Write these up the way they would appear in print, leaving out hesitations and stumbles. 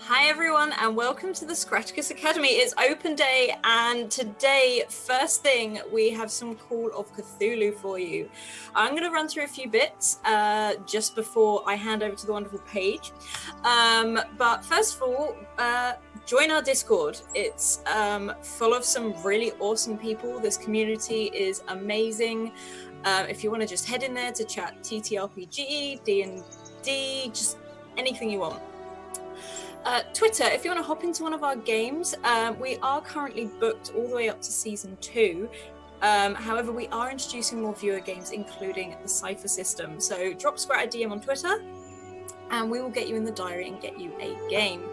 Hi everyone and welcome to the Scratchicus Academy. It's open day and today, first thing, we have some Call of Cthulhu for you. I'm going to run through a few bits just before I hand over to the wonderful Paige. But first of all, join our Discord. It's full of some really awesome people. This community is amazing. If you want to just head in there to chat TTRPG, D&D, just anything you want. Twitter, if you want to hop into one of our games, we are currently booked all the way up to season 2. However, we are introducing more viewer games, including the Cypher system. So drop Scrat a DM on Twitter, and we will get you in the diary and get you a game.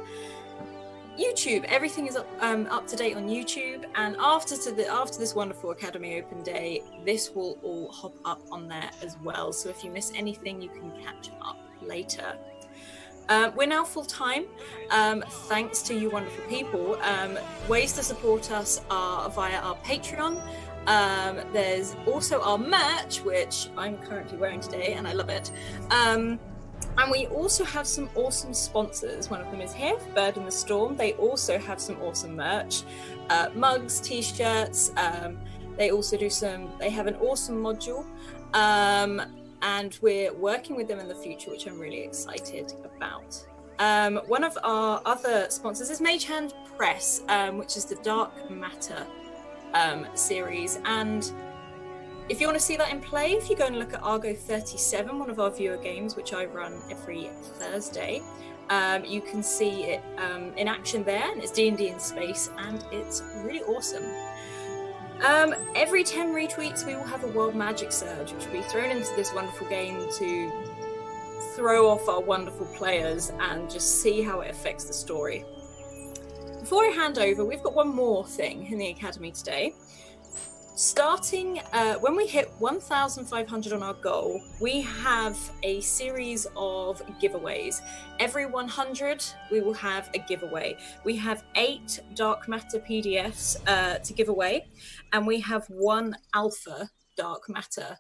YouTube, everything is up to date on YouTube, and after this wonderful Academy Open Day, this will all hop up on there as well. So if you miss anything, you can catch up later. We're now full-time, thanks to you wonderful people. Ways to support us are via our Patreon. There's also our merch, which I'm currently wearing today, and I love it. And we also have some awesome sponsors. One of them is here, Bird in the Storm. They also have some awesome merch, mugs, t-shirts. They also they have an awesome module. And we're working with them in the future, which I'm really excited about. One of our other sponsors is Mage Hand Press, which is the Dark Matter series. And if you want to see that in play, if you go and look at Argo 37, one of our viewer games, which I run every Thursday, you can see it in action there, and it's D&D in space, and it's really awesome. Every 10 retweets, we will have a World Magic Surge, which will be thrown into this wonderful game to throw off our wonderful players and just see how it affects the story. Before I hand over, we've got one more thing in the Academy today. Starting when we hit 1,500 on our goal, we have a series of giveaways. Every 100, we will have a giveaway. We have 8 Dark Matter PDFs to give away, and we have 1 Alpha Dark Matter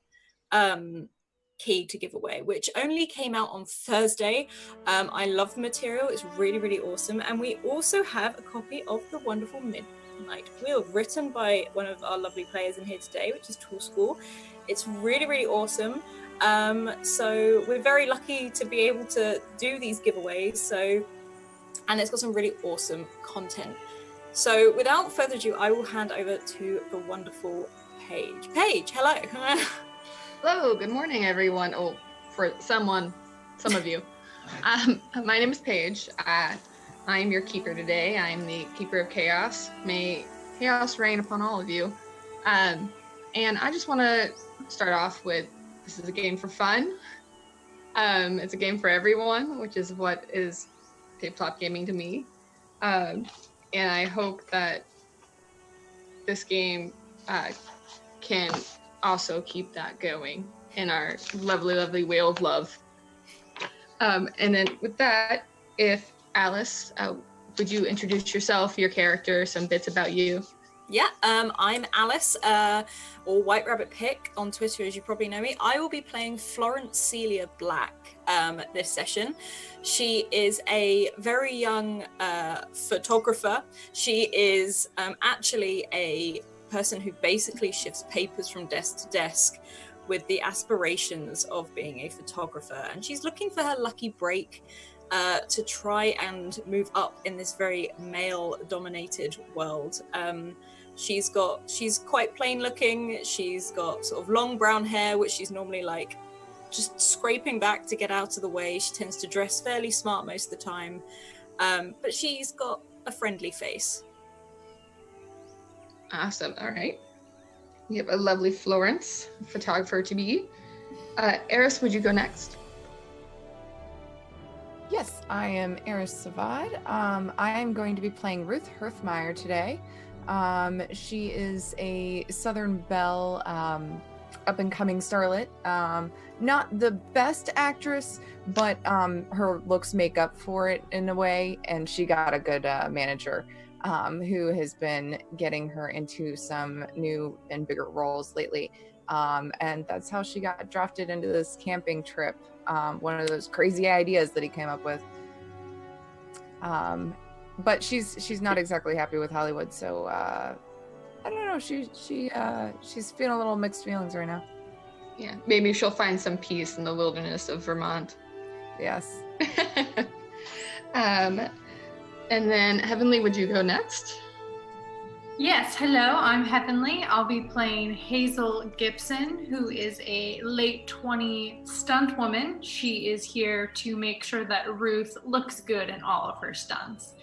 key to give away, which only came out on Thursday. I love the material. It's really, really awesome. And we also have a copy of the wonderful Midnight Wheel, written by one of our lovely players in here today, which is Tool School. It's really, really awesome. So we're very lucky to be able to do these giveaways. And it's got some really awesome content. So without further ado, I will hand over to the wonderful Paige. Paige, hello. Hello, good morning, everyone. Oh, for some of you. My name is Paige. I am your keeper today. I am the keeper of chaos. May chaos reign upon all of you. And I just want to start off with, this is a game for fun. It's a game for everyone, which is what is tabletop gaming to me. And I hope that this game can also keep that going in our lovely, lovely wheel of love. And then with that, if Alice, would you introduce yourself, your character, some bits about you? Yeah, I'm Alice, or White Rabbit Pick on Twitter, as you probably know me. I will be playing Florence Celia Black this session. She is a very young photographer. She is actually a person who basically shifts papers from desk to desk with the aspirations of being a photographer. And she's looking for her lucky break to try and move up in this very male-dominated world. She's quite plain looking. She's got sort of long brown hair, which she's normally like just scraping back to get out of the way. She tends to dress fairly smart most of the time, but she's got a friendly face. Awesome. All right. We have a lovely Florence, photographer to be. Eris, would you go next? Yes, I am Eris Savad. I am going to be playing Ruth Herthmeyer today. She is a Southern Belle, up-and-coming starlet. Not the best actress, but her looks make up for it in a way, and she got a good manager who has been getting her into some new and bigger roles lately. And that's how she got drafted into this camping trip. One of those crazy ideas that he came up with. But she's not exactly happy with Hollywood, so I don't know. She's feeling a little mixed feelings right now. Yeah, maybe she'll find some peace in the wilderness of Vermont. Yes. And then Heavenly, would you go next? Yes, hello, I'm Heavenly. I'll be playing Hazel Gibson, who is a late 20 stunt woman. She is here to make sure that Ruth looks good in all of her stunts.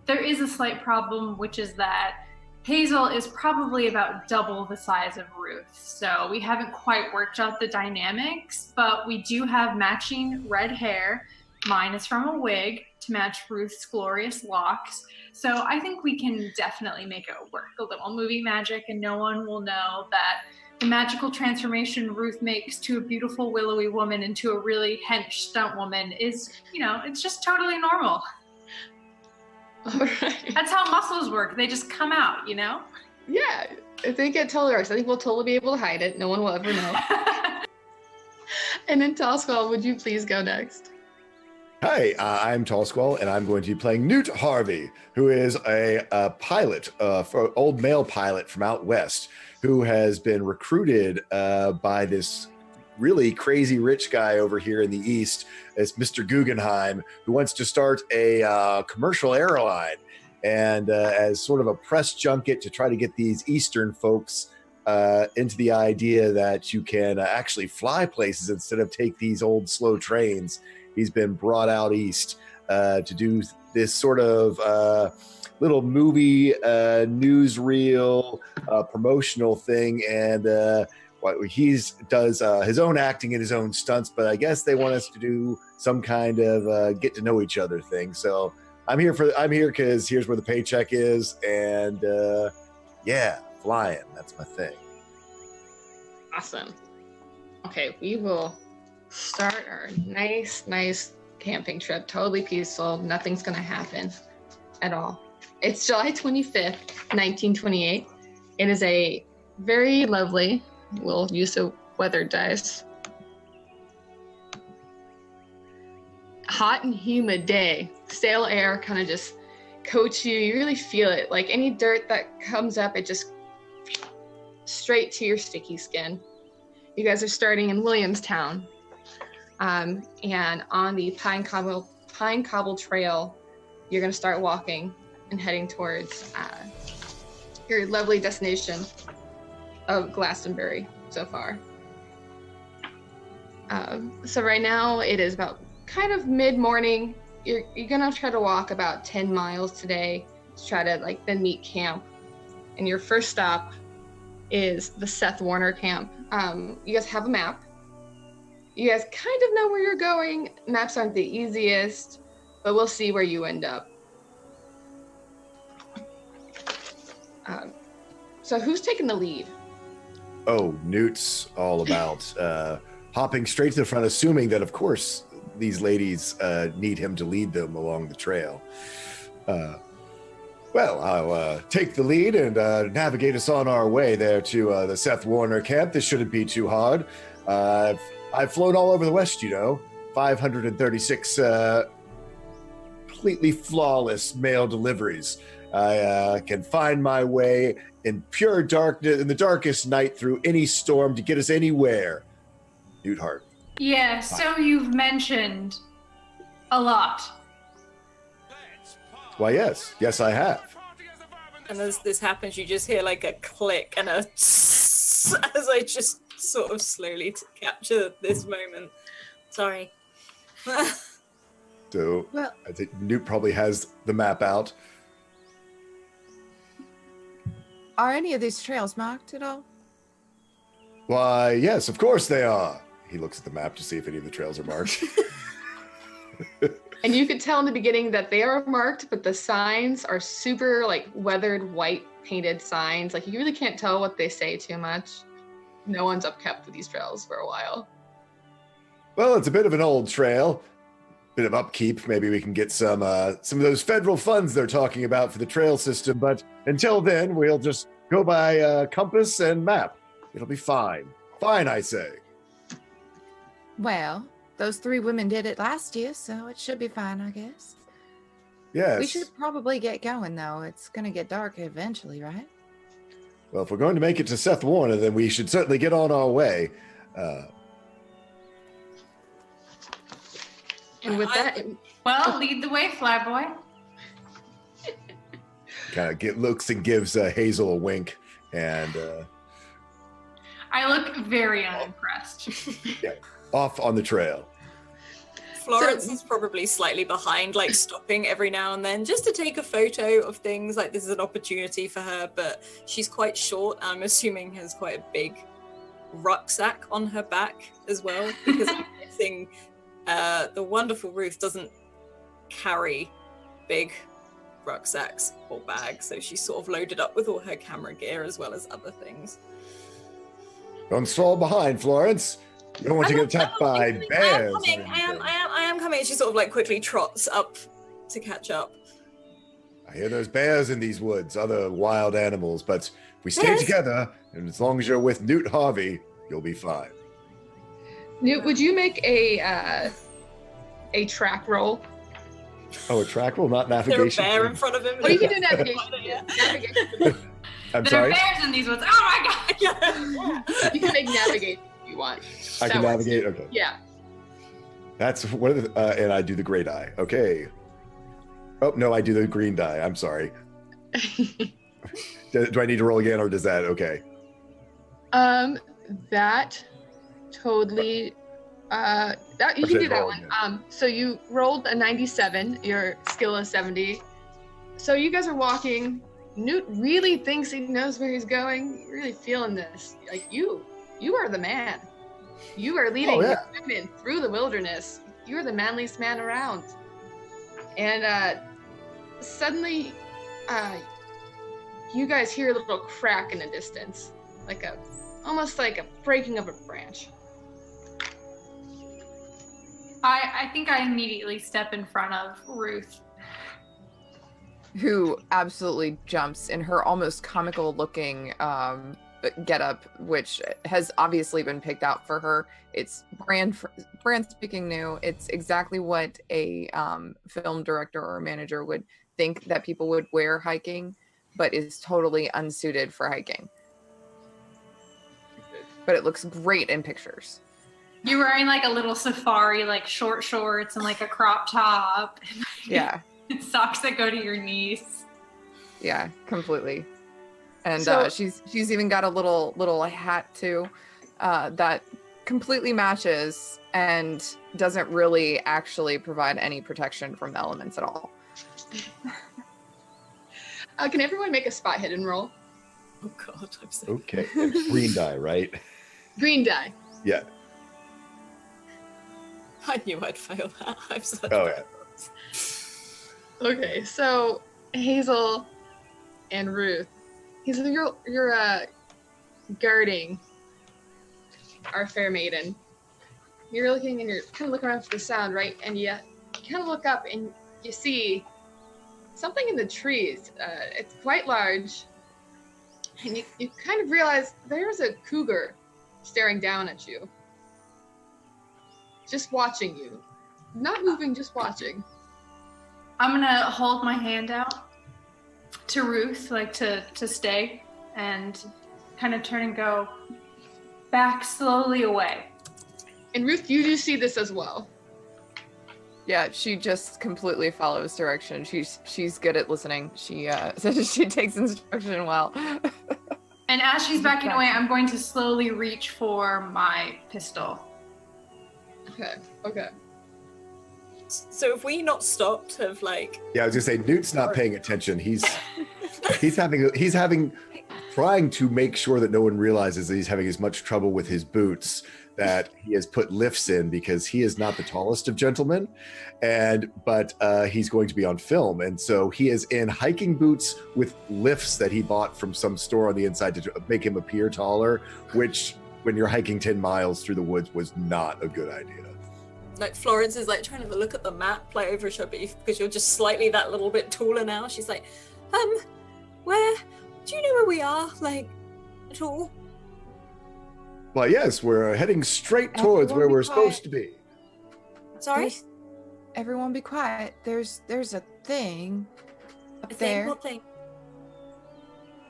There is a slight problem, which is that Hazel is probably about double the size of Ruth. So we haven't quite worked out the dynamics, but we do have matching red hair. Mine is from a wig to match Ruth's glorious locks. So I think we can definitely make it work. A little movie magic, and no one will know that the magical transformation Ruth makes to a beautiful willowy woman into a really hench stunt woman is, it's just totally normal. All right. That's how muscles work. They just come out, Yeah, I think it totally works. I think we'll totally be able to hide it. No one will ever know. And then Tall Skull, would you please go next? Hi, I'm Tall Squall, and I'm going to be playing Newt Harvey, who is a pilot, for old male pilot from out west, who has been recruited by this really crazy rich guy over here in the east. It's Mr. Guggenheim, who wants to start a commercial airline, and as sort of a press junket to try to get these Eastern folks into the idea that you can actually fly places instead of take these old slow trains. He's been brought out east to do this sort of little movie newsreel promotional thing, and he does his own acting and his own stunts. But I guess they want us to do some kind of get to know each other thing. So I'm here because here's where the paycheck is, and yeah, flying. That's my thing. Awesome. Okay, we will start our nice camping trip. Totally peaceful. Nothing's gonna happen at all. It's July 25th, 1928. It is a very lovely, we'll use a weather dice, hot and humid day. Stale air kind of just coats you. You really feel it. Like any dirt that comes up, it just straight to your sticky skin. You guys are starting in Williamstown. And on the Pine Cobble Trail, you're going to start walking and heading towards your lovely destination of Glastonbury so far. So right now it is about kind of mid-morning. You're going to try to walk about 10 miles today to try to then meet camp. And your first stop is the Seth Warner camp. You guys have a map. You guys kind of know where you're going. Maps aren't the easiest, but we'll see where you end up. So who's taking the lead? Oh, Newt's all about hopping straight to the front, assuming that, of course, these ladies need him to lead them along the trail. Well, I'll take the lead and navigate us on our way there to the Seth Warner camp. This shouldn't be too hard. I've flown all over the West, 536 completely flawless mail deliveries. I can find my way in pure darkness, in the darkest night, through any storm to get us anywhere. Newt Harvey. Yeah, so you've mentioned a lot. Why, yes, I have. And as this happens, you just hear like a click and a as I just sort of slowly capture this moment. Sorry. So, well, I think Newt probably has the map out. Are any of these trails marked at all? Why, yes, of course they are. He looks at the map to see if any of the trails are marked. And you could tell in the beginning that they are marked, but the signs are super weathered white painted signs. You really can't tell what they say too much. No one's upkept with these trails for a while. Well, it's a bit of an old trail. Bit of upkeep. Maybe we can get some of those federal funds they're talking about for the trail system. But until then, we'll just go by compass and map. It'll be fine. Fine, I say. Well, those 3 women did it last year, so it should be fine, I guess. Yes. We should probably get going, though. It's going to get dark eventually, right? Well, if we're going to make it to Seth Warner, then we should certainly get on our way. And with that, Well, lead the way, Flyboy. Kind of looks and gives Hazel a wink, and I look very unimpressed. off on the trail. Florence is probably slightly behind, like stopping every now and then just to take a photo of things. Like this is an opportunity for her, but she's quite short. I'm assuming has quite a big rucksack on her back as well, because I'm guessing the wonderful Ruth doesn't carry big rucksacks or bags, so she's sort of loaded up with all her camera gear as well as other things. Don't fall behind, Florence. You don't want to get attacked by bears. I am coming. She sort of like quickly trots up to catch up. I hear there's bears in these woods, other wild animals, but if we stay Bears? together, and as long as you're with Newt Harvey, you'll be fine. Newt, would you make a track roll? Oh, a track roll, not Is there a navigation. bear in front of him? Well, you can do navigation. Yeah. Navigation. I'm There sorry. are bears in these woods. Oh my god! You can make navigation if you want. I can That works. navigate. Okay, Yeah. that's one of the, and I do the gray die. Okay. Oh no, I do the green die. I'm sorry. Do I need to roll again, or does that okay? That totally. That you can do that roll one. again. So you rolled a 97. Your skill is 70. So you guys are walking. Newt really thinks he knows where he's going. You're really feeling this. Like you are the man. You are leading yeah. the women through the wilderness. You're the manliest man around. And suddenly, you guys hear a little crack in the distance, almost like a breaking of a branch. I think I immediately step in front of Ruth. Who absolutely jumps in her almost comical looking getup, which has obviously been picked out for her. It's brand speaking new. It's exactly what a film director or manager would think that people would wear hiking, but is totally unsuited for hiking. But it looks great in pictures. You're wearing like a little safari, like short shorts and like a crop top. Yeah, Socks that go to your knees. yeah, completely. And So- she's even got a little hat too, that completely matches and doesn't really actually provide any protection from the elements at all. Can everyone make a spot hidden roll? Oh god, I'm so Okay, green die, right? Green die. Yeah. I knew I'd fail that. I'm so Oh yeah. Okay, so Hazel and Ruth. Hazel, you're guarding our fair maiden. You're looking and you're kind of looking around for the sound, right? And you kind of look up and you see something in the trees. It's quite large, and you kind of realize there's a cougar staring down at you, just watching you, not moving, just watching. I'm gonna hold my hand out to Ruth, like to stay, and kind of turn and go back slowly away. And Ruth, you do see this as well. Yeah, she just completely follows direction. She's good at listening. She she takes instruction well. And as she's backing away, I'm going to slowly reach for my pistol. Okay. So if we not stopped, have like Yeah, I was gonna say Newt's not paying attention. He's trying to make sure that no one realizes that he's having as much trouble with his boots that he has put lifts in, because he is not the tallest of gentlemen, but he's going to be on film, and so he is in hiking boots with lifts that he bought from some store on the inside to make him appear taller, which when you're hiking 10 miles through the woods was not a good idea. like Florence is like trying to look at the map, like over her shoulder, but because you're just slightly that little bit taller now, she's like, where do you know where we are, like, at all? Well, yes, we're heading straight towards where Everyone be we're quiet. supposed to be. Sorry? everyone be quiet. There's a thing up I there. think what thing?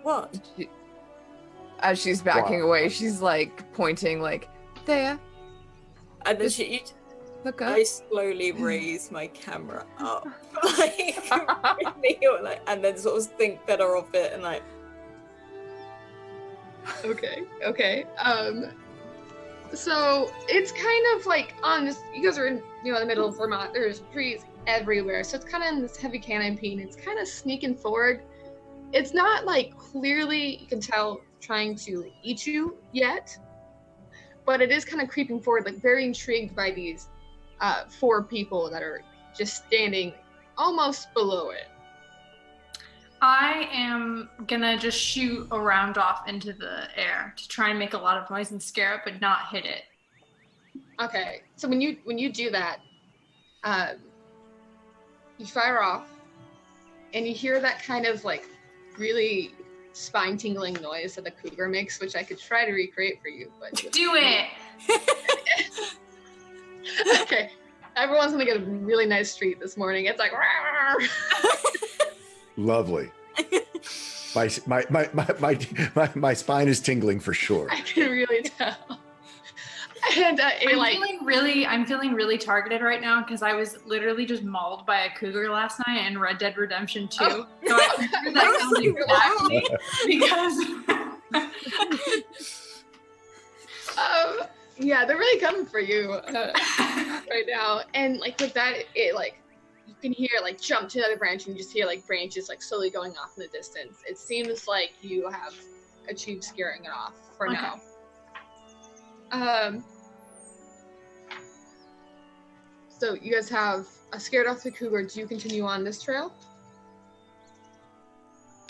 What? As she's backing Wow. away, she's like pointing like, there, And then Just- look up. I slowly raise my camera up, like, really, like, and then sort of think better of it, and like, Okay. So it's kind of like on this. You guys are in, the middle of Vermont. There's trees everywhere, so it's kind of in this heavy canopy, and it's kind of sneaking forward. It's not like clearly you can tell trying to eat you yet, but it is kind of creeping forward, like very intrigued by these 4 people that are just standing almost below it. I am gonna just shoot a round off into the air to try and make a lot of noise and scare it, but not hit it. Okay, so when you do that, you fire off, and you hear that kind of like really spine-tingling noise that the cougar makes, which I could try to recreate for you, but Do it! okay. Everyone's gonna get a really nice treat this morning. It's like "Rawr." Lovely. My spine is tingling for sure. I can really tell. And I'm feeling really targeted right now because I was literally just mauled by a cougar last night in Red Dead Redemption 2. Oh. So I threw that down exactly because yeah, they're really coming for you right now. And like with that, it like you can hear like jump to another branch, and you just hear like branches like slowly going off in the distance. It seems like you have achieved scaring it off for Okay. now. So you guys have scared off the cougar. Do you continue on this trail?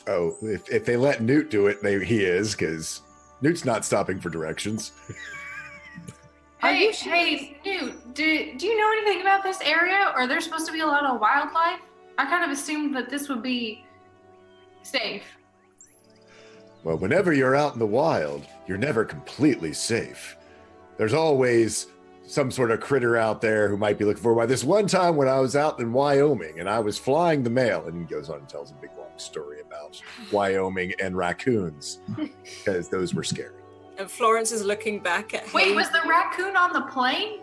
Oh, if they let Newt do it, he is, because Newt's not stopping for directions. Hey, Newt, do you know anything about this area? Or there's supposed to be a lot of wildlife? I kind of assumed that this would be safe. Well, whenever you're out in the wild, you're never completely safe. There's always some sort of critter out there who might be looking for. Why, this one time when I was out in Wyoming and I was flying the mail, and he goes on and tells a big long story about Wyoming and raccoons, because those were scary. and Florence is looking back at. Wait, Hayes. was the raccoon on the plane?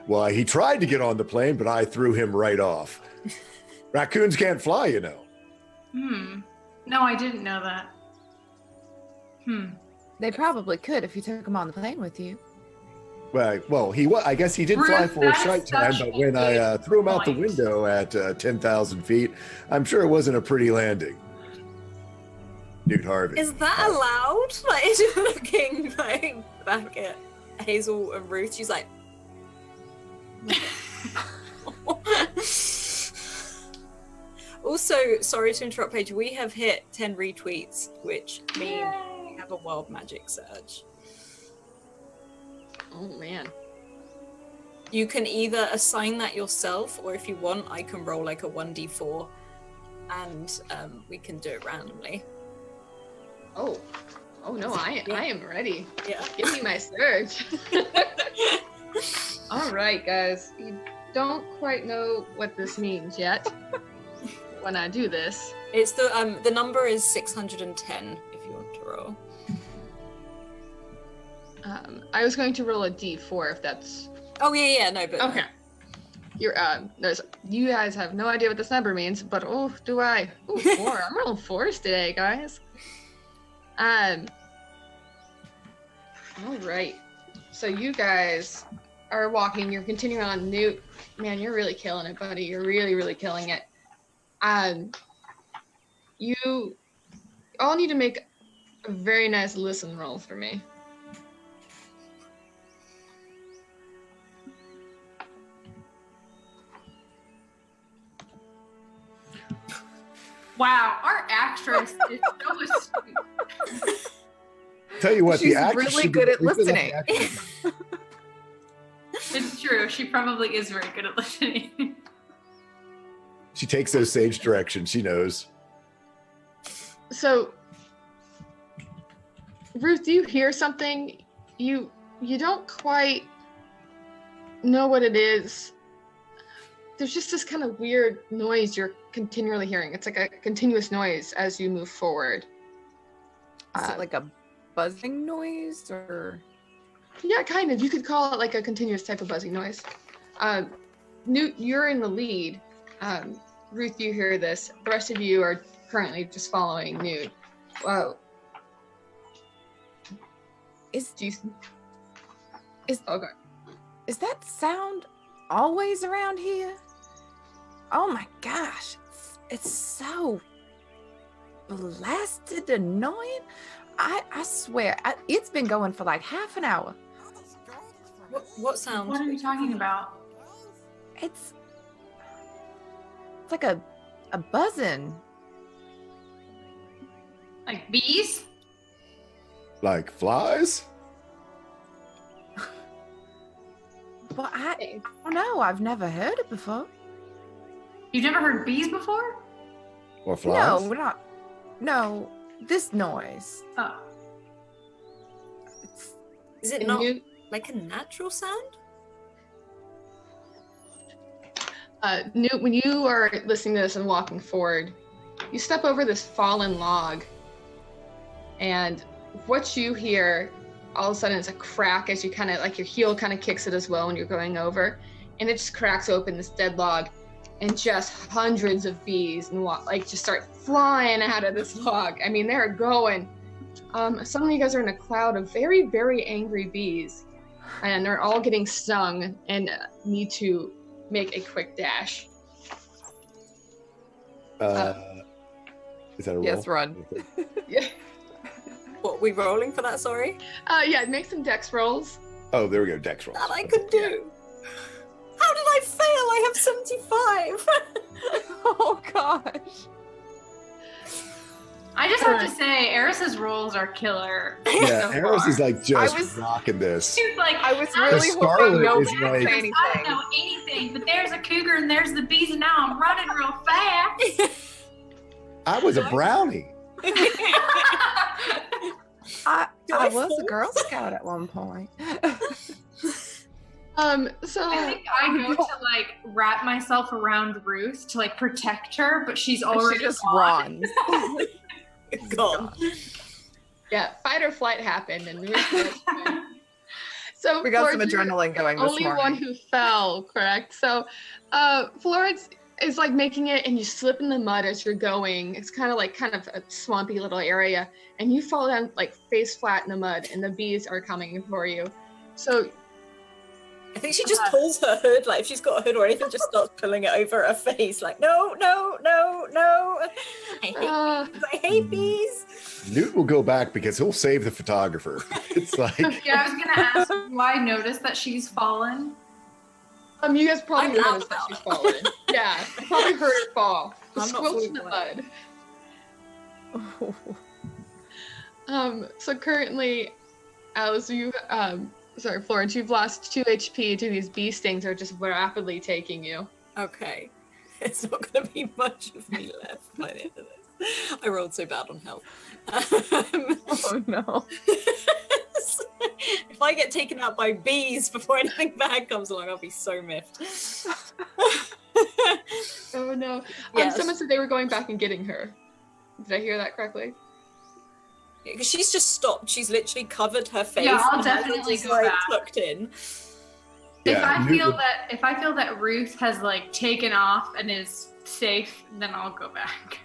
Well, he tried to get on the plane, but I threw him right off. Raccoons can't fly, you know. No, I didn't know that. They probably could if you took them on the plane with you. Well, I guess he did Ruth, fly for a that's short time, such but a when I good threw him out the point. window at 10,000 feet, I'm sure it wasn't a pretty landing. Newt Harvey. Is that allowed? Like, looking like back at Hazel and Ruth, she's like. Also, sorry to interrupt, Paige. We have hit 10 retweets, which means we have a wild magic surge. Oh man. You can either assign that yourself, or if you want, I can roll like a 1d4, and we can do it randomly. Oh no, I am ready. Yeah. Give me my surge. All right, guys. You don't quite know what this means yet when I do this. It's the number is 610 if you want to roll. I was going to roll a d4 if that's Oh yeah, no, but okay. You're you guys have no idea what this number means, but oh, do I? Ooh, 4. I'm rolling 4s today, guys. All right. So you guys are walking. You're continuing on. Newt, man, you're really killing it, buddy. You're really, really killing it. You all need to make a very nice listen roll for me. Wow, our actress is so astute. Tell you what, She's the actress really should good be- at listening. It's true. She probably is very good at listening. She takes those sage directions. She knows. So, Ruth, do you hear something? You don't quite know what it is, there's just this kind of weird noise you're continually hearing. It's like a continuous noise as you move forward. Is it like a buzzing noise or? Yeah, kind of. You could call it like a continuous type of buzzing noise. Newt, you're in the lead. Ruth, you hear this. The rest of you are currently just following Newt. Whoa. Okay. Is that sound always around here? Oh my gosh, it's so blasted annoying. I swear, it's been going for like half an hour. What sound? What are you talking about? It's like a buzzing. Like bees? Like flies? But I don't know. I've never heard it before. You've never heard bees before? Or flies? No, we're not. No, this noise. Oh. Is it not like a natural sound? Newt, when you are listening to this and walking forward, you step over this fallen log, and what you hear all of a sudden is a crack as you kind of like your heel kind of kicks it as well when you're going over, and it just cracks open this dead log, and just hundreds of bees and like just start flying out of this log. I mean, they're going. Suddenly you guys are in a cloud of very, very angry bees, and they're all getting stung and need to make a quick dash. Is that a roll? Yes, run. Yeah. What, we rolling for that, sorry? Yeah, make some dex rolls. Oh, there we go. Dex roll. That I could do. How did I fail? I have 75. Oh gosh. I just have to say, Eris's rolls are killer. Yeah, so Eris far. is like just I was- rocking this. She's like, I was I really Scarlet hoping no is one like- would say I anything. don't know anything, but there's a cougar and there's the bees, and now I'm running real fast. I was a brownie. I I was a fall? Girl Scout at one point. So I think I go to like wrap myself around Ruth to like protect her, but she's already She just gone. runs. Gone. yeah, fight or flight happened, and so We got some Florence, you're adrenaline going this only morning. one who fell, correct? So, Florence is like making it, and you slip in the mud as you're going. It's kind of a swampy little area, and you fall down like face flat in the mud, and the bees are coming for you. So I think she just pulls her hood, like if she's got a hood or anything, just starts pulling it over her face, like, no, no, no, no. I hate bees. Newt will go back because he'll save the photographer. It's like, Yeah, I was gonna ask, do I notice that she's fallen? you guys probably I'm noticed that she's fallen. Yeah, you probably heard her fall. I'm not Squelch fully in the aware. mud. So currently, Alice, Florence, you've lost 2 HP to these bee stings are just rapidly taking you. Okay. It's not going to be much of me left by the end of this. I rolled so bad on health. Oh no. If I get taken out by bees before anything bad comes along, I'll be so miffed. Oh no. Yes. Someone said they were going back and getting her. Did I hear that correctly? Because she's just stopped. She's literally covered her face. Yeah, I'll and her definitely is, go like, back. tucked in. If yeah, I Newt feel will- that Ruth has like taken off and is safe, then I'll go back.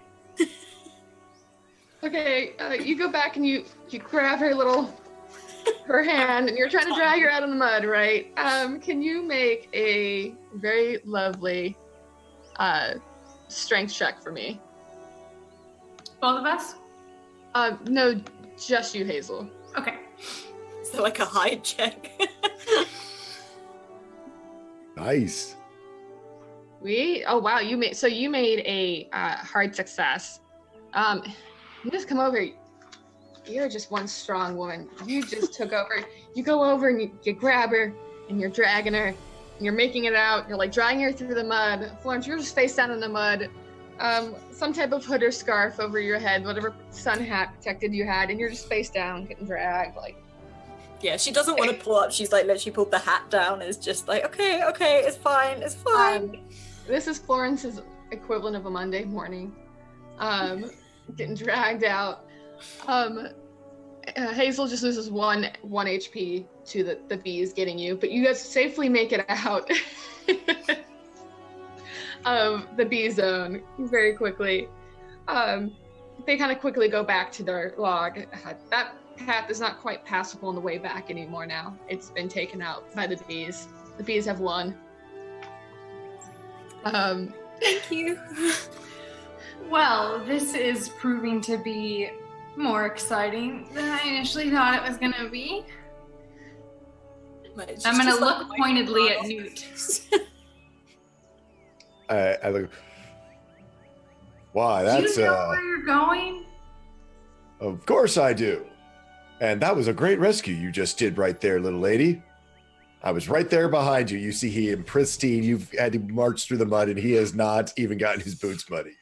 Okay, you go back and you grab her hand and you're trying to drag her out of the mud, right? Can you make a very lovely strength check for me? Both of us? No, just you, Hazel. Okay. So like a hide check. nice. Oh wow, you made a hard success. You just come over. You're just one strong woman. You just took over. You go over and you grab her and you're dragging her and you're making it out. You're like dragging her through the mud. Florence, you're just face down in the mud. Some type of hood or scarf over your head, whatever sun hat protected you had, and you're just face down, getting dragged. Like, Yeah, she doesn't want to pull up. She's like literally pulled the hat down. Is just like, okay, it's fine, it's fine. this is Florence's equivalent of a Monday morning. Getting dragged out. Hazel just loses one HP to the bees getting you, but you guys safely make it out of the bee zone very quickly. They kind of quickly go back to their log. That path is not quite passable on the way back anymore now. It's been taken out by the bees. The bees have won. Thank you. Well, this is proving to be more exciting than I initially thought it was going to be. I'm going to look pointedly at Newt. I look. Why? That's. Do you know where you're going? Of course I do. And that was a great rescue you just did right there, little lady. I was right there behind you. You see, he in pristine. You've had to march through the mud, and he has not even gotten his boots muddy.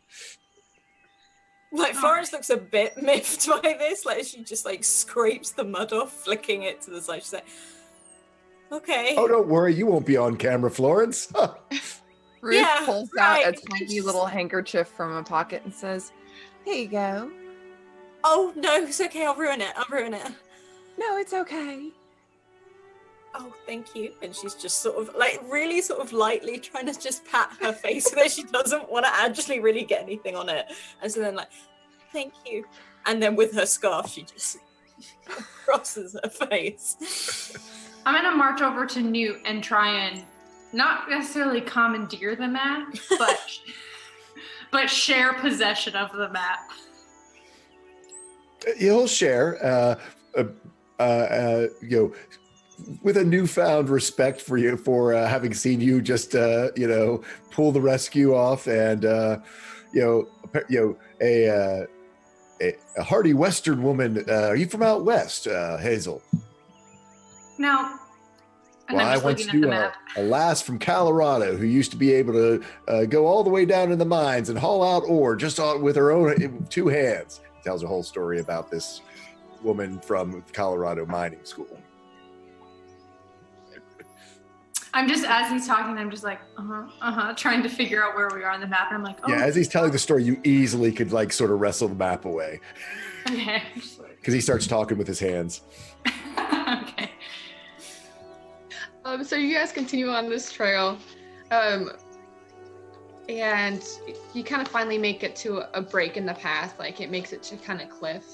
Like, Florence looks a bit miffed by this. Like, she just, like, scrapes the mud off, flicking it to the side. She's like, okay. Oh, don't worry. You won't be on camera, Florence. Ruth pulls out a tiny little handkerchief from a pocket and says, "Here you go." Oh, no, it's okay. I'll ruin it. No, it's okay. Oh, thank you. And she's just sort of, like, really sort of lightly trying to just pat her face so that she doesn't want to actually really get anything on it. And so then, like, thank you. And then with her scarf, she just crosses her face. I'm going to march over to Newt and try and not necessarily commandeer the map, but share possession of the map. He'll share, with a newfound respect for you for having seen you just, pull the rescue off, and a hardy Western woman. Are you from out west, Hazel? No. Well, I once knew a lass from Colorado who used to be able to go all the way down in the mines and haul out ore just with her own 2 hands. Tells a whole story about this woman from Colorado mining school. I'm just, as he's talking, I'm just like, trying to figure out where we are on the map. And I'm like, oh. Yeah, as he's telling the story, you easily could like sort of wrestle the map away. Okay. Because he starts talking with his hands. Okay. So you guys continue on this trail, and you kind of finally make it to a break in the path. Like, it makes it to kind of cliff,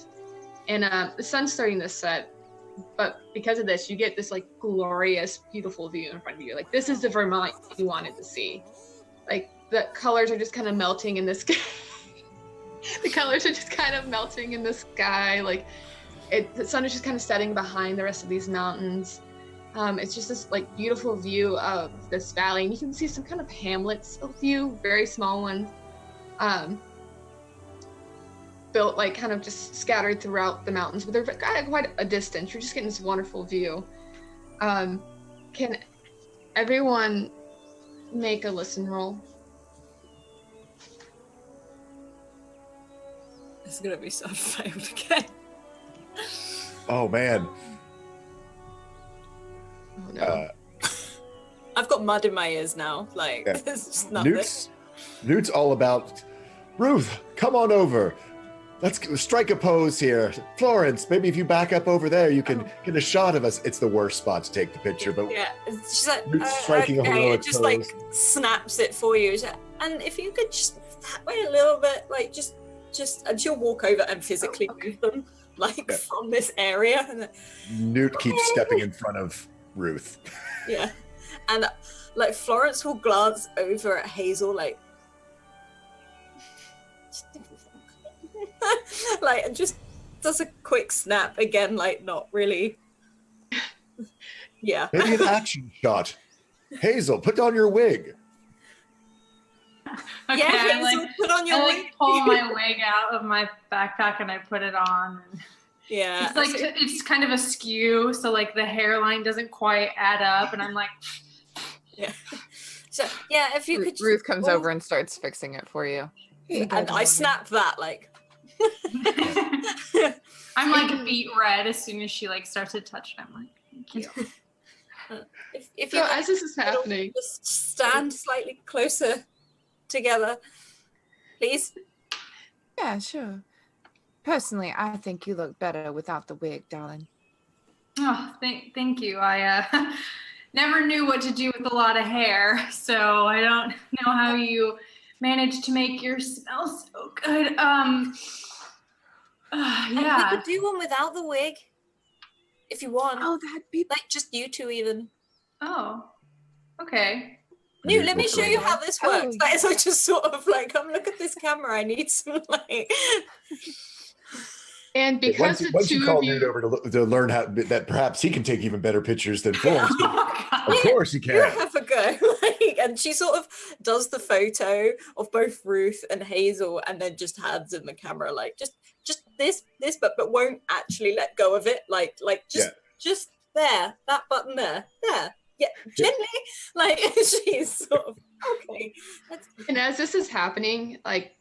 and the sun's starting to set. But because of this, you get this like glorious, beautiful view in front of you. Like, this is the Vermont you wanted to see. Like, the colors are just kind of melting in the sky. The colors are just kind of melting in the sky. Like, the sun is just kind of setting behind the rest of these mountains. It's just this like beautiful view of this valley, and you can see some kind of hamlets, a few very small ones, built like kind of just scattered throughout the mountains, but they're at quite a distance. You're just getting this wonderful view. Can everyone make a listen roll? It's gonna be so failed again. Oh man. Oh, no. I've got mud in my ears now. Like, Yeah. there's just nothing. Newt's all about, Ruth, come on over. Let's strike a pose here. Florence, maybe if you back up over there, you can get a shot of us. It's the worst spot to take the picture, but Yeah, she's like, Newt's striking a okay, heroic it just like pose. snaps it for you. She's like, and if you could just that way a little bit, like just, and she'll walk over and physically move them, like Yeah. from this area. And then, Newt keeps stepping in front of Ruth. yeah, and like Florence will glance over at Hazel, like, like, and just does a quick snap again, like not really. Yeah. Maybe an action shot. Hazel, put on your wig. Okay, Yeah, I Hazel, put on your I wig. pull my wig out of my backpack and I put it on. And Yeah. it's like it's kind of askew, so like the hairline doesn't quite add up, and I'm like, Yeah. So yeah, if you could. Ruth comes over and starts fixing it for you. and I snap that like. I'm like beet red as soon as she like starts to touch it. I'm like, thank you. If So you as this is happening, just stand slightly closer together, please? Yeah, sure. Personally, I think you look better without the wig, darling. Oh, thank you. I never knew what to do with a lot of hair, so I don't know how you managed to make yours smell so good. And we yeah. could do one without the wig, if you want. Oh, that'd be Like, just you two even. Oh, okay. Newt, let me show you how this works. Oh. Like, so I just sort of like, come look at this camera. I need some like. And because once the you two call of you, Newt over to learn how that perhaps he can take even better pictures than Florence. Oh, God. Of course he You can. have a go. Like, and she sort of does the photo of both Ruth and Hazel, and then just hands in the camera, like just this, but won't actually let go of it. Like just there, that button there. Yeah, gently. Like she's sort of okay. and as this is happening, like,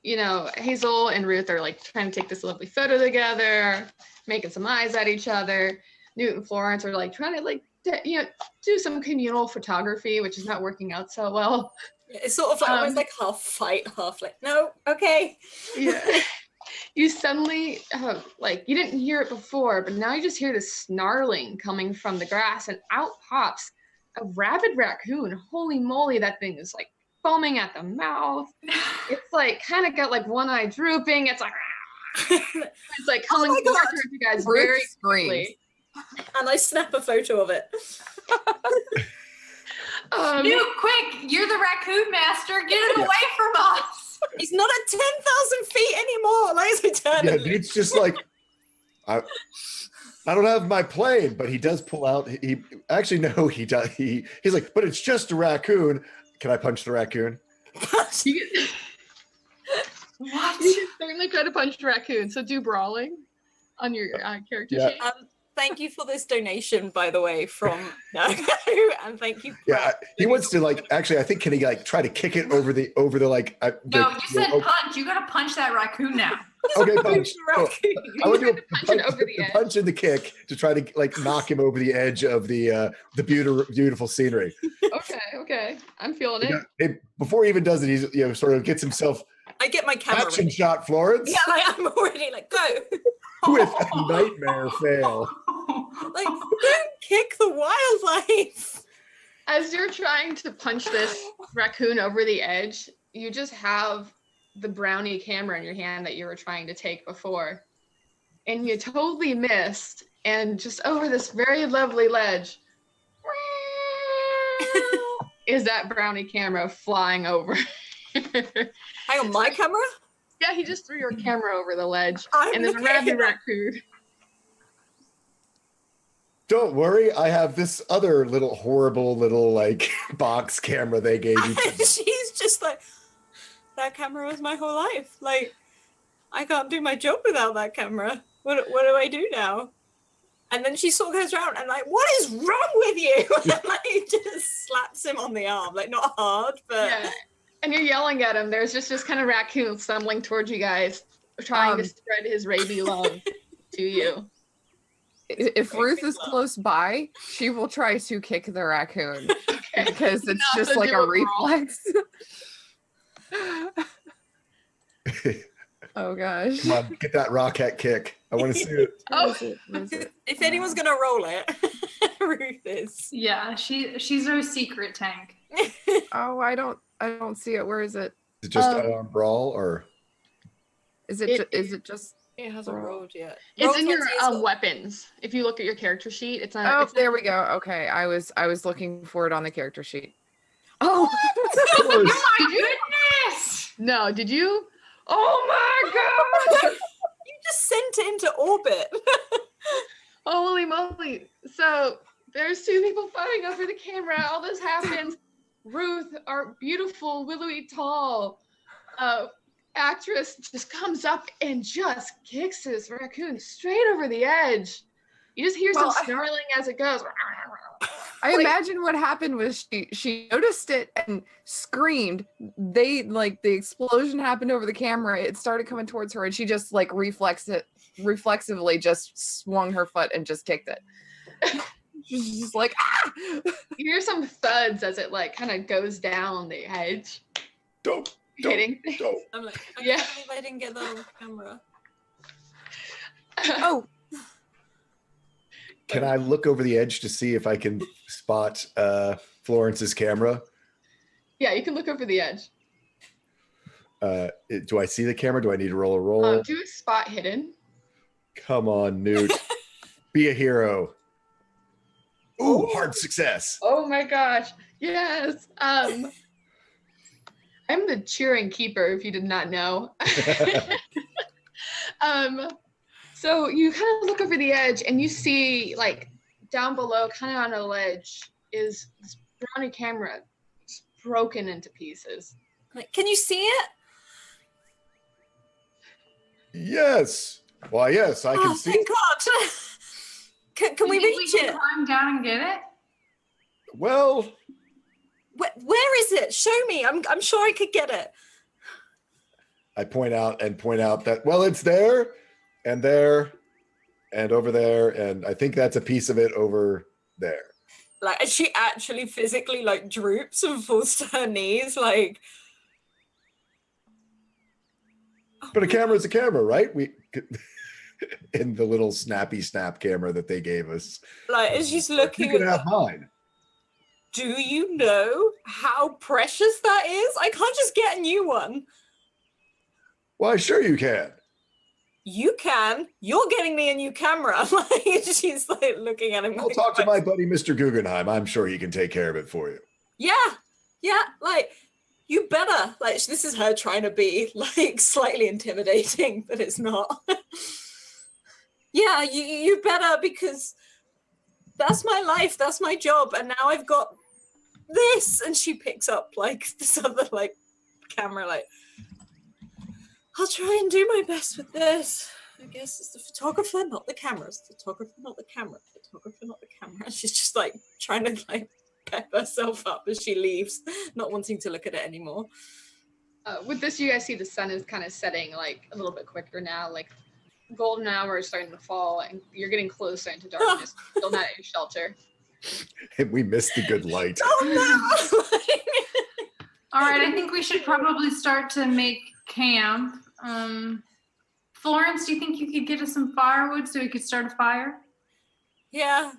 you know, Hazel and Ruth are like trying to take this lovely photo together, making some eyes at each other. Newt and Florence are like trying to like, you know, do some communal photography, which is not working out so well. It's sort of like almost like half fight, half like, no, okay. Yeah. You suddenly, like, you didn't hear it before, but now you just hear this snarling coming from the grass, and out pops a rabid raccoon. Holy moly, that thing is like foaming at the mouth. It's like kind of got like one eye drooping. It's like, it's like coming my forward God. towards you guys Ruth very screams. quickly. And I snap a photo of it. Newt, quick! You're the raccoon master. Get it away from us. He's not at 10,000 feet anymore. Like it's Yeah, eternally. Newt's just like, I don't have my plane, but he does pull out. He actually no, he does. He's like, but it's just a raccoon. Can I punch the raccoon? You can, What? you can certainly try to punch the raccoon. So do brawling on your character Yeah. sheet. Thank you for this donation, by the way, from Nago, and thank you. Yeah, he wants to like. Actually, I think can he like try to kick it over the like? No, you said punch. You gotta punch that raccoon now. Okay, punch. So, I would do a Punch it over the edge. punch and the kick to try to like knock him over the edge of the beautiful scenery. Okay. I'm feeling it. Before he even does it, he's sort of gets himself I get my camera. action Ready. shot, Florence, Yeah, like I'm already like go. with a nightmare fail. Like don't kick the wildlife. As you're trying to punch this raccoon over the edge, you just have the brownie camera in your hand that you were trying to take before. And you totally missed. And just over this very lovely ledge is that brownie camera flying over. Hang on, my camera? Yeah, he just threw your camera over the ledge. I'm And there's a looking rabid at it. raccoon. Don't worry, I have this other little horrible little like box camera they gave you. And she's just like, that camera was my whole life. Like, I can't do my job without that camera. What do I do now? And then she sort of goes around and like, what is wrong with you? And like just slaps him on the arm, like not hard, but Yeah. And you're yelling at him. There's just this kind of raccoon stumbling towards you guys, trying to spread his rabies love to you. If Ruth is close by, she will try to kick the raccoon Okay. because it's Not just to like do a a brawl. reflex. Oh gosh. Come on, get that rocket kick. I want to see it. Oh. Where is it? Where is it? if anyone's gonna roll it, Ruth is. Yeah, she's our secret tank. Oh, I don't see it. Where is it? Is it just unarmed brawl or? Is it just? It hasn't rolled yet. It's Roll in your 20 as well. weapons. If you look at your character sheet, it's not. Oh, it's there we go. Okay, I was looking for it on the character sheet. Oh, Of course. Oh my goodness! No, did you? Oh my god! You just sent it into orbit. Holy moly! So there's two people fighting over the camera. All this happens. Ruth, our beautiful, willowy, tall actress, just comes up and just kicks this raccoon straight over the edge. You just hear Well, some snarling as it goes. I imagine what happened was she noticed it and screamed. The explosion happened over the camera. It started coming towards her, and she just like reflexively just swung her foot and just kicked it. She's just like, ah! You hear some thuds as it like kind of goes down the edge. Don't. hitting. Don't. I'm like, I Yeah. can't believe I didn't get that on camera. Oh, Can I look over the edge to see if I can spot Florence's camera? Yeah, you can look over the edge. Do I see the camera? Do I need to roll a roll? Do a spot hidden. Come on, Newt. Be a hero. Ooh, hard success. Oh my gosh. Yes. I'm the cheering keeper, if you did not know. So you kind of look over the edge and you see, like, down below, kind of on a ledge, is this brownie camera. It's broken into pieces. Like, can you see it? Yes. Why, yes, I can see. Thank God. Can we You think reach we can it? climb down and get it? Well, Where is it? Show me. I'm sure I could get it. I point out that, well, it's there and over there. And I think that's a piece of it over there. Like, and she actually physically like droops and falls to her knees. Like, But a camera is a camera, right? We in the little snappy snap camera that they gave us. and she's You looking can at. have mine. Do you know how precious that is? I can't just get a new one. Why, sure you can. You can. You're getting me a new camera. Like, she's like looking at him. I'll like, talk to my buddy, Mr. Guggenheim. I'm sure he can take care of it for you. Yeah. Like, you better. Like, this is her trying to be like slightly intimidating, but it's not. Yeah, you better, because that's my life. That's my job. And now I've got this. And she picks up like this other like camera, like, I'll try and do my best with this. I guess it's the photographer, not the camera. It's the photographer, not the camera. Photographer, not the camera. She's just like trying to like pep herself up as she leaves, not wanting to look at it anymore. With this, you guys see the sun is kind of setting like a little bit quicker now. Like golden hour is starting to fall, and you're getting closer into darkness. Still not at your shelter. And we missed the good light. Oh no! All right, I think we should probably start to make camp. Florence, do you think you could get us some firewood so we could start a fire? Yeah,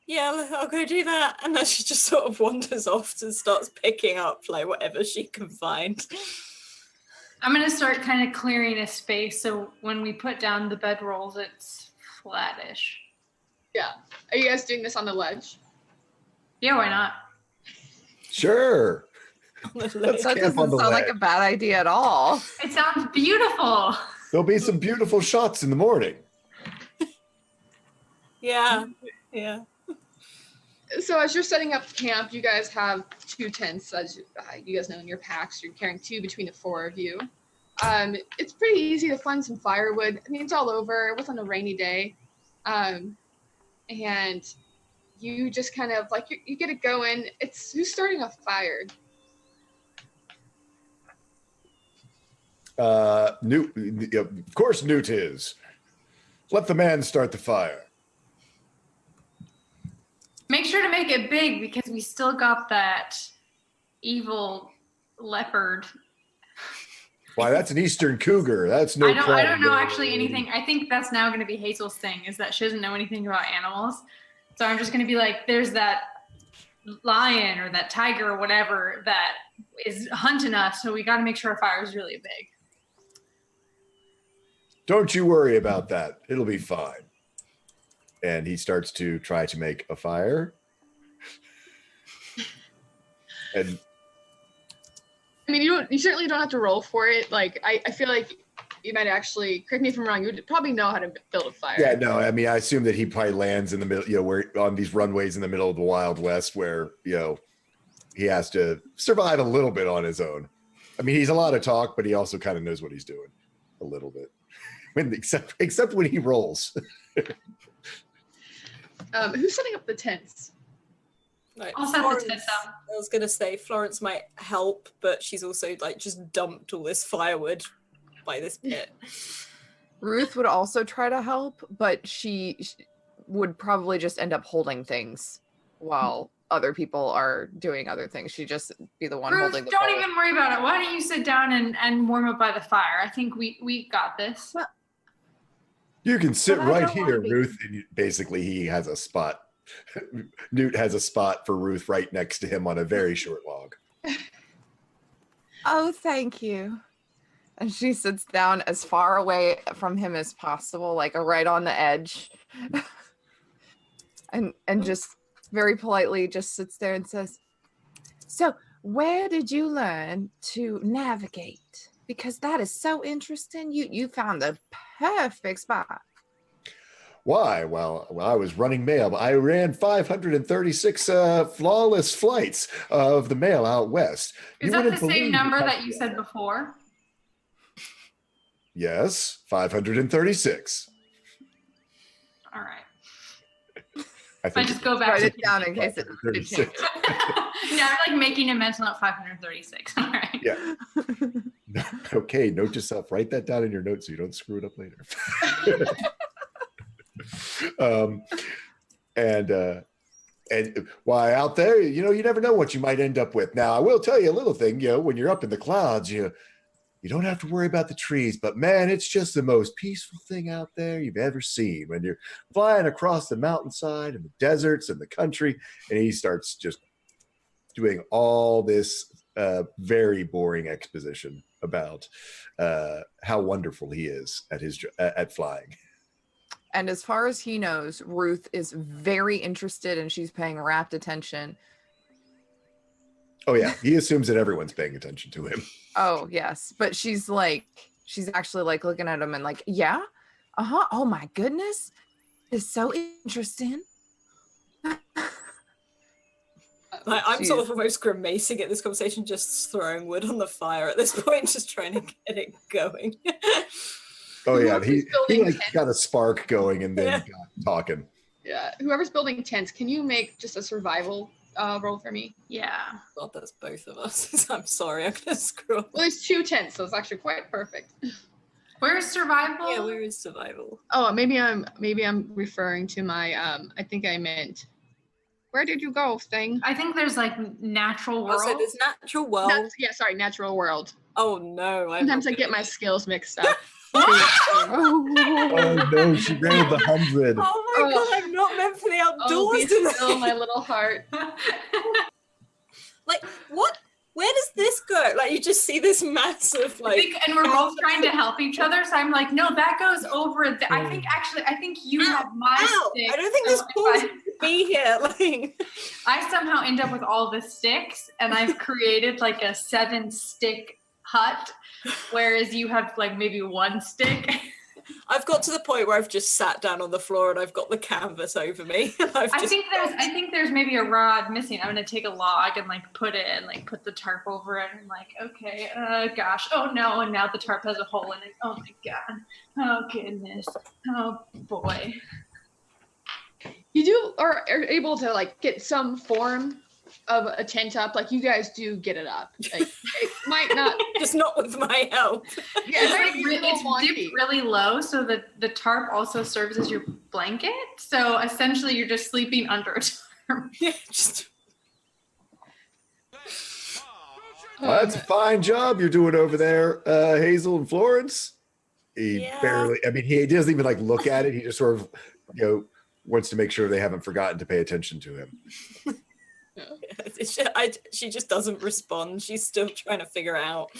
I'll go do that. And then she just sort of wanders off and starts picking up like whatever she can find. I'm gonna start kind of clearing a space so when we put down the bedrolls, it's flattish. Yeah. Are you guys doing this on the ledge? Yeah, why not? Sure. that camp doesn't on the sound like ledge. a bad idea at all. It sounds beautiful. There'll be some beautiful shots in the morning. Yeah. So as you're setting up camp, you guys have 2 tents, as you guys know, in your packs. You're carrying 2 between the 4 of you. It's pretty easy to find some firewood. I mean, it's all over. It wasn't a rainy day. And you just kind of, like, you get it going. It's who's starting a fire? Newt, of course Newt is. Let the man start the fire. Make sure to make it big because we still got that evil leopard. Why, that's an Eastern cougar. That's no I don't problem. know actually anything. I think that's now going to be Hazel's thing, is that she doesn't know anything about animals. So I'm just going to be like, there's that lion or that tiger or whatever that is hunting us. So we got to make sure our fire is really big. Don't you worry about that. It'll be fine. And he starts to try to make a fire. And I mean, you certainly don't have to roll for it. Like, I feel like you might actually, correct me if I'm wrong, you would probably know how to build a fire. yeah, no, I mean, I assume that he probably lands in the middle, where on these runways in the middle of the Wild West where, he has to survive a little bit on his own. I mean, he's a lot of talk, but he also kind of knows what he's doing a little bit. Except when he rolls. Who's setting up the tents? Like, I'll set the tents up. I was gonna say Florence might help, but she's also like just dumped all this firewood by this pit. Ruth would also try to help, but she would probably just end up holding things while other people are doing other things. She'd just be the one Ruth, holding the don't bowl. even worry about it. Why don't you sit down and warm up by the fire? I think we got this. Well, You can sit But I right don't wanna here, be- Ruth. And basically, he has a spot. Newt has a spot for Ruth right next to him on a very short log. Oh, thank you. And she sits down as far away from him as possible, like right on the edge. and just very politely just sits there and says, "So, where did you learn to navigate? Because that is so interesting. You found the perfect spot." Why? Well, I was running mail. I ran 536 flawless flights of the mail out west. Is You that the wouldn't same believe number how- that you said before? Yes, 536. All right. I I just go back Write to it down in case it 536. Yeah, I'm like making a mental note 536. All right. Yeah. Okay, note to self. Write that down in your notes so you don't screw it up later. And why out there, you never know what you might end up with. Now, I will tell you a little thing. When you're up in the clouds, you don't have to worry about the trees. But man, it's just the most peaceful thing out there you've ever seen when you're flying across the mountainside and the deserts and the country. And he starts just doing all this very boring exposition about how wonderful he is at flying. And as far as he knows, Ruth is very interested and she's paying rapt attention. Oh yeah, he assumes that everyone's paying attention to him. Oh, yes. But she's actually like looking at him and like, yeah, oh my goodness. It's so interesting. I'm sort of almost grimacing at this conversation, just throwing wood on the fire at this point, just trying to get it going. Oh yeah, Whoever's he building like tents- got a spark going and then got talking. Yeah, whoever's building tents, can you make just a survival roll for me? Yeah. God, that's both of us. I'm sorry, I'm gonna screw up. Well, there's 2 tents, so it's actually quite perfect. Where's survival? Yeah, where is survival? Oh, maybe I'm referring to my I think I meant. Where did you go, thing? I think there's like natural world. Also, there's natural world. Natural world. Oh no! Sometimes I get my skills mixed up. Oh no, she rolled the 100. Oh my god, I'm not meant for the Oh, outdoors be today. still, my little heart. Like, what? Where does this go? Like, you just see this massive, like. and we're both trying to help each other. So I'm like, no, that goes over. I think you Ow, have my ow, stick. I don't think so this if pause should be here. Like, I somehow end up with all the sticks, and I've created like a 7-stick hut, whereas you have like maybe 1 stick. I've got to the point where I've just sat down on the floor and I've got the canvas over me. And I think there's maybe a rod missing. I'm gonna take a log and like put it and like put the tarp over it and like, okay, gosh, oh no, and now the tarp has a hole in it. Oh my god, oh goodness, oh boy. You are able to like get some form of a tent up, like you guys do get it up. Like, it might not. just not with my help. Yeah, It's, it might like, be a little it's wonky. dipped really low, so that the tarp also serves as your blanket. So essentially, you're just sleeping under a tarp. Yeah, just. Well, that's a fine job you're doing over there, Hazel and Florence. He Yeah. barely, I mean, he doesn't even like look at it. He just sort of, wants to make sure they haven't forgotten to pay attention to him. She just doesn't respond. She's still trying to figure out.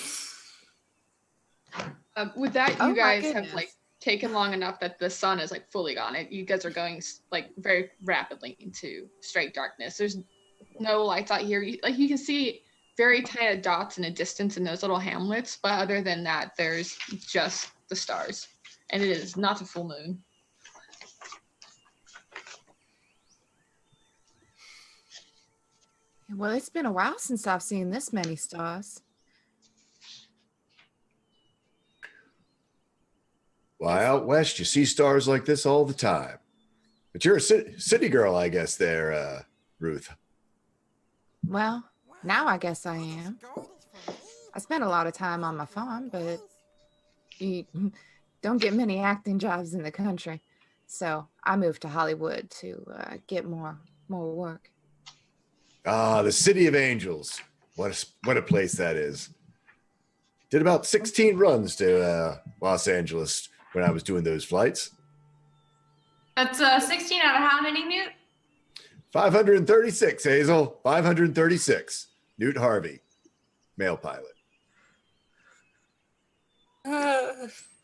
With that, Oh you my guys have goodness. like taken long enough that the sun is like fully gone. You guys are going like very rapidly into straight darkness. There's no lights out here. You can see very tiny dots in a distance in those little hamlets, but other than that, there's just the stars, and it is not a full moon. Well, it's been a while since I've seen this many stars. Why, out west, you see stars like this all the time. But you're a city girl, I guess, there, Ruth. Well, now I guess I am. I spent a lot of time on my farm, but you don't get many acting jobs in the country. So I moved to Hollywood to get more work. Ah, the City of Angels. What a place that is. Did about 16 runs to Los Angeles when I was doing those flights. That's 16 out of how many, Newt? 536, Hazel. 536. Newt Harvey, male pilot.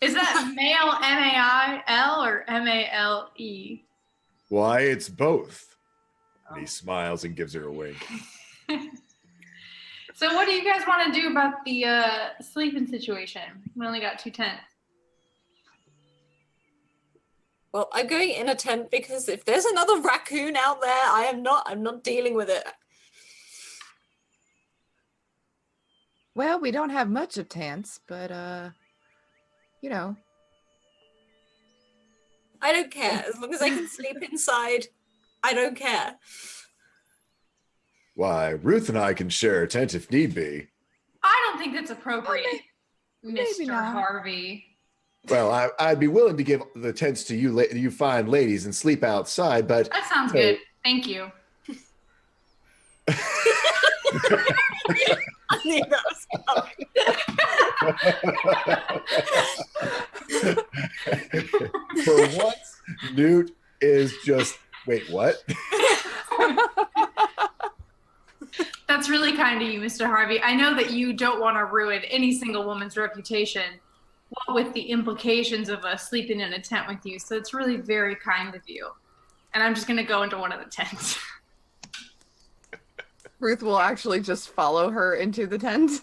Is that male M-A-I-L or M-A-L-E? Why, it's both. And he smiles and gives her a wink. So what do you guys want to do about the sleeping situation? We only got 2 tents. Well, I'm going in a tent because if there's another raccoon out there, I'm not dealing with it. Well, we don't have much of tents, but you know. I don't care. As long as I can sleep inside, I don't care. Why, Ruth and I can share a tent if need be. I don't think that's appropriate, maybe Mr. not. Harvey. Well, I'd be willing to give the tents to you fine ladies and sleep outside, but... That sounds good. Thank you. I knew that was coming. For once, Newt is just... Wait, what? That's really kind of you, Mr. Harvey. I know that you don't want to ruin any single woman's reputation, what with the implications of sleeping in a tent with you. So it's really very kind of you. And I'm just going to go into one of the tents. Ruth will actually just follow her into the tent.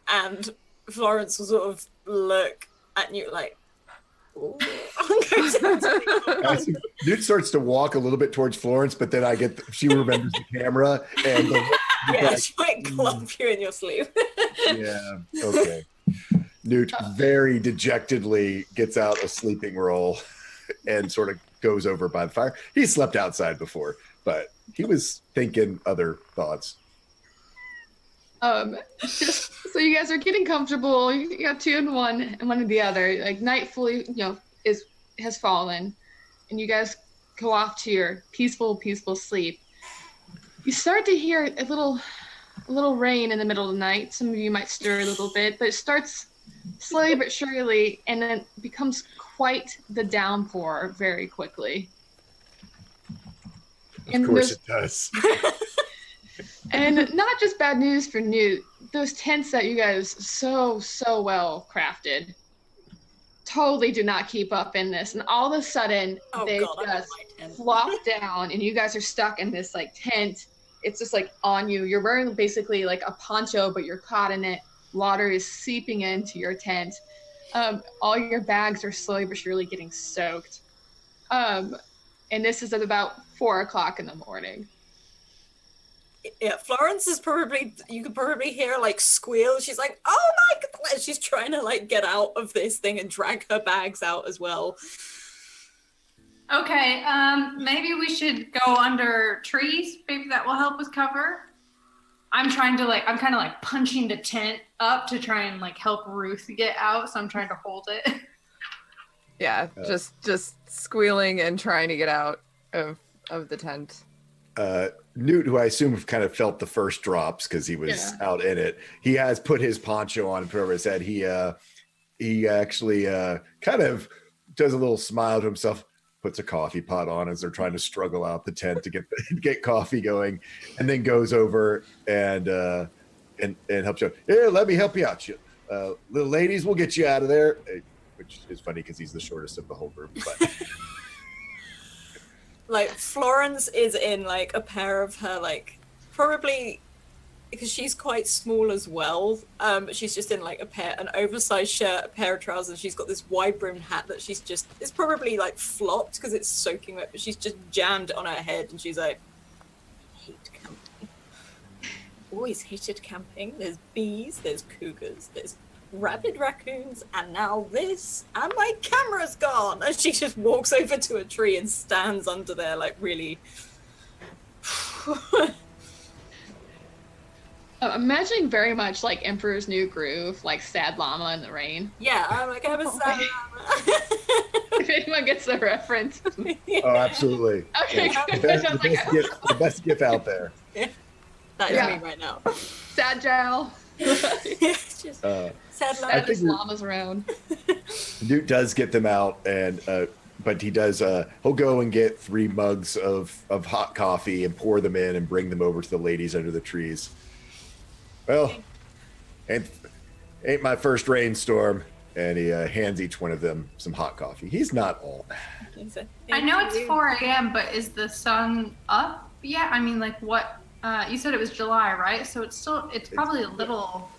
And Florence will sort of look at you like, ooh. Newt starts to walk a little bit towards Florence, but then she remembers the camera and yeah, she might clump you in your sleep. Yeah, okay. Newt very dejectedly gets out a sleeping roll and sort of goes over by the fire. He slept outside before, but he was thinking other thoughts. Just so you guys are getting comfortable, you got 2 and 1 and one and the other. Like night fully, has fallen, and you guys go off to your peaceful sleep. You start to hear a little rain in the middle of the night. Some of you might stir a little bit, but it starts slowly but surely, and then becomes quite the downpour very quickly. Of course it does. And not just bad news for Newt. Those tents that you guys so well crafted totally do not keep up in this. And all of a sudden, they just flop down, and you guys are stuck in this like tent. It's just like on you. You're wearing basically like a poncho, but you're caught in it. Water is seeping into your tent. All your bags are slowly but surely getting soaked. And this is at about 4:00 in the morning. Yeah, Florence is you could probably hear like squeal. She's like, oh my God. She's trying to like get out of this thing and drag her bags out as well. Okay, maybe we should go under trees. Maybe that will help with cover. I'm kind of like punching the tent up to try and like help Ruth get out. So I'm trying to hold it. Yeah, just squealing and trying to get out of the tent. Newt, who I assume kind of felt the first drops because he was out in it, he has put his poncho on and put over his head. He actually kind of does a little smile to himself, puts a coffee pot on as they're trying to struggle out the tent to get coffee going, and then goes over and helps you out. Here, let me help you out. Little ladies, we'll get you out of there. Which is funny because he's the shortest of the whole group. But like Florence is in like a pair of her like probably because she's quite small as well. But she's just in like an oversized shirt, a pair of trousers. She's got this wide brimmed hat that it's probably like flopped because it's soaking wet, but she's just jammed on her head and she's like, I hate camping. Always hated camping. There's bees, there's cougars, there's rabid raccoons, and now this, and my camera's gone. And she just walks over to a tree and stands under there like really imagining very much like Emperor's New Groove, like Sad Llama in the Rain. Yeah, I'm like, I'm a sad llama. If anyone gets the reference. Oh, absolutely. Okay, Yeah. good. The best gift out there. Yeah. That is Yeah. me right now. Sad Jal. It's just sad I life. think Saddest llamas around. Newt does get them out, and but he does. He'll go and get 3 mugs of hot coffee and pour them in and bring them over to the ladies under the trees. Well, ain't my first rainstorm, and he hands each one of them some hot coffee. He's not all bad. I know it's 4 a.m., but is the sun up yet? I mean, like what? You said it was July, right? So it's probably a little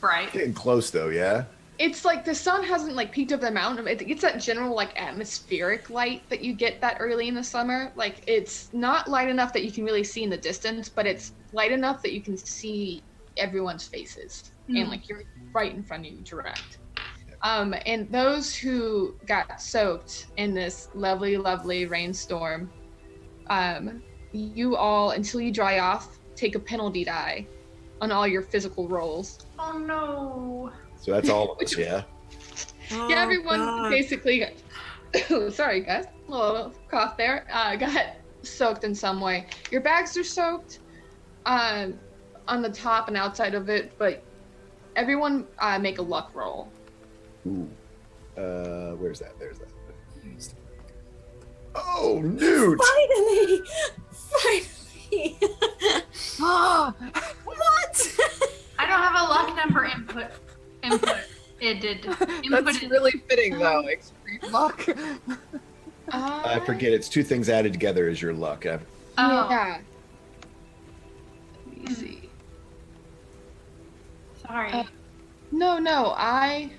bright. Getting close though, yeah. It's like the sun hasn't like peaked up the mountain. It gets that general like atmospheric light that you get that early in the summer. Like it's not light enough that you can really see in the distance, but it's light enough that you can see everyone's faces and like you're right in front of you direct. And those who got soaked in this lovely, lovely rainstorm, you all, until you dry off, take a penalty die on all your physical rolls. Oh no. So that's all of us, yeah. Yeah, everyone basically got, sorry guys, a little cough there, got soaked in some way. Your bags are soaked on the top and outside of it, but everyone make a luck roll. Ooh. Where's that? There's that. Oh, Newt! Finally! Ah, What? I don't have a luck number input. It did. that's Input. really fitting, though. Extreme luck. I forget. It's 2 things added together is your luck. Oh. Yeah. Let me see. Sorry. No, I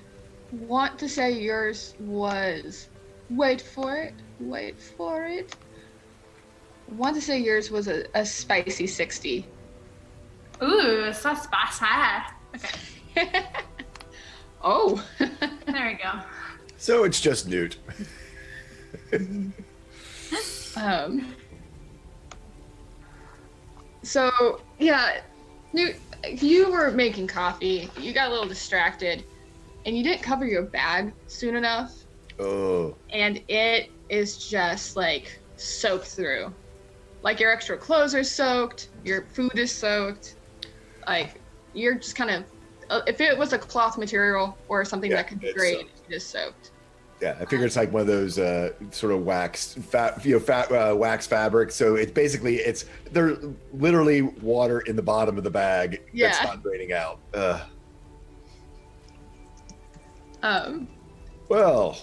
want to say yours was, wait for it. I want to say yours was a spicy 60. Ooh, so spicy. Okay, Oh. there we go. So it's just Newt. So yeah, Newt, you were making coffee. You got a little distracted, and you didn't cover your bag soon enough, Oh, and it is just like soaked through. Like your extra clothes are soaked, your food is soaked. Like you're just kind of, if it was a cloth material or something Yeah, that could be it's great, soaked. it's just soaked. yeah. I figure it's like one of those sort of wax fabrics. So it's basically there's literally water in the bottom of the bag that's Yeah. not draining out. Well,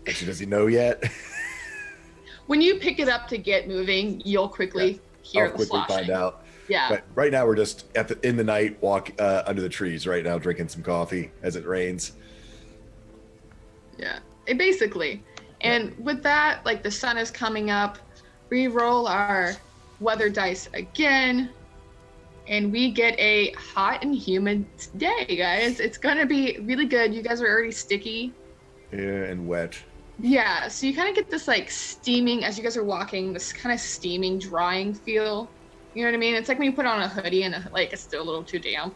actually, does he know yet? When you pick it up to get moving, you'll quickly hear I'll the quickly sloshing. find out. Yeah. But right now we're just in the night walk under the trees right now, drinking some coffee as it rains. Yeah, basically. And with that, like the sun is coming up, we roll our weather dice again, and we get a hot and humid day, guys. It's gonna be really good. You guys are already sticky. Yeah, and wet. Yeah, so you kind of get this like steaming, as you guys are walking, this kind of steaming, drying feel. You know what I mean? It's like when you put on a hoodie and like it's still a little too damp,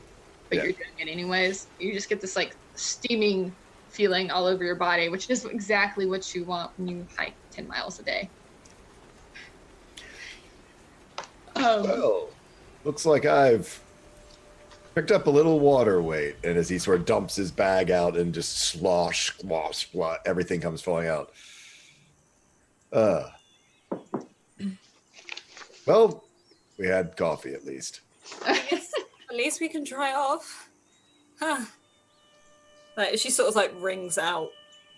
but Yeah. you're doing it anyways. You just get this like steaming feeling all over your body, which is exactly what you want when you hike 10 miles a day. Well, looks like I've picked up a little water weight. And as he sort of dumps his bag out and just slosh, everything comes falling out. Well, we had coffee at least. At least we can dry off. Huh. Like she sort of like wrings out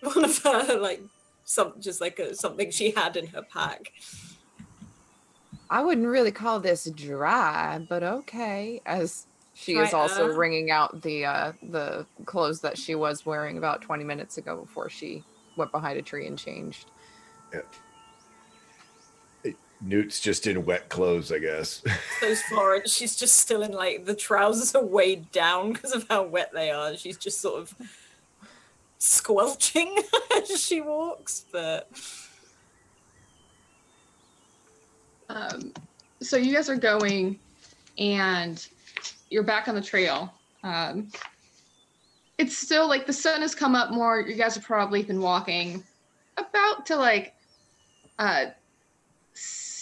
one of her like something she had in her pack. I wouldn't really call this dry, but okay. As she is Dry, also wringing out the clothes that she was wearing about 20 minutes ago before she went behind a tree and changed. Yeah. Newt's just in wet clothes, I guess. Those Florence, she's just still in like the trousers are weighed down because of how wet they are. She's just sort of squelching as she walks, but So you guys are going and you're back on the trail. It's still like the sun has come up more. You guys have probably been walking about to like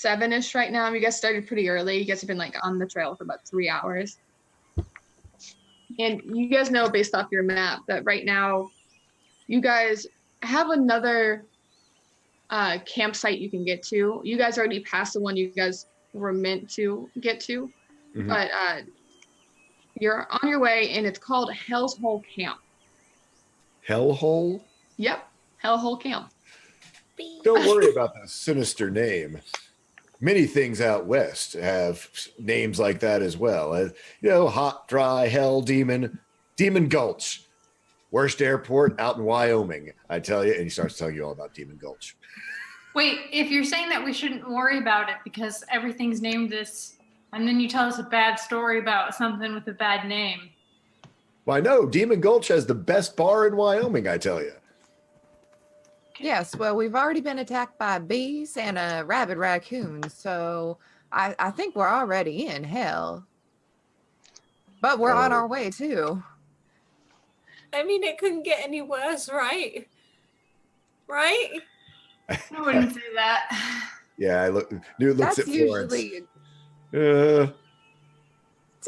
7-ish right now. You guys started pretty early. You guys have been like on the trail for about 3 hours. And you guys know based off your map that right now you guys have another campsite you can get to. You guys already passed the one you guys were meant to get to, but you're on your way, and it's called Hell's Hole Camp. Hellhole? Yep, Hellhole Camp. Don't worry about the sinister name. Many things out west have names like that as well. Hot, dry, hell, demon, Demon Gulch. Worst airport out in Wyoming, I tell you. And he starts telling you all about Demon Gulch. Wait, if you're saying that we shouldn't worry about it because everything's named this, and then you tell us a bad story about something with a bad name. Well, I know Demon Gulch has the best bar in Wyoming, I tell you. Yes, well, we've already been attacked by bees and a rabid raccoon, so I think we're already in hell. But we're on our way, too. I mean, it couldn't get any worse, right? Right? I wouldn't say that. Yeah, Newt looks at Florence. It's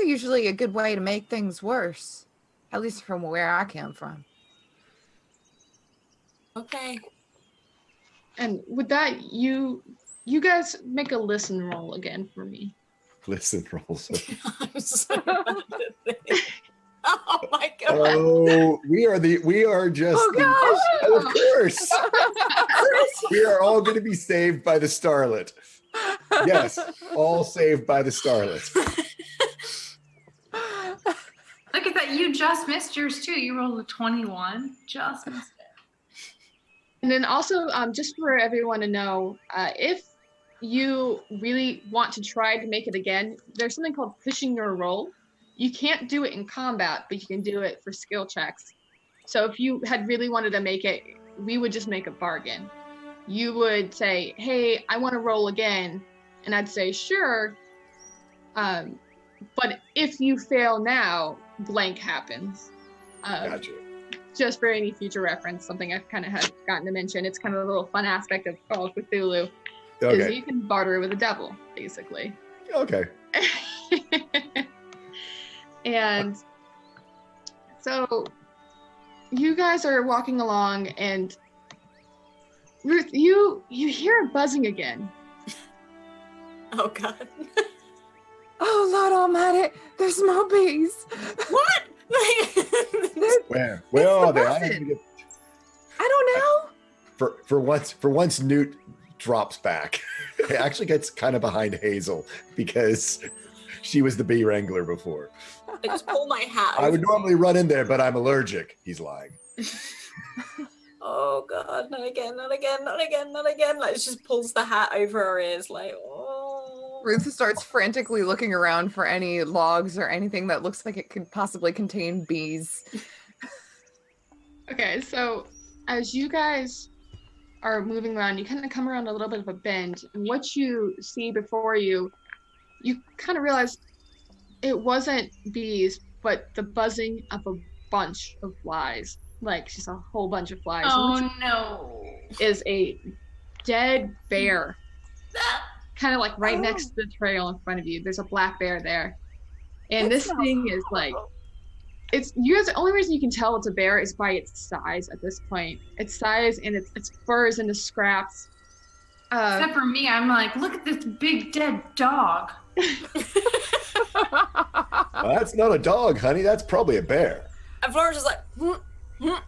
usually a good way to make things worse, at least from where I come from. Okay. And with that, you guys make a listen roll again for me. Listen rolls. I'm so bad at this. Oh my god. Oh, we are just of course. We are all going to be saved by the starlet. Yes, all saved by the starlet. Look at that. You just missed yours too. You rolled a 21. Just missed it. And then also, just for everyone to know, if you really want to try to make it again, there's something called pushing your roll. You can't do it in combat, but you can do it for skill checks. So if you had really wanted to make it, we would just make a bargain. You would say, hey, I want to roll again. And I'd say, sure. But if you fail now, blank happens. Gotcha. Just for any future reference, something I've kind of had gotten to mention. It's kind of a little fun aspect of Call of Cthulhu. Okay. You can barter with the devil, basically. Okay. And so you guys are walking along, and Ruth, you hear it buzzing again. Oh god. Oh, Lord Almighty, there's more bees. What? Where are they? I don't know. For once, Newt drops back. It actually gets kind of behind Hazel because she was the bee wrangler before. I just pull my hat I would over. normally run in there, but I'm allergic. He's lying. Oh god, not again, not again, not again, not again. Like, just pulls the hat over her ears, like, oh. Ruth starts frantically looking around for any logs or anything that looks like it could possibly contain bees. Okay, so as you guys are moving around, you kind of come around a little bit of a bend, and what you see before you, you kind of realize it wasn't bees, but the buzzing of a bunch of flies. Like, just a whole bunch of flies. Oh no. Is a dead bear. Kind of like right next to the trail in front of you. There's a black bear there. And this thing is like, it's you guys, the only reason you can tell it's a bear is by its size at this point. Its size and its furs and the scraps. Except for me, I'm like, look at this big dead dog. Well, that's not a dog, honey. That's probably a bear. And Florence is like,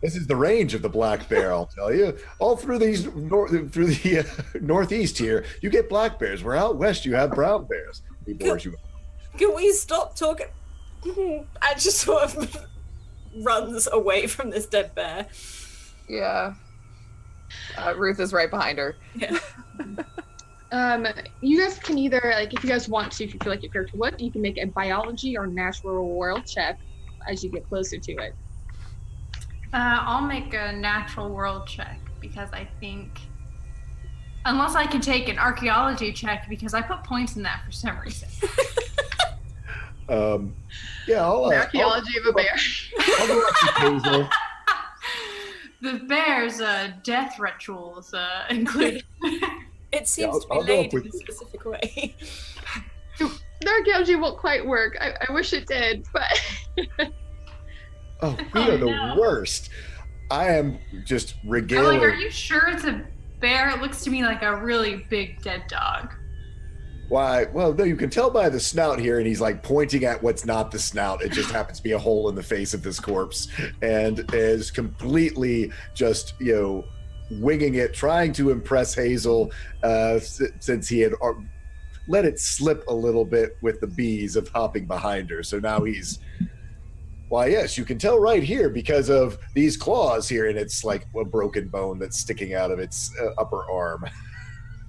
This is the range of the black bear, I'll tell you. All through the northeast here, you get black bears. Where out west, you have brown bears. He bores you. can we stop talking? And just sort of runs away from this dead bear. Yeah. Ruth is right behind her. Yeah. You guys can either, like, if you guys want to, if you feel like your character would, you can make a biology or natural world check as you get closer to it. I'll make a natural world check because I think, unless I can take an archaeology check because I put points in that for some reason. Yeah, Archaeology of a bear. I'll go up to Hazel. The bear's death rituals included. It seems to be I'll go laid up in with a specific way. Dark Yoji won't quite work. I wish it did, but Oh, we Oh, are the no. worst. I am just I'm regaling. like, are you sure it's a bear? It looks to me like a really big dead dog. Why? Well, no, you can tell by the snout here, and he's like pointing at what's not the snout. It just happens to be a hole in the face of this corpse, and is completely just, winging it, trying to impress Hazel, since he had let it slip a little bit with the bees of hopping behind her. So now he's, why, yes, you can tell right here because of these claws here, and it's like a broken bone that's sticking out of its upper arm.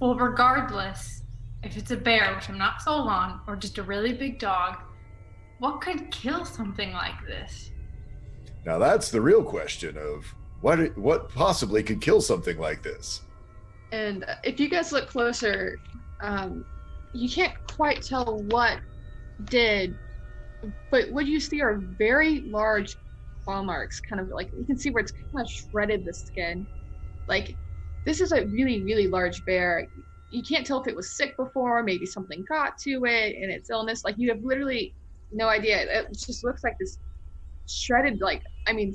Well, regardless, if it's a bear, which I'm not sold on, or just a really big dog, what could kill something like this? Now that's the real question of what possibly could kill something like this. and if you guys look closer, you can't quite tell what did, but what you see are very large claw marks, kind of like you can see where it's kind of shredded the skin. Like, this is a really, really large bear. You can't tell if it was sick before, maybe something got to it and its illness. Like, you have literally no idea. It just looks like this shredded,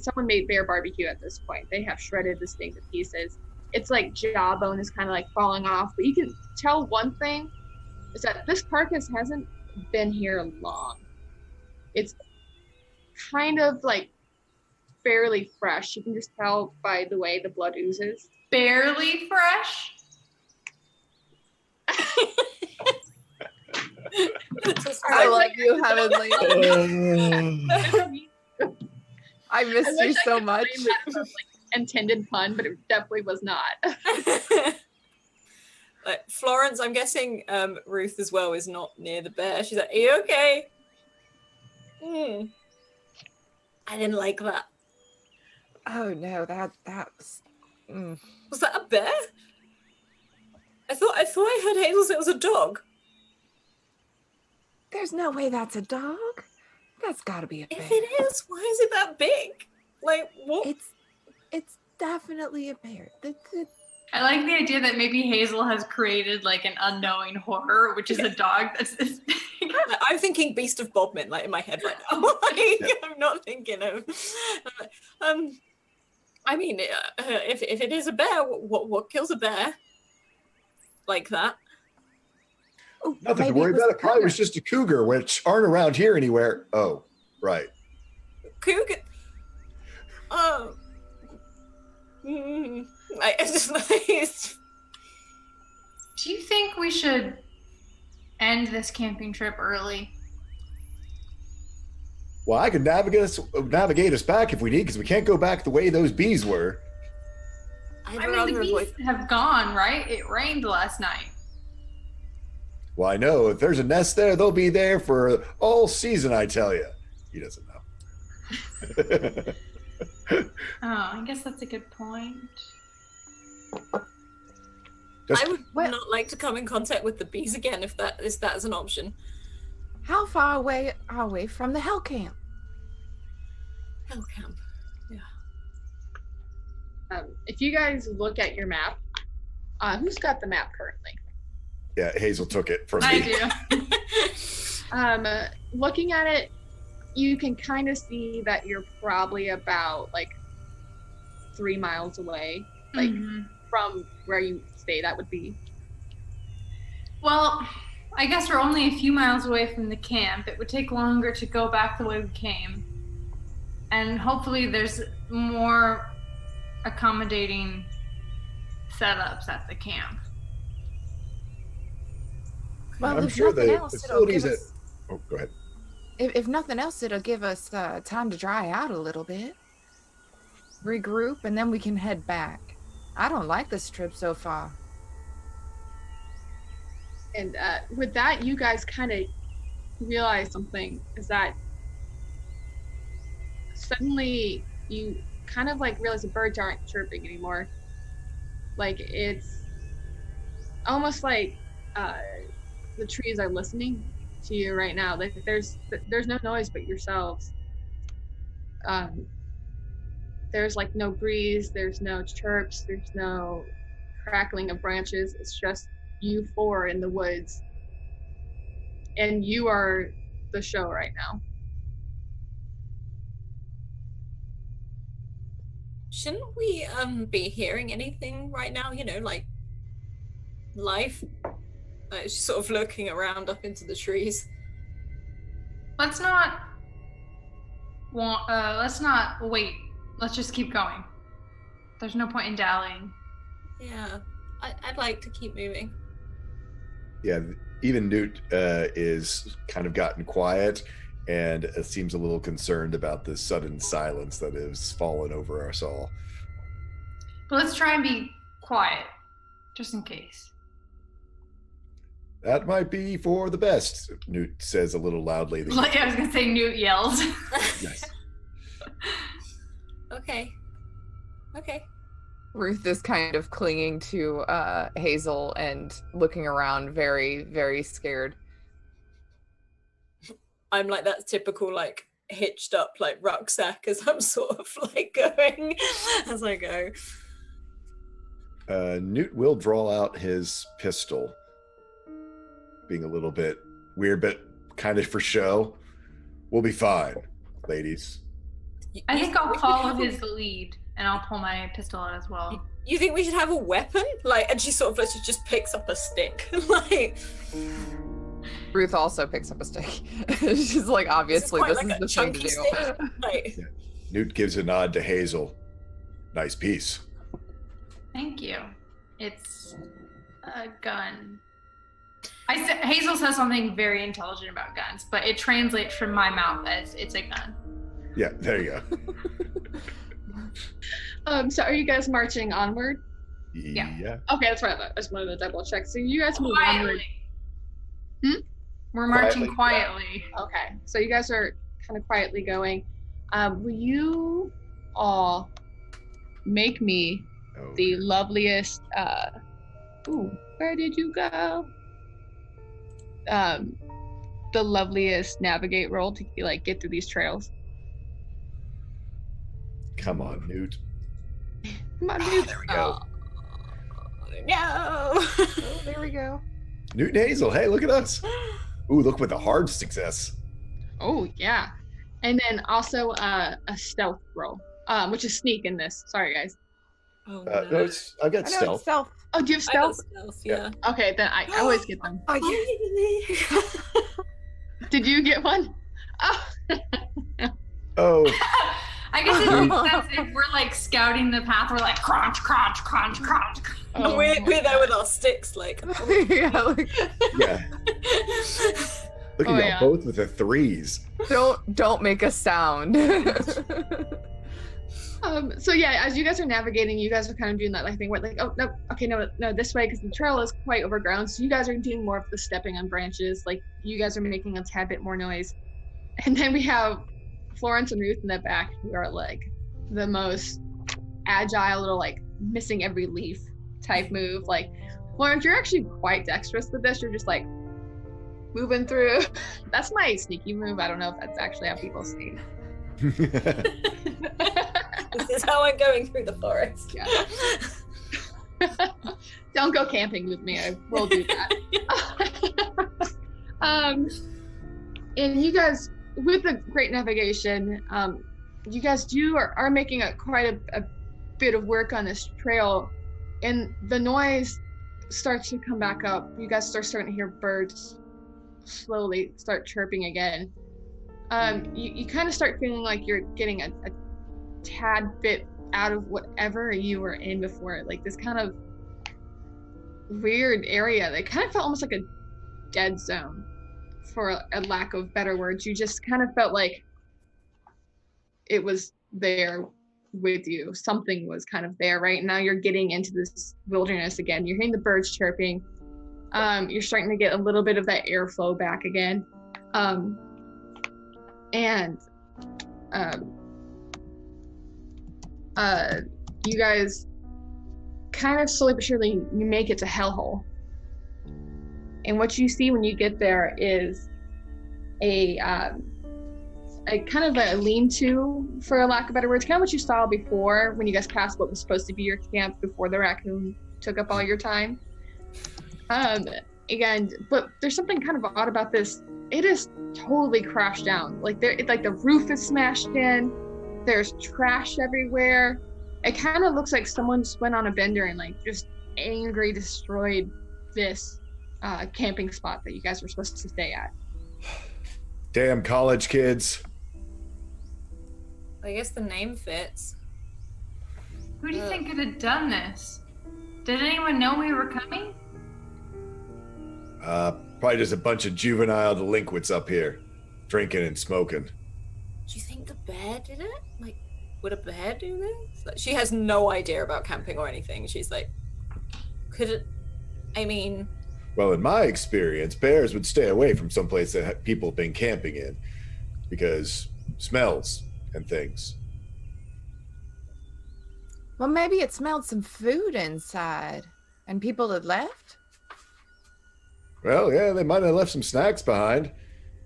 someone made bear barbecue at this point. They have shredded this thing to pieces. It's like jawbone is kind of like falling off. But you can tell one thing is that this carcass hasn't been here long. It's kind of like fairly fresh. You can just tell by the way the blood oozes. Barely fresh? I love you, Heavenly. I missed wish you I so could much. claim that as a, intended pun, but it definitely was not. Florence, I'm guessing Ruth as well is not near the bear. She's like, are you okay? I didn't like that. Oh no, that was. Was that a bear? I thought I heard Hazel say it was a dog. There's no way that's a dog. That's got to be a bear. If it is, why is it that big? Like, what? It's definitely a bear. I like the idea that maybe Hazel has created like an unknowing horror, which is a dog that's this big. I'm thinking Beast of Bodmin, like in my head right now. Like, I'm not thinking of. If it is a bear, what kills a bear like that? Oh, Nothing to maybe worry it was about. the It probably was cougar. just a cougar, which aren't around here anywhere. Oh, right. Cougar. Oh. Do you think we should end this camping trip early? Well, I could navigate us back if we need, because we can't go back the way those bees were. I'd I mean, rather the avoid. bees have gone, right? It rained last night. Well, I know if there's a nest there, they'll be there for all season. I tell you, he doesn't know. Oh, I guess that's a good point. Just- I would Well- not like to come in contact with the bees again if that is an option. How far away are we from the hell camp? Hell camp. If you guys look at your map, who's got the map currently? Yeah, Hazel took it from I me. do. Looking at it, you can kind of see that you're probably about like 3 miles away, like Mhm. from where you stay. That would be. Well, I guess we're only a few miles away from the camp. It would take longer to go back the way we came. And hopefully there's more accommodating setups at the camp. Well, I'm if sure nothing the else, it'll give facilities us. Oh, go ahead. If nothing else, it'll give us time to dry out a little bit, regroup, and then we can head back. I don't like this trip so far. And with that, you guys kind of realize something is that suddenly you kind of like realize the birds aren't chirping anymore. Like, it's almost like the trees are listening to you right now. Like, there's no noise but yourselves. There's like no breeze, there's no chirps, there's no crackling of branches. It's just you four in the woods, and you are the show right now. Shouldn't we be hearing anything right now? You know, like life. She's sort of looking around up into the trees. Let's not wait. Let's just keep going. There's no point in dallying. Yeah, I'd like to keep moving. Yeah, even Newt is kind of gotten quiet and seems a little concerned about the sudden silence that has fallen over us all. But let's try and be quiet, just in case. That might be for the best, Newt says a little loudly. Like I was gonna say, Newt yells. Yes. Okay. Ruth is kind of clinging to Hazel and looking around very, very scared. I'm like that typical like hitched up like rucksack as I'm sort of like going as I go. Newt will draw out his pistol, being a little bit weird, but kind of for show. We'll be fine, ladies. I think I'll follow his lead and I'll pull my pistol out as well. You think we should have a weapon? Like, and she sort of like, she just picks up a stick. Like, Ruth also picks up a stick. She's like, obviously, this is the thing to do. Like, Yeah. Newt gives a nod to Hazel. Nice piece. Thank you. It's a gun. Hazel says something very intelligent about guns, but it translates from my mouth as it's a gun. Yeah, there you go. So are you guys marching onward? Yeah. Okay, that's right. I just wanted to double check. So you guys move onward. Quietly. We're marching quietly. Okay, so you guys are kind of quietly going. Will you all make me the loveliest, where did you go? The loveliest navigate roll to like get through these trails. Come on, Newt. Come on, Newt. There we go. no. Oh, there we go. Newt and Hazel, hey, look at us. Ooh, look with a hard success. Oh yeah, and then also a stealth roll, which is sneak in this. Sorry guys. Oh, No, I got stealth. Stealth. Oh, do you have stealth? Yeah. Okay, then I always get them. Oh, yeah. Did you get one? Oh. Oh, I guess it makes sense if we're like scouting the path, we're like crunch, crunch, crunch, crunch. Oh, we're there with our sticks, like. Yeah, like, yeah. Look at y'all yeah. both with the threes. don't make a sound. So yeah, as you guys are navigating, you guys are kind of doing that like thing where like, oh no, okay, no, this way, because the trail is quite overgrown. So you guys are doing more of the stepping on branches. Like you guys are making a tad bit more noise. And then we have Florence and Ruth in the back, who are like the most agile, little like missing every leaf type move. Like Florence, you're actually quite dexterous with this. You're just like moving through. That's my sneaky move. I don't know if that's actually how people see it. This is how I'm going through the forest. Yeah. Don't go camping with me. I will do that. And you guys, with the great navigation, you guys are making quite a bit of work on this trail, and the noise starts to come back up. You guys starting to hear birds slowly start chirping again. You kind of start feeling like you're getting a tad bit out of whatever you were in before, like this kind of weird area that kind of felt almost like a dead zone, for a lack of better words. You just kind of felt like it was there with you. Something was kind of there. Right now you're getting into this wilderness again. You're hearing the birds chirping. You're starting to get a little bit of that airflow back again. You guys kind of slowly but surely you make it to Hellhole. And what you see when you get there is a kind of a lean-to, for lack of better words, kind of what you saw before when you guys passed what was supposed to be your camp before the raccoon took up all your time. But there's something kind of odd about this. It is totally crashed down. Like the roof is smashed in. There's trash everywhere. It kind of looks like someone just went on a bender and like just angry destroyed this camping spot that you guys were supposed to stay at. Damn college kids. I guess the name fits. Who do you think could have done this? Did anyone know we were coming? Probably just a bunch of juvenile delinquents up here, drinking and smoking. Do you think the bear did it? Like, would a bear do this? Like, she has no idea about camping or anything. She's like, could it? I mean, Well, in my experience, bears would stay away from someplace that people have been camping in because smells and things. Well, maybe it smelled some food inside and people had left. Well, yeah, they might have left some snacks behind.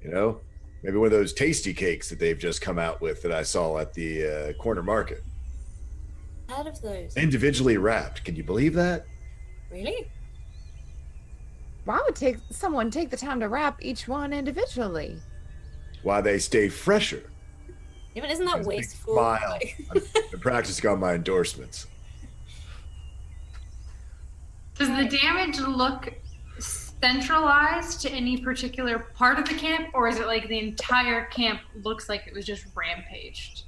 You know, maybe one of those tasty cakes that they've just come out with that I saw at the corner market. out of those. Individually wrapped. Can you believe that? Really? Why would someone take the time to wrap each one individually? Why they stay fresher. Yeah, but isn't that There's a big wasteful? smile. Like- I'm practicing on my endorsements. Does the damage look centralized to any particular part of the camp, or is it like the entire camp looks like it was just rampaged?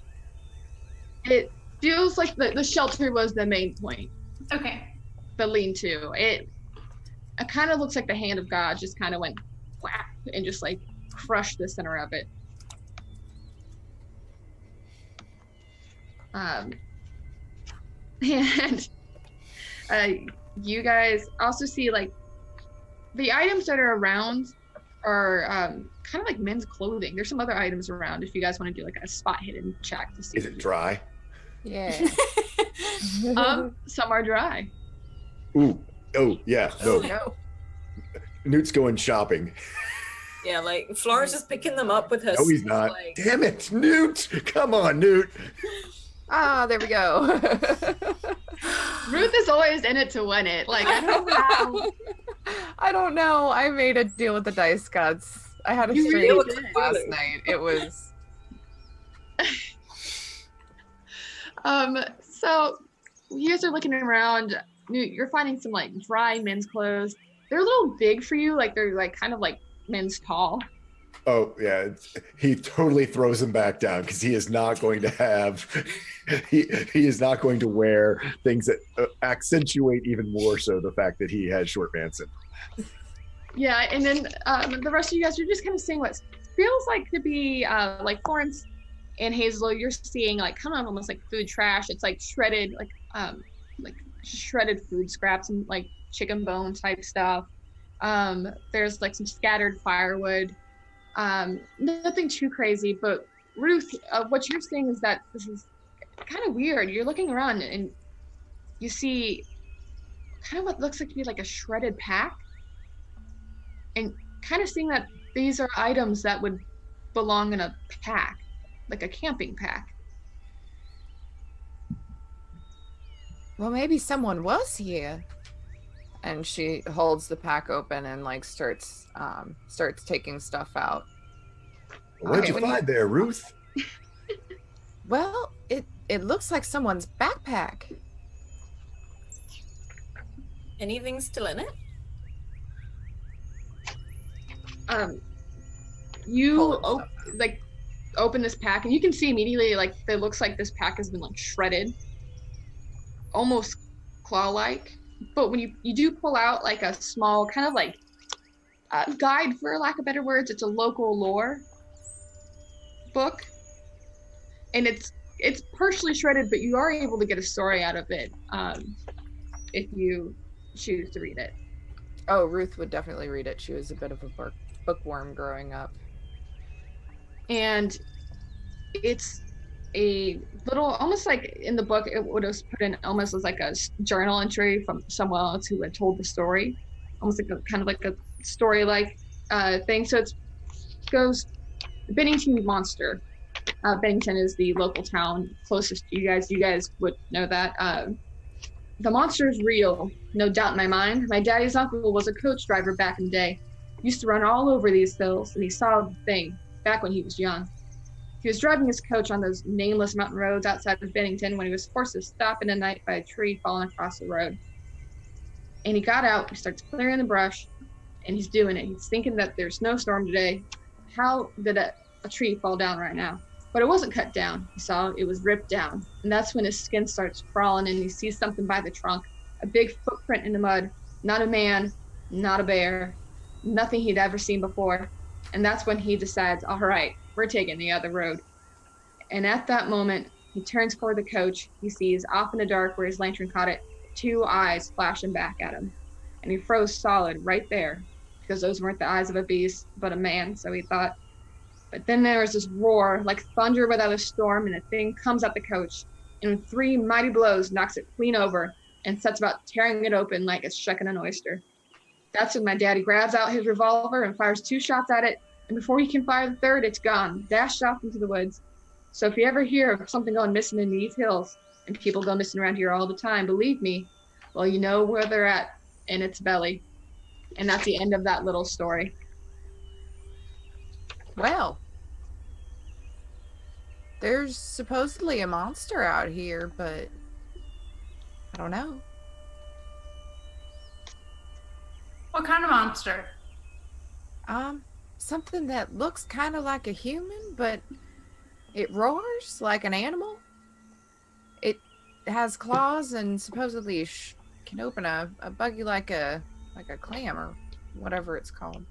It feels like the shelter was the main point, Okay. the lean-to. It kind of looks like the hand of God just kind of went whap and just like crushed the center of it. And you guys also see like the items that are around are kind of like men's clothing. There's some other items around if you guys want to do like a spot hidden check to see. Is it dry? Yeah. Some are dry. Ooh. Oh, yeah. No. No. Newt's going shopping. Yeah, like Flora's just picking them up with her. No, he's not. Like, Damn it, Newt! Come on, Newt. Ah, there we go. Ruth is always in it to win it. Like I don't know how. I don't know. I made a deal with the dice gods. I had a You stream really did. last night. It was So you guys are looking around. You're finding some like dry men's clothes. They're a little big for you. Like they're like kind of like men's tall. Oh, yeah. He totally throws him back down because he is not going to have, he is not going to wear things that accentuate even more so the fact that he has short Manson. Yeah, and then the rest of you guys are just kind of seeing what feels like to be like Florence and Hazel. You're seeing like kind of almost like food trash. It's like shredded, like shredded food scraps and like chicken bone type stuff. There's like some scattered firewood. Nothing too crazy, but Ruth, what you're seeing is that this is kind of weird. You're looking around and you see kind of what looks like to be like a shredded pack, and kind of seeing that these are items that would belong in a pack, like a camping pack. well, maybe someone was here. And she holds the pack open and like starts taking stuff out. What'd you when find there, Ruth? Well, it looks like someone's backpack. anything still in it? You Pull it open this pack and you can see immediately like it looks like this pack has been like shredded, almost claw-like. But when you do pull out like a small kind of like guide, for lack of better words, it's a local lore book, and it's partially shredded, but you are able to get a story out of it if you choose to read it. Oh, Ruth would definitely read it. She was a bit of a bookworm growing up. And it's a little, almost like in the book, it would have put in almost as like a journal entry from someone else who had told the story, almost like a kind of like a story-like thing. So it goes, Bennington Monster. Bennington is the local town closest to you guys. You guys would know that. The monster is real, no doubt in my mind. My daddy's uncle was a coach driver back in the day. He used to run all over these hills, and he saw the thing back when he was young. He was driving his coach on those nameless mountain roads outside of Bennington when he was forced to stop in the night by a tree falling across the road. And he got out, he starts clearing the brush, and he's doing it. He's thinking that there's no storm today. How did a tree fall down right now? But it wasn't cut down. He saw it was ripped down. And that's when his skin starts crawling and he sees something by the trunk, a big footprint in the mud. Not a man, not a bear, nothing he'd ever seen before. And that's when he decides, all right, we're taking the other road. And at that moment, he turns toward the coach. He sees off in the dark where his lantern caught it, 2 eyes flashing back at him. And he froze solid right there because those weren't the eyes of a beast, but a man, so he thought. But then there was this roar, like thunder without a storm, and the thing comes at the coach, and with 3 mighty blows knocks it clean over and sets about tearing it open like it's shucking an oyster. That's when my daddy grabs out his revolver and fires 2 shots at it, and before he can fire the third, it's gone, dashed off into the woods. So if you ever hear of something going missing in these hills, and people go missing around here all the time, believe me, well, you know where they're at, in its belly. And that's the end of that little story. Well, there's supposedly a monster out here, but I don't know. What kind of monster? Something that looks kind of like a human, but it roars like an animal. It has claws and supposedly can open a buggy like a clam or whatever it's called.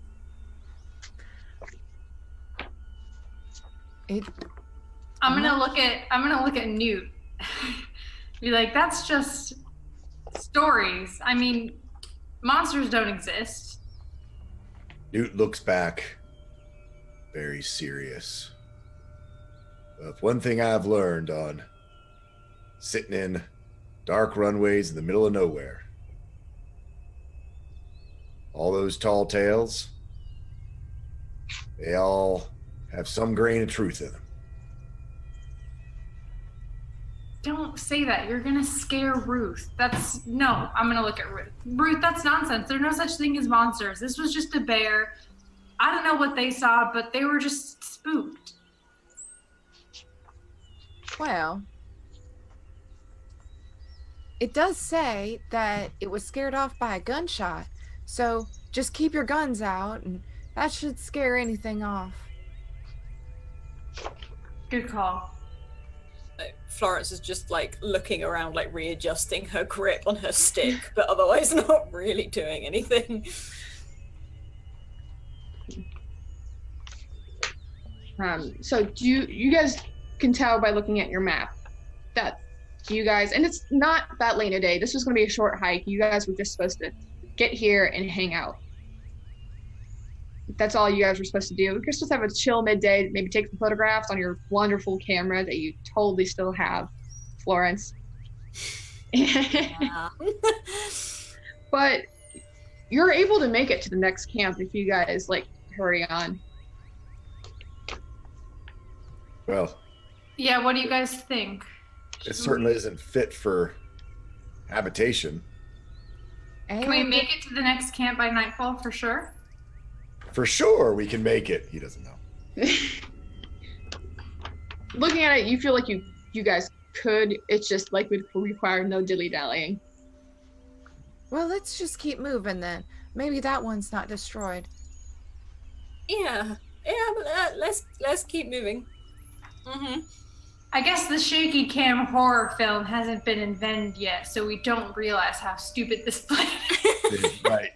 I'm gonna look at Newt. Be like, that's just stories. I mean, monsters don't exist. Newt looks back, very serious. If one thing I've learned on sitting in dark runways in the middle of nowhere, all those tall tales, they all have some grain of truth in them. Don't say that. You're gonna scare Ruth. No, I'm gonna look at Ruth. Ruth, that's nonsense. There's no such thing as monsters. This was just a bear. I don't know what they saw, but they were just spooked. Well, it does say that it was scared off by a gunshot. So just keep your guns out and that should scare anything off. Good call. Florence is just like looking around, like readjusting her grip on her stick, but otherwise not really doing anything. So do you guys can tell by looking at your map that you guys, and it's not that late in the day, this was going to be a short hike. You guys were just supposed to get here and hang out. That's all you guys were supposed to do. You're supposed to have a chill midday, maybe take some photographs on your wonderful camera that you totally still have, Florence. Yeah. But you're able to make it to the next camp if you guys like hurry on. Well, Yeah, what do you guys think? it certainly isn't fit for habitation. Can we make it to the next camp by nightfall for sure? For sure, we can make it. He doesn't know. Looking at it, you feel like you guys could. It's just like would require no dilly-dallying. Well, let's just keep moving then. Maybe that one's not destroyed. Yeah, but let's keep moving. Mm-hmm. I guess the shaky cam horror film hasn't been invented yet, so we don't realize how stupid this plan is. Right.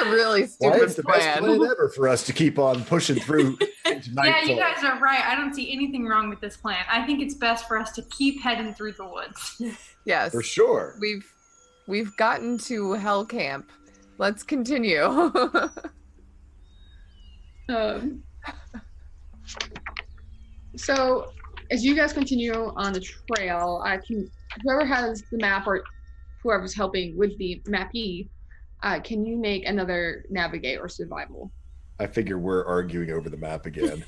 A really Why stupid it's the best plan. plan ever for us to keep on pushing through into Yeah, nightfall. you guys are right. I don't see anything wrong with this plan. I think it's best for us to keep heading through the woods. Yes. For sure. We've gotten to Hell Camp. Let's continue. So as you guys continue on the trail, whoever has the map or whoever's helping with the mappy, can you make another navigate or survival? I figure we're arguing over the map again.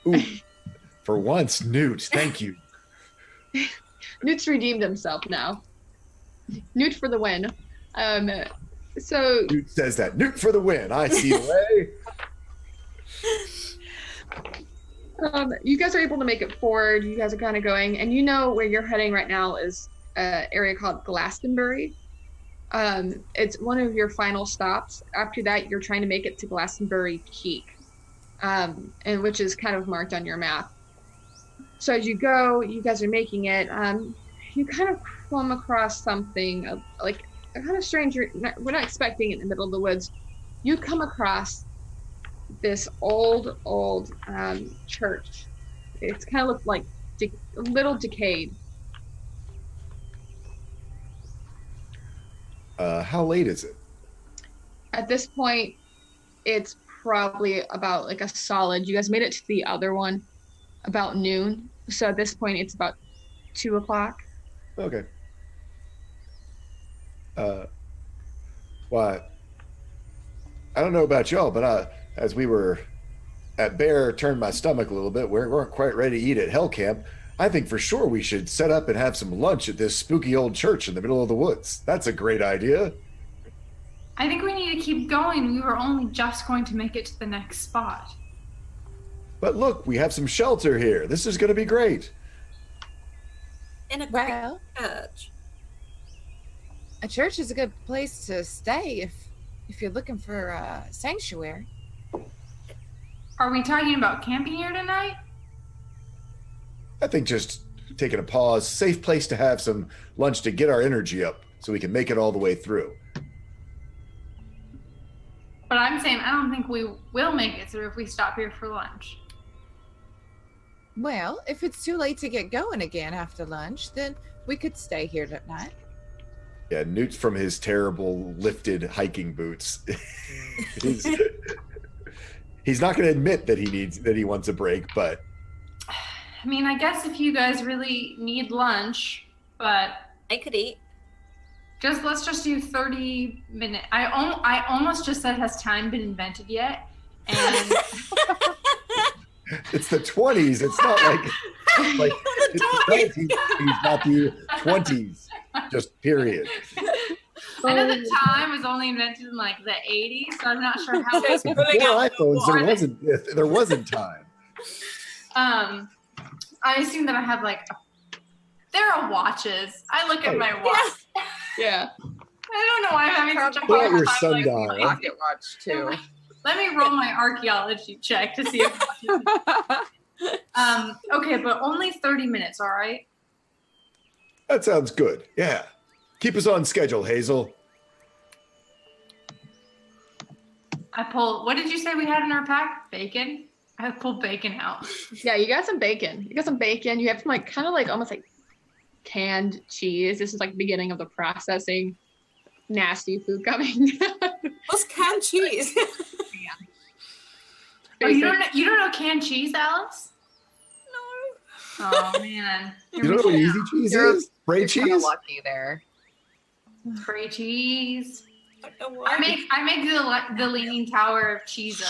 Ooh, For once, Newt, thank you. Newt's redeemed himself now. Newt for the win. So Newt says that. Newt for the win. I see the way. You guys are able to make it forward. You guys are kind of going, and you know where you're heading right now is an area called Glastonbury. It's one of your final stops. After that, you're trying to make it to Glastonbury Keep, and which is kind of marked on your map. So as you go, you guys are making it. You kind of come across something like a kind of strange. We're not expecting it in the middle of the woods. You come across this old church. It's kind of looked like a little decayed. How late is it? At this point, it's probably about like a solid. You guys made it to the other one about noon. So at this point, it's about 2 o'clock. Okay. Well, I don't know about y'all, but as we were at Bear, turned my stomach a little bit. We weren't quite ready to eat at Hell Camp. I think for sure we should set up and have some lunch at this spooky old church in the middle of the woods. That's a great idea. I think we need to keep going. We were only just going to make it to the next spot. But look, we have some shelter here. This is going to be great. In a Well, church. a church is a good place to stay if you're looking for a sanctuary. Are we talking about camping here tonight? I think just taking a pause, safe place to have some lunch to get our energy up so we can make it all the way through. But I'm saying I don't think we will make it through if we stop here for lunch. Well, if it's too late to get going again after lunch, then we could stay here tonight. Yeah, Newt's from his terrible lifted hiking boots. He's not going to admit that he wants a break, but I mean, I guess if you guys really need lunch, but I could eat. let's just do 30 minutes. I almost just said, has time been invented yet? And it's the 20s. It's not like it's the 19s. He's not the 20s. Just period. I know the time was only invented in like the 80s, so I'm not sure how. Before iPhones, there wasn't time. I assume that I have there are watches. I look at my watch. Yeah. I don't know why I'm having such a Pull out hard your time. sundial. Pocket watch too. Let me roll my archaeology check to see if okay, but only 30 minutes, all right? That sounds good. Yeah. Keep us on schedule, Hazel. I pull, what did you say we had in our pack? Bacon? I pulled bacon out. Yeah, you got some bacon. You have some kind of almost like canned cheese. This is like the beginning of the processing. Nasty food coming. What's canned cheese? Oh, you don't know canned cheese, Alice? No. Oh man. You don't know what easy cheese is? Spray cheese? Lucky there. Spray cheese. I don't know why. I make the Leaning Tower of Cheesa.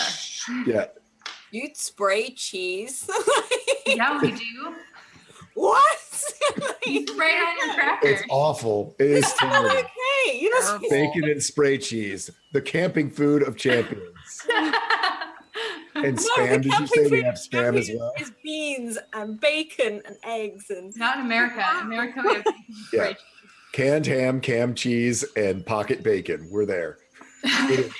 Yeah. You'd spray cheese? Yeah, we do. What? You spray it on your cracker. It's awful. It is It's not terrible. okay. You know, Bacon and spray cheese. The camping food of champions. And spam. Did you say we have spam as well? Is beans and bacon and eggs and Not in America. In America, we have spray Yeah. Canned ham, canned cheese, and pocket bacon. We're there. It is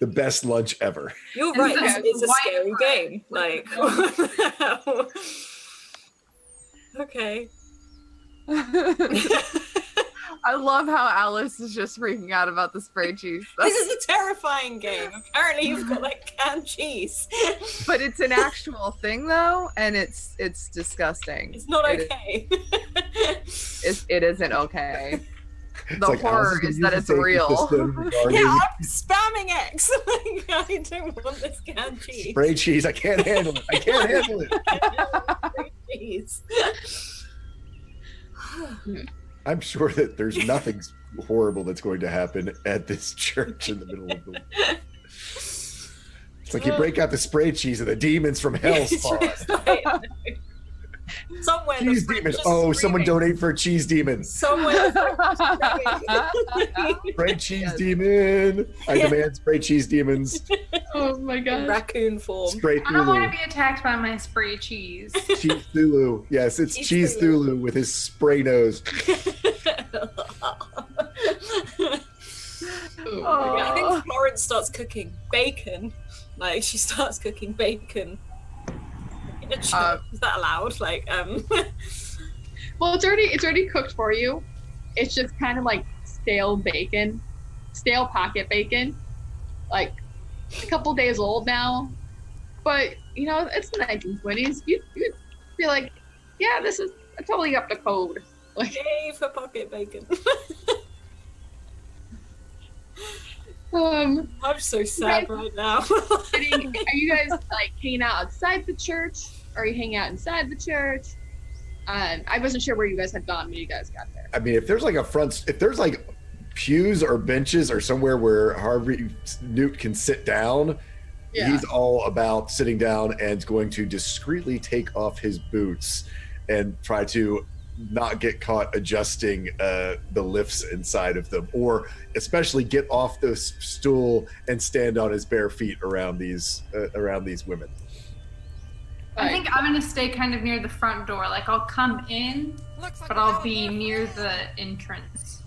the best lunch ever. You're And right. some It's a white scary bread. game. Like, what the hell? Okay. I love how Alice is just freaking out about the spray cheese. This is a terrifying game. Apparently, you've got canned cheese. But it's an actual thing though, and it's disgusting. It's not It okay. It isn't okay. It's The like, horror Alice is use that the it's safety real. system regarding Yeah, I'm spamming X. I don't want this canned cheese. spray cheese. I can't handle it. I can't handle it. Cheese. I'm sure that there's nothing horrible that's going to happen at this church in the middle of the. It's like you break out the spray cheese and the demons from hell spawn. Somewhere. the Cheese French demon. are Oh, someone screaming. donate for a cheese demon. Somewhere. the French are Spray cheese demon. I demand spray cheese demons. Oh my in god. raccoon form. Spray I don't want Thulu. to be attacked by my spray cheese. Cheese Thulu. Yes, it's Cheese cheese Thulu. Thulu with his spray nose. Oh. I think Florence starts cooking bacon. Like she starts cooking bacon. In a church. Is that allowed? Like, Well, it's already cooked for you. It's just kind of like stale bacon, stale pocket bacon, like a couple days old now. But you know, it's the 1920s. You feel like, yeah, this is totally up to code. Like, yay for pocket bacon. I'm so sad right now. are you guys like hanging out outside the church? Or are you hanging out inside the church? I wasn't sure where you guys had gone when you guys got there. I mean, if there's like pews or benches or somewhere where Harvey Newt can sit down, Yeah. he's all about sitting down and going to discreetly take off his boots and try to not get caught adjusting the lifts inside of them, or especially get off the stool and stand on his bare feet around these women. I think I'm gonna stay kind of near the front door. Like I'll come in, but I'll be near the entrance.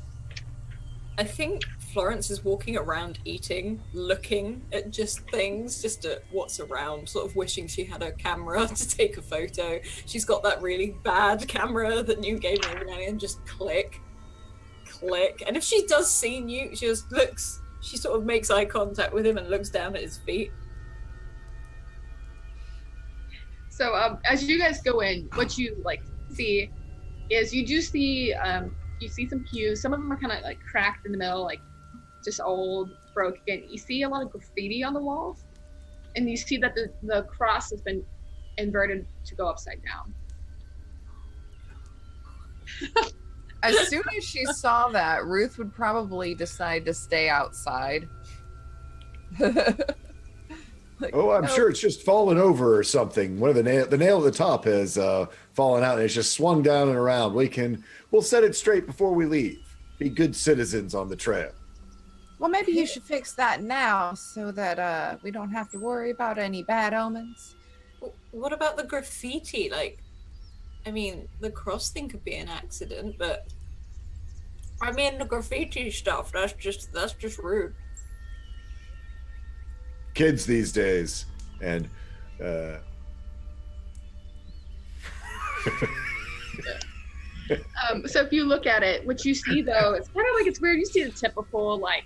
I think Florence is walking around eating, looking at just things, just at what's around, sort of wishing she had a camera to take a photo. She's got that really bad camera that Newt gave me every now and then, just click. And if she does see Newt, she just looks, she sort of makes eye contact with him and looks down at his feet. So as you guys go in, what you like see is you do see you see some pews. Some of them are kind of like cracked in the middle, like just old, broken. You see a lot of graffiti on the walls, and you see that the cross has been inverted to go upside down. As soon as she saw that, Ruth would probably decide to stay outside. Like, Oh, I'm no. sure it's just fallen over or something. One of the nail at the top has fallen out and it's just swung down and around. We'll set it straight before we leave. Be good citizens on the trail. Well, maybe you should fix that now so that we don't have to worry about any bad omens. What about the graffiti? Like, I mean, the cross thing could be an accident, but I mean, the graffiti stuff, that's just rude. Kids these days. And So if you look at it, what you see though, it's kind of like, it's weird. You see the typical, like,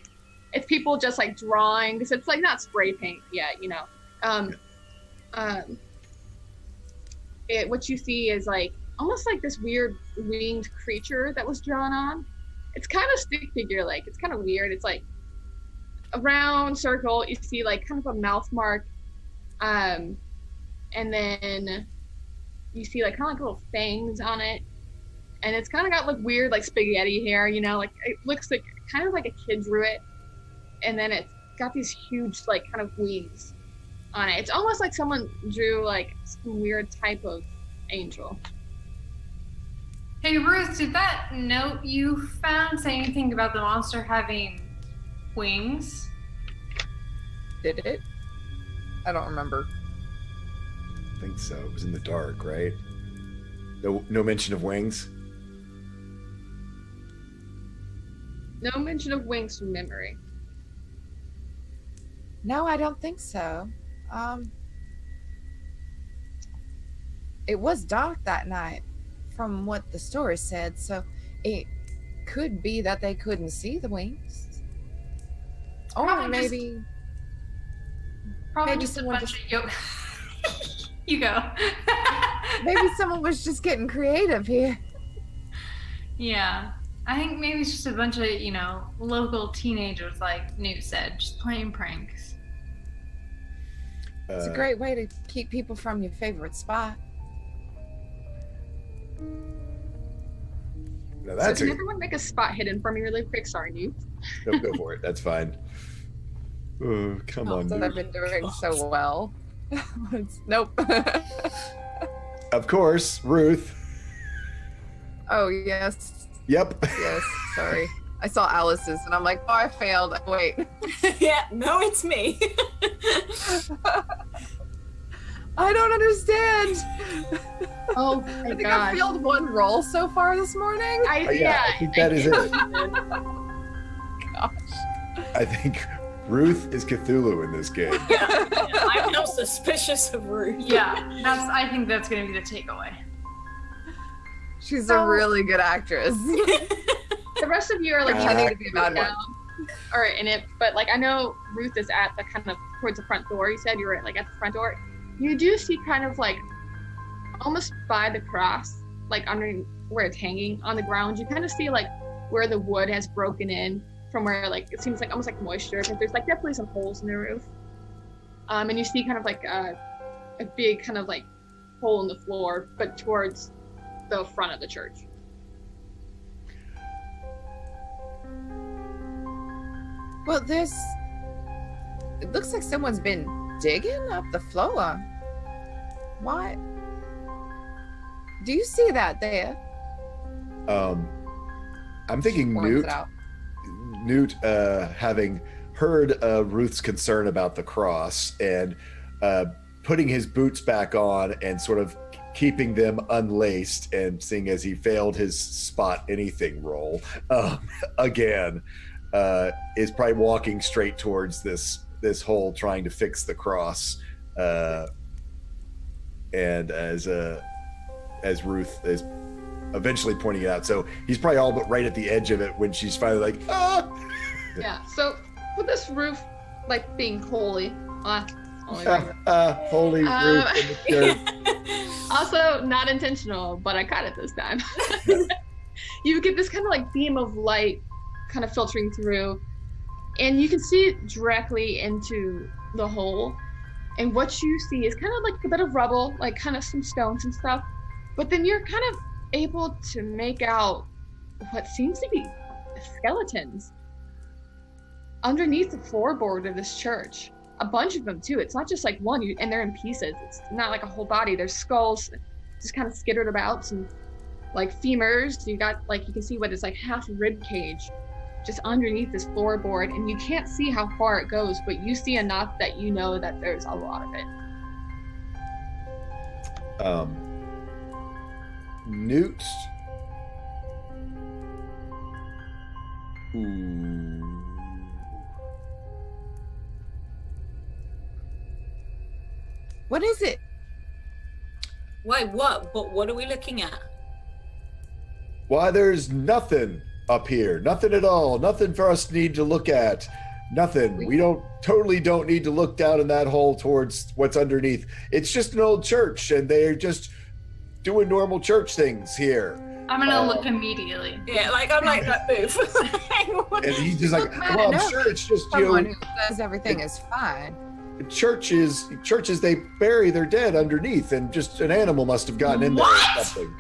it's people just like drawing, because it's like not spray paint yet, you know. What you see is like almost like this weird winged creature that was drawn on. It's kind of stick figure like. It's kind of weird. It's like a round circle. You see like kind of a mouth mark, and then you see like kind of like little fangs on it, and it's kind of got like weird like spaghetti hair. You know, like it looks like kind of like a kid drew it, and then it's got these huge like kind of wings on it. It's almost like someone drew like some weird type of angel. Hey Ruth, did that note you found say anything about the monster having wings? Did it? I don't remember. I think so. It was in the dark, right? No mention of wings. No mention of wings from memory. No, I don't think so. It was dark that night, from what the story said, so it could be that they couldn't see the wings. Or Probably maybe Probably Maybe just a someone bunch of You go. maybe someone was just getting creative here. Yeah. I think maybe it's just a bunch of, local teenagers, like Newt said, just playing pranks. It's a great way to keep people from your favorite spot. No, So that's can everyone make a spot hidden for me really quick? Sorry, Newt. no, go for it. That's fine. Oh, come on, So dude. I've been doing so well. Nope. of course, Ruth. Oh, yes. Yep. Yes. Sorry. I saw Alice's and I'm like, oh, I failed. Wait. Yeah, no, it's me. I don't understand. Oh I my think gosh. I failed one roll so far this morning. Yeah, I think that is it. Gosh. I think Ruth is Cthulhu in this game. Yeah, I'm now suspicious of Ruth. Yeah, I think that's gonna be the takeaway. She's So- a really good actress. The rest of you are like Pretending to be a bad one. or in it, but like I know Ruth is at the kind of towards the front door. You said you were like at the front door. You do see kind of like almost by the cross, like under where it's hanging on the ground. You kind of see like where the wood has broken in from where like it seems like almost like moisture, but there's like definitely some holes in the roof. And you see kind of like a big kind of like hole in the floor, but towards the front of the church. Well, it looks like someone's been digging up the floor. What? Do you see that there? I'm thinking Points Newt. it out. Newt, having heard Ruth's concern about the cross and putting his boots back on and sort of keeping them unlaced, and seeing as he failed his spot anything roll again, is probably walking straight towards this hole, trying to fix the cross. And as Ruth is eventually pointing it out, so he's probably all but right at the edge of it when she's finally like, ah! Yeah. So with this roof like being holy, only Holy Ruth in the church. also not intentional, but I caught it this time. You get this kind of like beam of light kind of filtering through, and you can see directly into the hole. And what you see is kind of like a bit of rubble, like kind of some stones and stuff. But then you're kind of able to make out what seems to be skeletons underneath the floorboard of this church. A bunch of them too. It's not just like one, and they're in pieces. It's not like a whole body. There's skulls just kind of skittered about, some like femurs. You got like, you can see what is like half rib cage just underneath this floorboard, and you can't see how far it goes, but you see enough that you know that there's a lot of it. Newt. Ooh. What is it? Why, what? What are we looking at? Why, there's nothing up here. Nothing at all. Nothing for us to need to look at. Nothing. We totally don't need to look down in that hole towards what's underneath. It's just an old church, and they're just doing normal church things here. I'm gonna look immediately. Yeah, like I'm like that move. And he's just like, Look, man, well, I'm no. sure it's just, Someone who says everything is fine. churches, they bury their dead underneath, and just an animal must have gotten in there What? or something.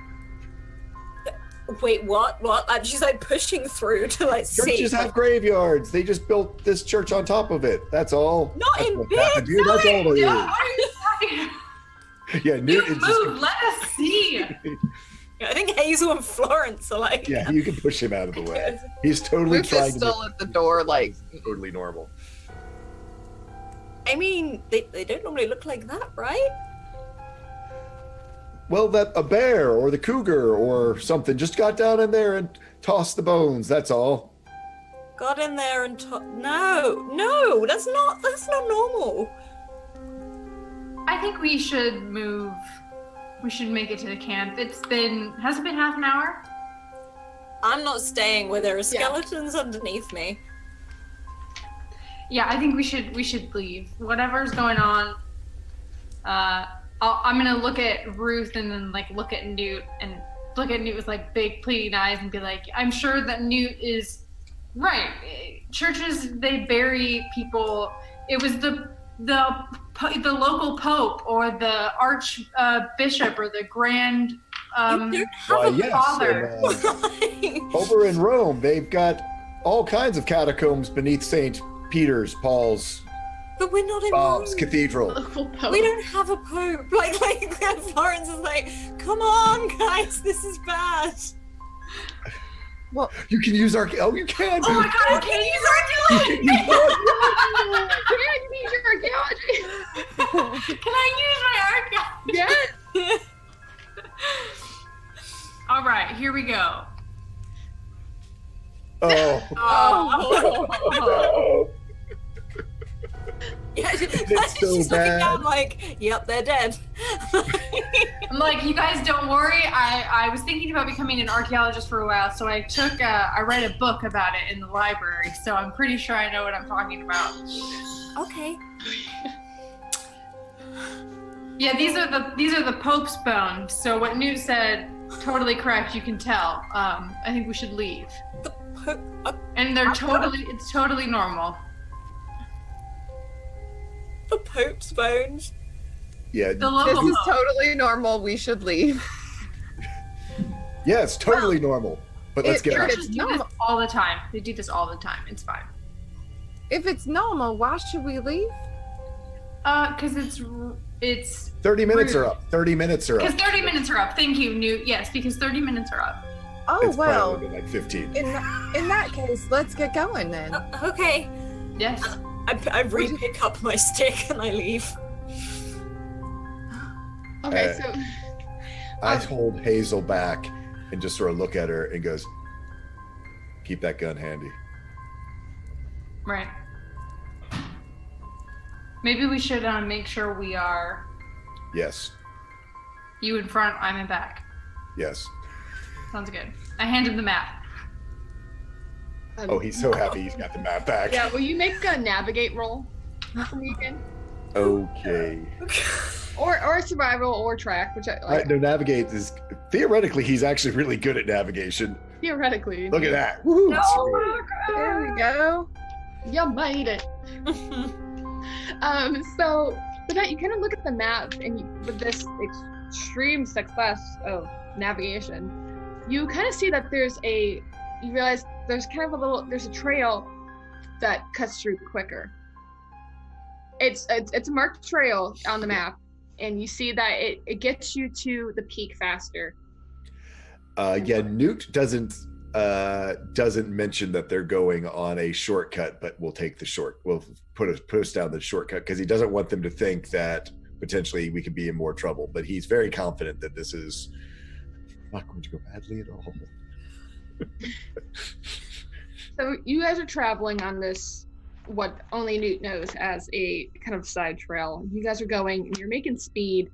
Wait, what? And she's like pushing through to like see. Churches have graveyards. They just built this church on top of it. That's all. Not That's in what big happened here. That's all it Yeah, is. what are you talking? Yeah, You Newt is just. move. Let us see. I think Hazel and Florence are like. Yeah, you can push him out of the way. He's totally Ruth trying is to still at the door, like, be totally normal. I mean, they don't normally look like that, right? Well, that a bear or the cougar or something just got down in there and tossed the bones. That's all. Got in there and no, that's not normal. I think we should move. We should make it to the camp. Has it been half an hour? I'm not staying where there are skeletons underneath me. Yeah, I think we should leave. Whatever's going on. I'm gonna look at Ruth and then like look at Newt with like big pleading eyes and be like, I'm sure that Newt is right. Churches, they bury people. It was the local pope or the archbishop or the grand You don't have father. and, over in Rome, they've got all kinds of catacombs beneath St. Peter's, Paul's But we're not in Bob's Rome. Cathedral. Local pope. We don't have a pope. Like Florence is like, come on, guys, this is bad. You can use our. Oh, you can. Oh my god, can you use archaeology? Can I use my archaeology? Yes. All right, here we go. Oh. Oh. Yeah, It's so she's looking bad. down like, yep, they're dead. I'm like, you guys don't worry. I was thinking about becoming an archaeologist for a while, so I read a book about it in the library, so I'm pretty sure I know what I'm talking about. Okay. Yeah, these are the Pope's bones. So what Newt said, totally correct. You can tell. I think we should leave. The Pope. And it's totally normal. The Pope's bones. Yeah. The local This is Pope. totally normal. We should leave. Yeah, it's totally normal. But let's get If out. it's They do this normal, all the time. They do this all the time. It's fine. if it's normal, why should we leave? Because it's 30 minutes rude. are up. 30 minutes are Because up. 30 minutes are up. Thank you, Newt. Yes, because 30 minutes are up. Oh It's probably well. only been like 15. In that case, let's get going then. Okay. Yes. I re-pick up my stick and I leave. Okay, so I hold Hazel back and just sort of look at her and goes, keep that gun handy. Right. Maybe we should make sure we are Yes. you in front, I'm in back. Yes. Sounds good. I hand him the map. Oh, he's so happy he's got the map back. yeah, will you make a navigate roll for me again? Okay. Or a survival or track, which I All right, no, navigate is theoretically he's actually really good at navigation. theoretically. Look at that. Woo! There we go. You made it. So with that, you kind of look at the map, and with this extreme success of navigation, you kind of see that you realize there's kind of there's a trail that cuts through quicker. It's a marked trail on the map, and you see that it gets you to the peak faster. Yeah, Newt doesn't mention that they're going on a shortcut, but we'll take the we'll put us down the shortcut because he doesn't want them to think that potentially we could be in more trouble. But he's very confident that this is not going to go badly at all. So you guys are traveling on this, what only Newt knows as a kind of side trail. You guys are going, and you're making speed.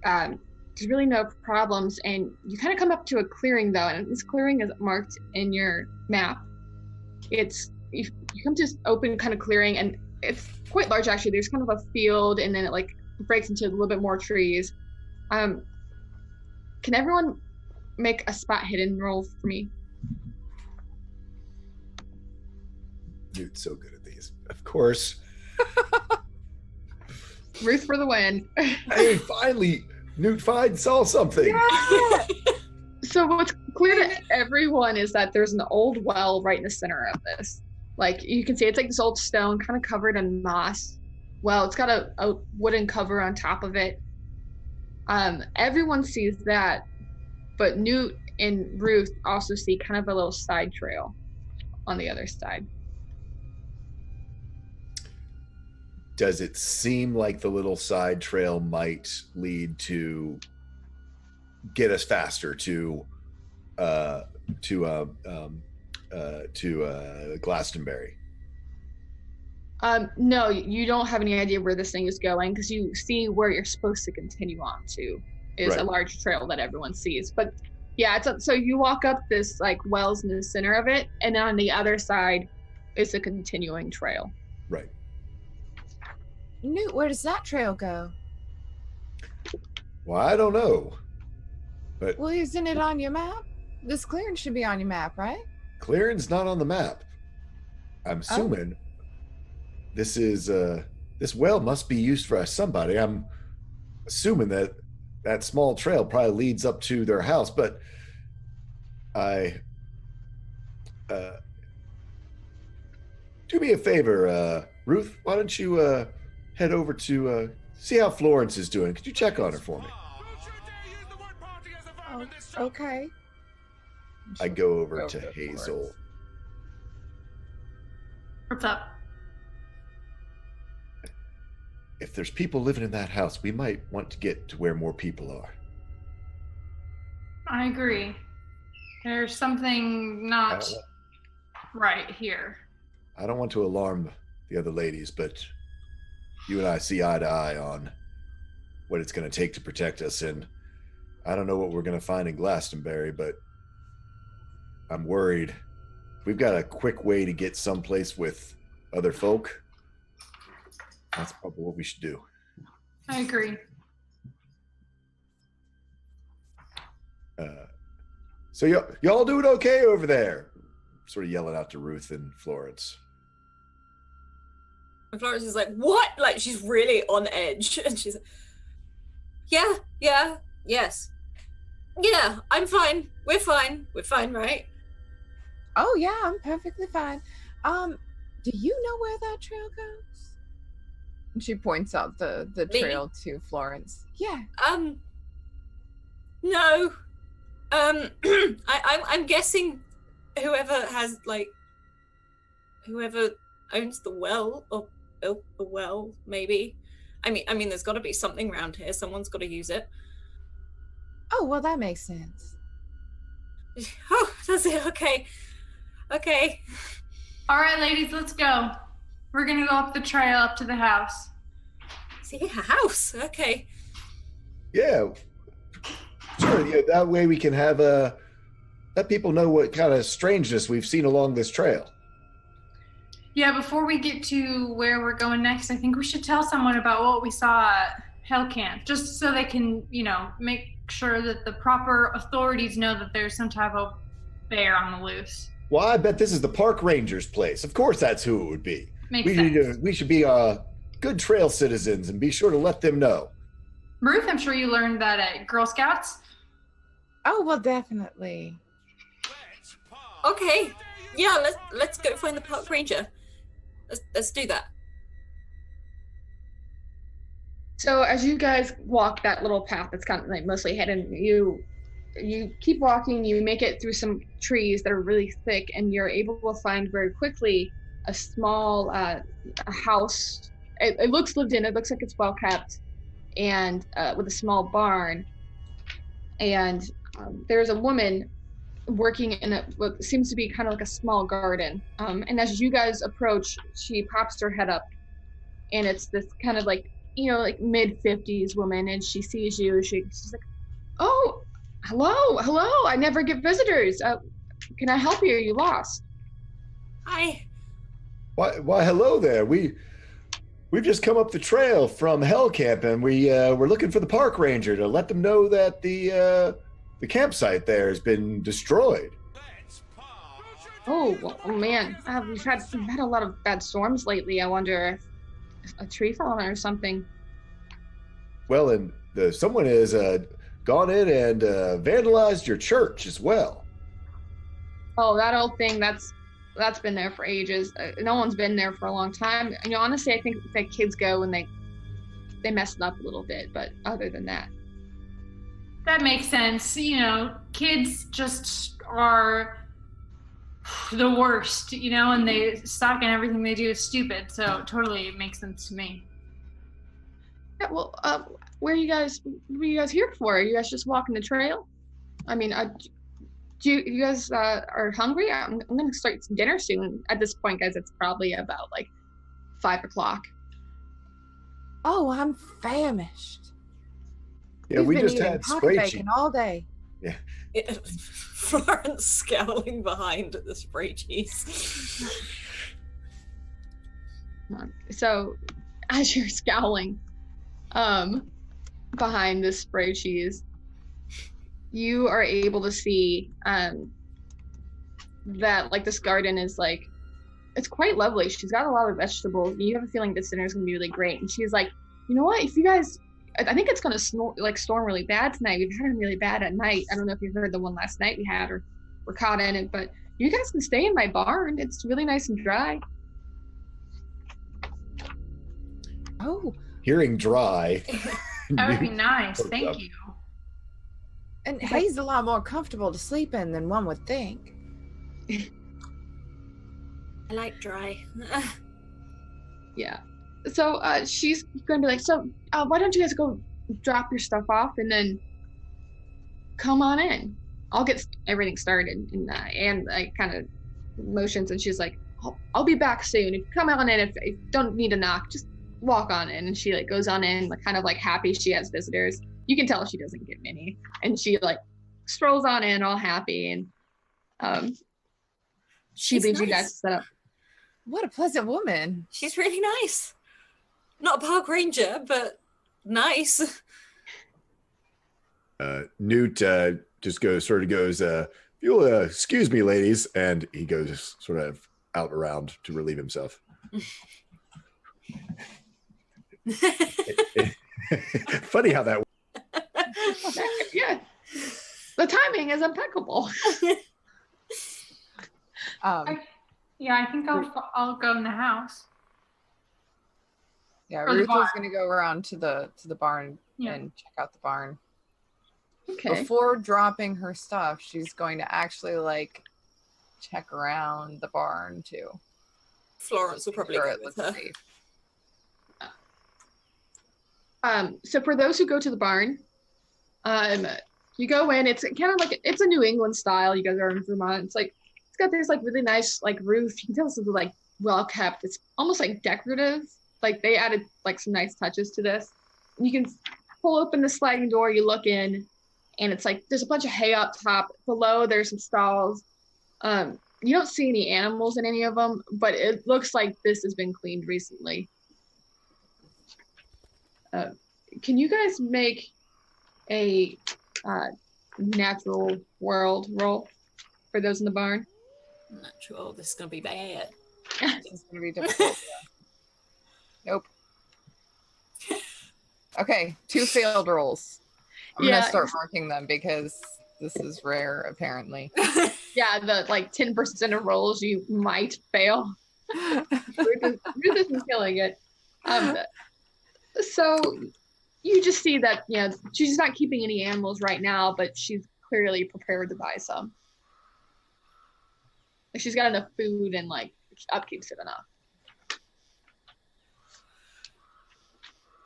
There's really no problems, and you kind of come up to a clearing though, and this clearing is marked in your map. You come to this open kind of clearing, and it's quite large actually. There's kind of a field, and then it like breaks into a little bit more trees. Can everyone make a spot hidden roll for me? Newt's so good at these. Of course. Ruth for the win. Hey, finally, Newt saw something. So what's clear to everyone is that there's an old well right in the center of this. Like you can see, it's like this old stone kind of covered in moss. Well, it's got a wooden cover on top of it. Everyone sees that, but Newt and Ruth also see kind of a little side trail on the other side. Does it seem like the little side trail might lead to get us faster to Glastonbury? No, you don't have any idea where this thing is going because you see where you're supposed to continue on to is Right. a large trail that everyone sees. But yeah, so you walk up this like wells in the center of it, and on the other side is a continuing trail. Right. Newt, where does that trail go? Well, I don't know, but Well, isn't it on your map? This clearing should be on your map, right? clearing's not on the map. I'm assuming this is this well must be used for somebody. I'm assuming that small trail probably leads up to their house, but do me a favor, Ruth, why don't you head over to see how Florence is doing? Could you check on her for me? Oh, okay. I go over to Hazel. What's up? If there's people living in that house, we might want to get to where more people are. I agree. There's something not right here. I don't want to alarm the other ladies, but you and I see eye to eye on what it's going to take to protect us, and I don't know what we're going to find in Glastonbury, but I'm worried. If we've got a quick way to get someplace with other folk, that's probably what we should do. I agree. So y'all doing okay over there? Sort of yelling out to Ruth and Florence. And Florence is like, what? Like, she's really on edge. And she's like, yes. Yeah, I'm fine. We're fine. We're fine, right? Oh yeah, I'm perfectly fine. Do you know where that trail goes? And she points out the Me? trail to Florence. Yeah. No. I'm guessing whoever owns the well or built the well, maybe. I mean, there's got to be something around here. Someone's got to use it. Oh, well, that makes sense. Oh, does it? Okay. All right, ladies, let's go. We're gonna go up the trail up to the house. See a house. Okay. Yeah. Sure. Yeah, that way we can have let people know what kind of strangeness we've seen along this trail. Yeah, before we get to where we're going next, I think we should tell someone about what we saw at Hell Camp, just so they can, make sure that the proper authorities know that there's some type of bear on the loose. Well, I bet this is the park ranger's place. Of course that's who it would be. Makes sense. We should be good trail citizens and be sure to let them know. Ruth, I'm sure you learned that at Girl Scouts. Oh, well, definitely. Okay. Yeah, let's go find the park ranger. Let's do that. So as you guys walk that little path that's kind of like mostly hidden, you keep walking, you make it through some trees that are really thick, and you're able to find very quickly a small a house. It looks lived in. It looks like it's well kept, and with a small barn. And there's a woman working in what seems to be kind of like a small garden. And as you guys approach, she pops her head up, and it's this kind of like mid-50s woman, and she sees you. She's like, "Oh, hello! I never get visitors. Can I help you? Are you lost?" Hi. Why, hello there. We've just come up the trail from Hell Camp, and we're looking for the park ranger to let them know that the campsite there has been destroyed. Oh man, we've had a lot of bad storms lately. I wonder if a tree fell on it or something. Well, and someone has gone in and vandalized your church as well. Oh, that old thing, that's been there for ages. No one's been there for a long time. Honestly, I think that kids go and they mess it up a little bit, but other than that. That makes sense. Kids just are the worst, and they suck, and everything they do is stupid. So totally it makes sense to me. Yeah, well, what are you guys here for? Are you guys just walking the trail? I mean, do you guys are hungry? I'm going to start some dinner soon. At this point, guys, it's probably about 5:00. Oh, I'm famished. Yeah, we We've been just eating had pocket spray bacon cheese. all day. Yeah. Florence scowling behind the spray cheese. So, as you're scowling behind this spray cheese, you are able to see that this garden is it's quite lovely. She's got a lot of vegetables. You have a feeling this dinner is gonna be really great. And she's like, you know what? If you guys, I think it's gonna storm really bad tonight. We've had them really bad at night. I don't know if you heard the one last night we had or were caught in it, but you guys can stay in my barn. It's really nice and dry. Oh, Hearing dry. That would be nice. Hooked Thank up. you. and hay's a lot more comfortable to sleep in than one would think. I like dry. Yeah. So she's going to be like, so why don't you guys go drop your stuff off and then come on in? I'll get everything started. And I kind of motions, and she's like, I'll be back soon. If you come on in, if you don't need to knock, just walk on in. And she like goes on in, like kind of like happy she has visitors. You can tell she doesn't get many. And she like strolls on in all happy, and she She's leaves you guys nice. to set up. What a pleasant woman. She's really nice. Not a park ranger, but nice. Newt just goes, if you'll excuse me, ladies, and he goes sort of out around to relieve himself. Funny how that. Yeah. The timing is impeccable. Yeah, I think I'll go in the house. Yeah, Or the Ruth is barn. going to go around to the barn Yeah. and check out the barn. Okay. Before dropping her stuff, she's going to actually like check around the barn too. Florence will probably Sure go it with looks her. safe. So for those who go to the barn, you go in. It's kind of like it's a New England style. You guys are in Vermont. It's like it's got this like really nice like roof. You can tell this is like well kept. It's almost like decorative. Like they added like some nice touches to this. You can pull open the sliding door. You look in, and it's like there's a bunch of hay up top. Below there's some stalls. You don't see any animals in any of them, but it looks like this has been cleaned recently. Can you guys make a natural world roll for those in the barn? Natural. This is gonna be bad. It's going to be difficult. Yeah. Nope. Okay, 2 failed rolls. I'm going Yeah. to start marking them because this is rare, apparently. Yeah, the like 10% of rolls you might fail. Ruth isn't killing it. So you just see that, you know, she's not keeping any animals right now, but she's clearly prepared to buy some. Like she's got enough food and like upkeeps it enough.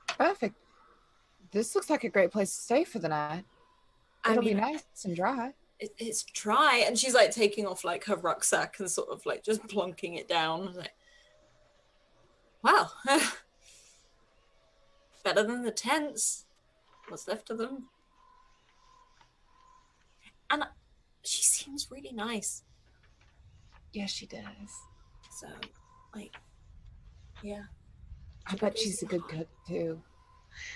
Perfect. This looks like a great place to stay for the night. It'll be nice and dry. It's dry, and she's like taking off like her rucksack and sort of like just plonking it down. Like, wow, better than the tents. What's left of them? And she seems really nice. Yes, she does. So, like, yeah. I bet she's a good cook too.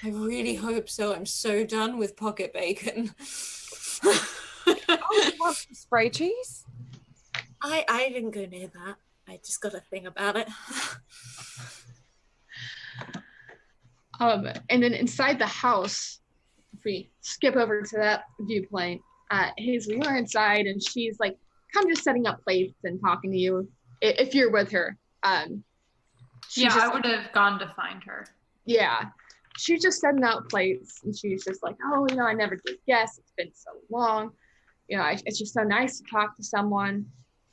I really hope so. I'm so done with pocket bacon. Oh, you want some spray cheese? I didn't go near that. I just got a thing about it. And then inside the house, if we skip over to that viewpoint, Hazel, you're inside and she's like kind of just setting up plates and talking to you if you're with her. She's Yeah, just, I would have gone to find her. Yeah. She's just setting out plates and she's just like, oh, you know, I never did guess. It's been so long. You know, it's just so nice to talk to someone.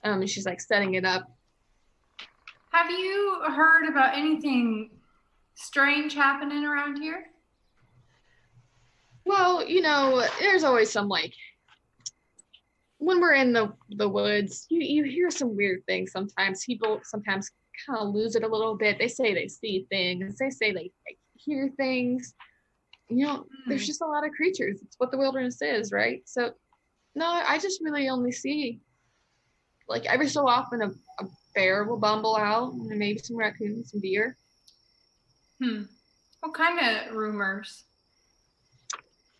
And she's like setting it up. Have you heard about anything strange happening around here? Well, you know, there's always some like, when we're in the woods, you hear some weird things sometimes. People sometimes kind of lose it a little bit. They say they see things. They say they hear things. You know, there's just a lot of creatures. It's what the wilderness is, right? So, no, I just really only see, like, every so often a bear will bumble out, and maybe some raccoons, some deer. What kind of rumors?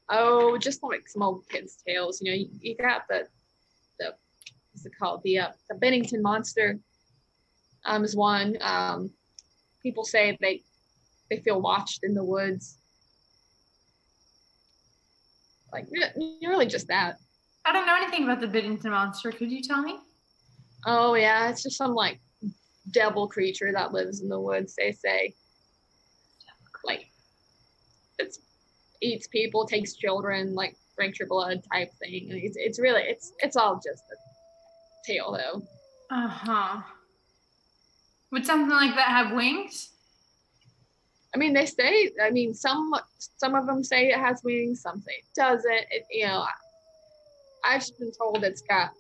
Oh, just like some old kids' tales. You know, you got the what's it called? The Bennington monster is one. People say they feel watched in the woods. Like, really just that. I don't know anything about the Bennington monster. Could you tell me? Oh, yeah, it's just some, like, devil creature that lives in the woods, they say. it's eats people, takes children, like drinks your blood type thing. And it's really it's all just a tale though. Uh-huh. Would something like that have wings? I mean, they say. I mean, some of them say it has wings. Some say it doesn't. I've just been told it's got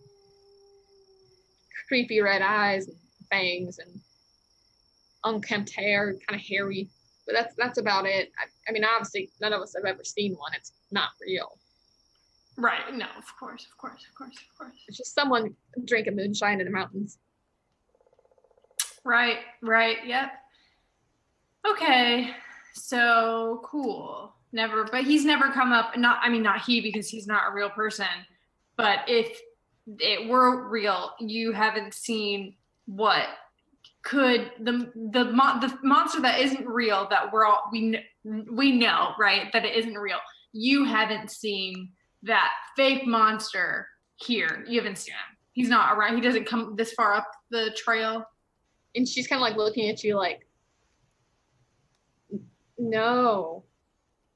creepy red eyes and fangs and unkempt hair, kind of hairy. But that's about it. I mean, obviously, none of us have ever seen one. It's not real. Right. No, of course. It's just someone drinking moonshine in the mountains. Right. Yep. Okay. So cool. But he's never come up. Not he, because he's not a real person. But if it were real, you haven't seen what could the monster that isn't real, that we know, right, that it isn't real. You haven't seen that fake monster here. You haven't seen him. He's not around. He doesn't come this far up the trail. And she's kind of like looking at you like, no,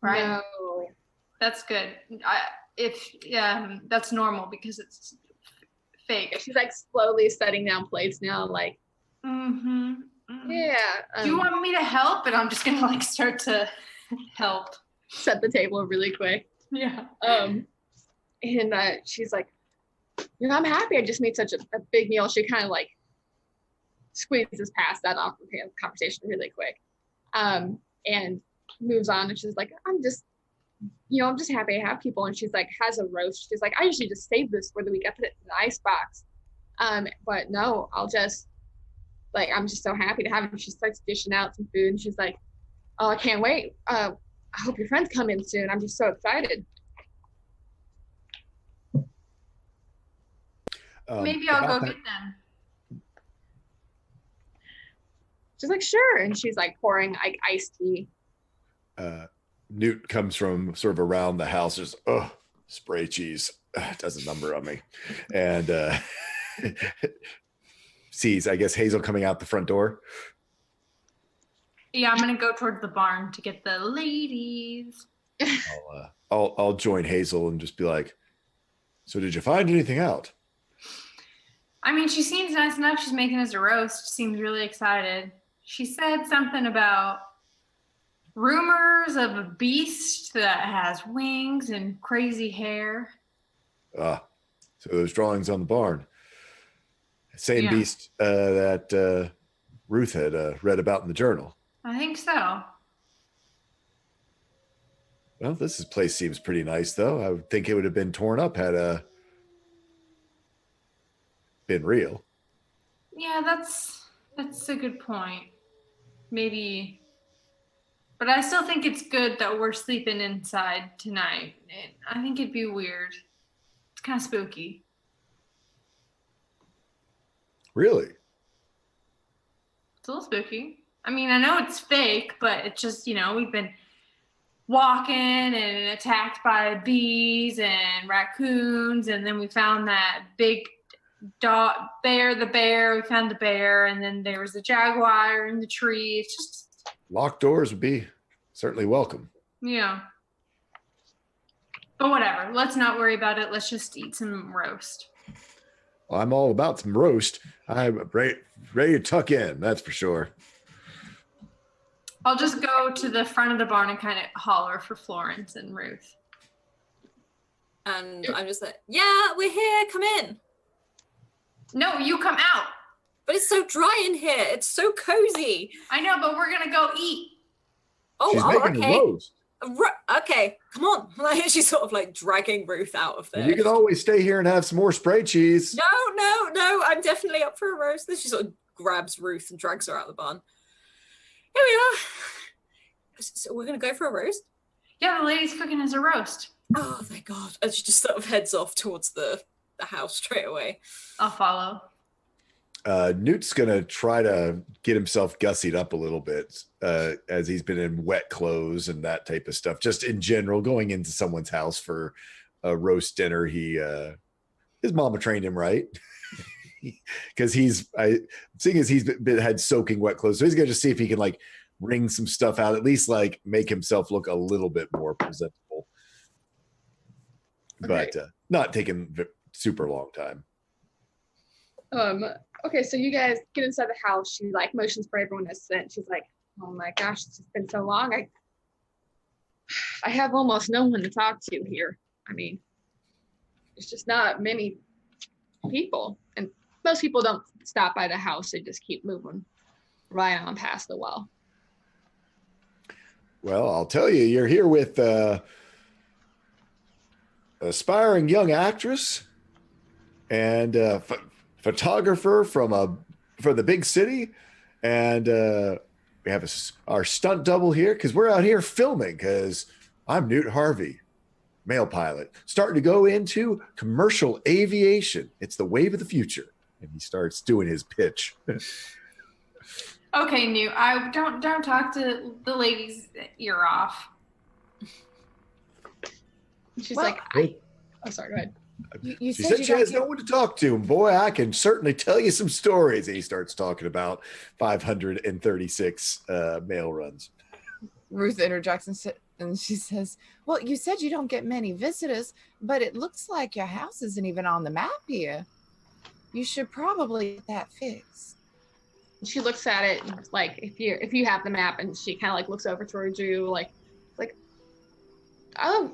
right? No. That's good. That's normal because it's fake. She's like slowly setting down plates now, like, yeah. Do you want me to help? And I'm just gonna like start to help set the table really quick. Yeah. And she's like, I'm happy I just made such a big meal. She kind of like squeezes past that awkward conversation really quick, and moves on. And she's like, I'm just happy I have people. And she's like, has a roast. She's like, I usually just save this for the week. I put it in the ice box. But no, I'll just, like, I'm just so happy to have it. And she starts dishing out some food. And she's like, oh, I can't wait. I hope your friends come in soon. I'm just so excited. Maybe I'll go get them. She's like, sure. And she's like pouring like iced tea. Newt comes from sort of around the house, just spray cheese. Does a number on me. And sees, I guess, Hazel coming out the front door. Yeah, I'm gonna go towards the barn to get the ladies. I'll join Hazel and just be like, so did you find anything out? I mean, she seems nice enough. She's making us a roast. Seems really excited. She said something about rumors of a beast that has wings and crazy hair. So those drawings on the barn. Same beast that Ruth had read about in the journal. I think so. Well, this place seems pretty nice, though. I would think it would have been torn up had been real. Yeah, that's a good point. Maybe, but I still think it's good that we're sleeping inside tonight. I think it'd be weird. It's kind of spooky. Really? It's a little spooky. I mean, I know it's fake, but it's just, we've been walking and attacked by bees and raccoons, and then we found that big bear. We found the bear, and then there was a jaguar in the tree. It's just locked doors would be certainly welcome. Yeah. But whatever. Let's not worry about it. Let's just eat some roast. Well, I'm all about some roast. I'm ready to tuck in, that's for sure. I'll just go to the front of the barn and kind of holler for Florence and Ruth. And I'm just like, yeah, we're here. Come in. No, you come out. But it's so dry in here. It's so cozy. I know, but we're gonna go eat. She's making okay. a roast. Okay, come on. She's sort of like dragging Ruth out of there. You can always stay here and have some more spray cheese. No. I'm definitely up for a roast. Then she sort of grabs Ruth and drags her out of the barn. Here we are. So we're gonna go for a roast? Yeah, the lady's cooking us a roast. Oh, thank God. And she just sort of heads off towards the house straight away. I'll follow. Newt's gonna try to get himself gussied up a little bit as he's been in wet clothes and that type of stuff. Just in general, going into someone's house for a roast dinner, his mama trained him right, because seeing as he's had soaking wet clothes, so he's gonna just see if he can like wring some stuff out, at least like make himself look a little bit more presentable. Okay. But not taking super long time. Okay, so you guys get inside the house. She like motions for everyone to sit. She's like, "Oh my gosh, it's just been so long. I have almost no one to talk to here. I mean, it's just not many people, and most people don't stop by the house. They just keep moving right on past the well." Well, I'll tell you, you're here with aspiring young actress and photographer for the big city, and we have our stunt double here because we're out here filming. Because I'm Newt Harvey, male pilot, starting to go into commercial aviation. It's the wave of the future, and he starts doing his pitch. Okay, Newt. I don't talk to the lady's ear off. She's Well, like, "Oh, sorry. Go ahead." You She said said you she don't has get- no one to talk to. And boy, I can certainly tell you some stories. And he starts talking about 536 mail runs. Ruth interjects and she says, "Well, you said you don't get many visitors, but it looks like your house isn't even on the map here. You should probably get that fixed." She looks at it like, if you have the map, and she kind of like looks over towards you like, "Oh,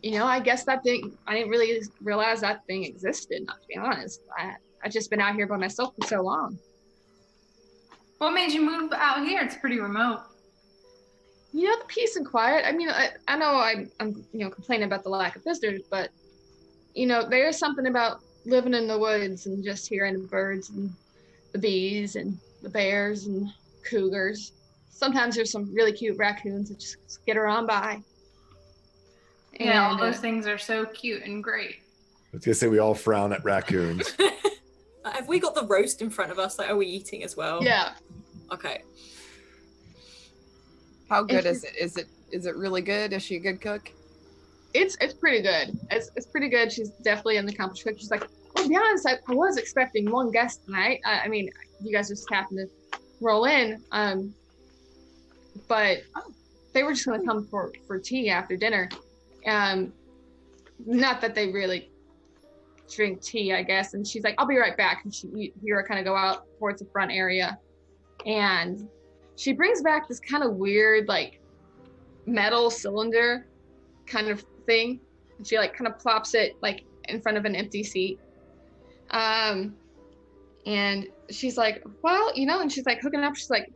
I guess that thing, I didn't really realize that thing existed, not to be honest. I've just been out here by myself for so long." What made you move out here? It's pretty remote. The peace and quiet. I mean, I know I'm complaining about the lack of visitors, but there is something about living in the woods and just hearing the birds and the bees and the bears and cougars. Sometimes there's some really cute raccoons that just skitter on by. Yeah, all And, those things are so cute and great. I was going to say we all frown at raccoons. Have we got the roast in front of us? Like, are we eating as well? Yeah. Okay. How good is it? Is it really good? Is she a good cook? It's pretty good. It's pretty good. She's definitely an accomplished cook. She's like, "Well, to be honest, I was expecting one guest tonight. I mean, you guys just happened to roll in. But they were just going to come for tea after dinner. Not that they really drink tea, I guess." And she's like, "I'll be right back." And you hear her kind of go out towards the front area, and she brings back this kind of weird, like, metal cylinder kind of thing. And she like kind of plops it like in front of an empty seat. And she's like, "Well, and she's like hooking up. She's like,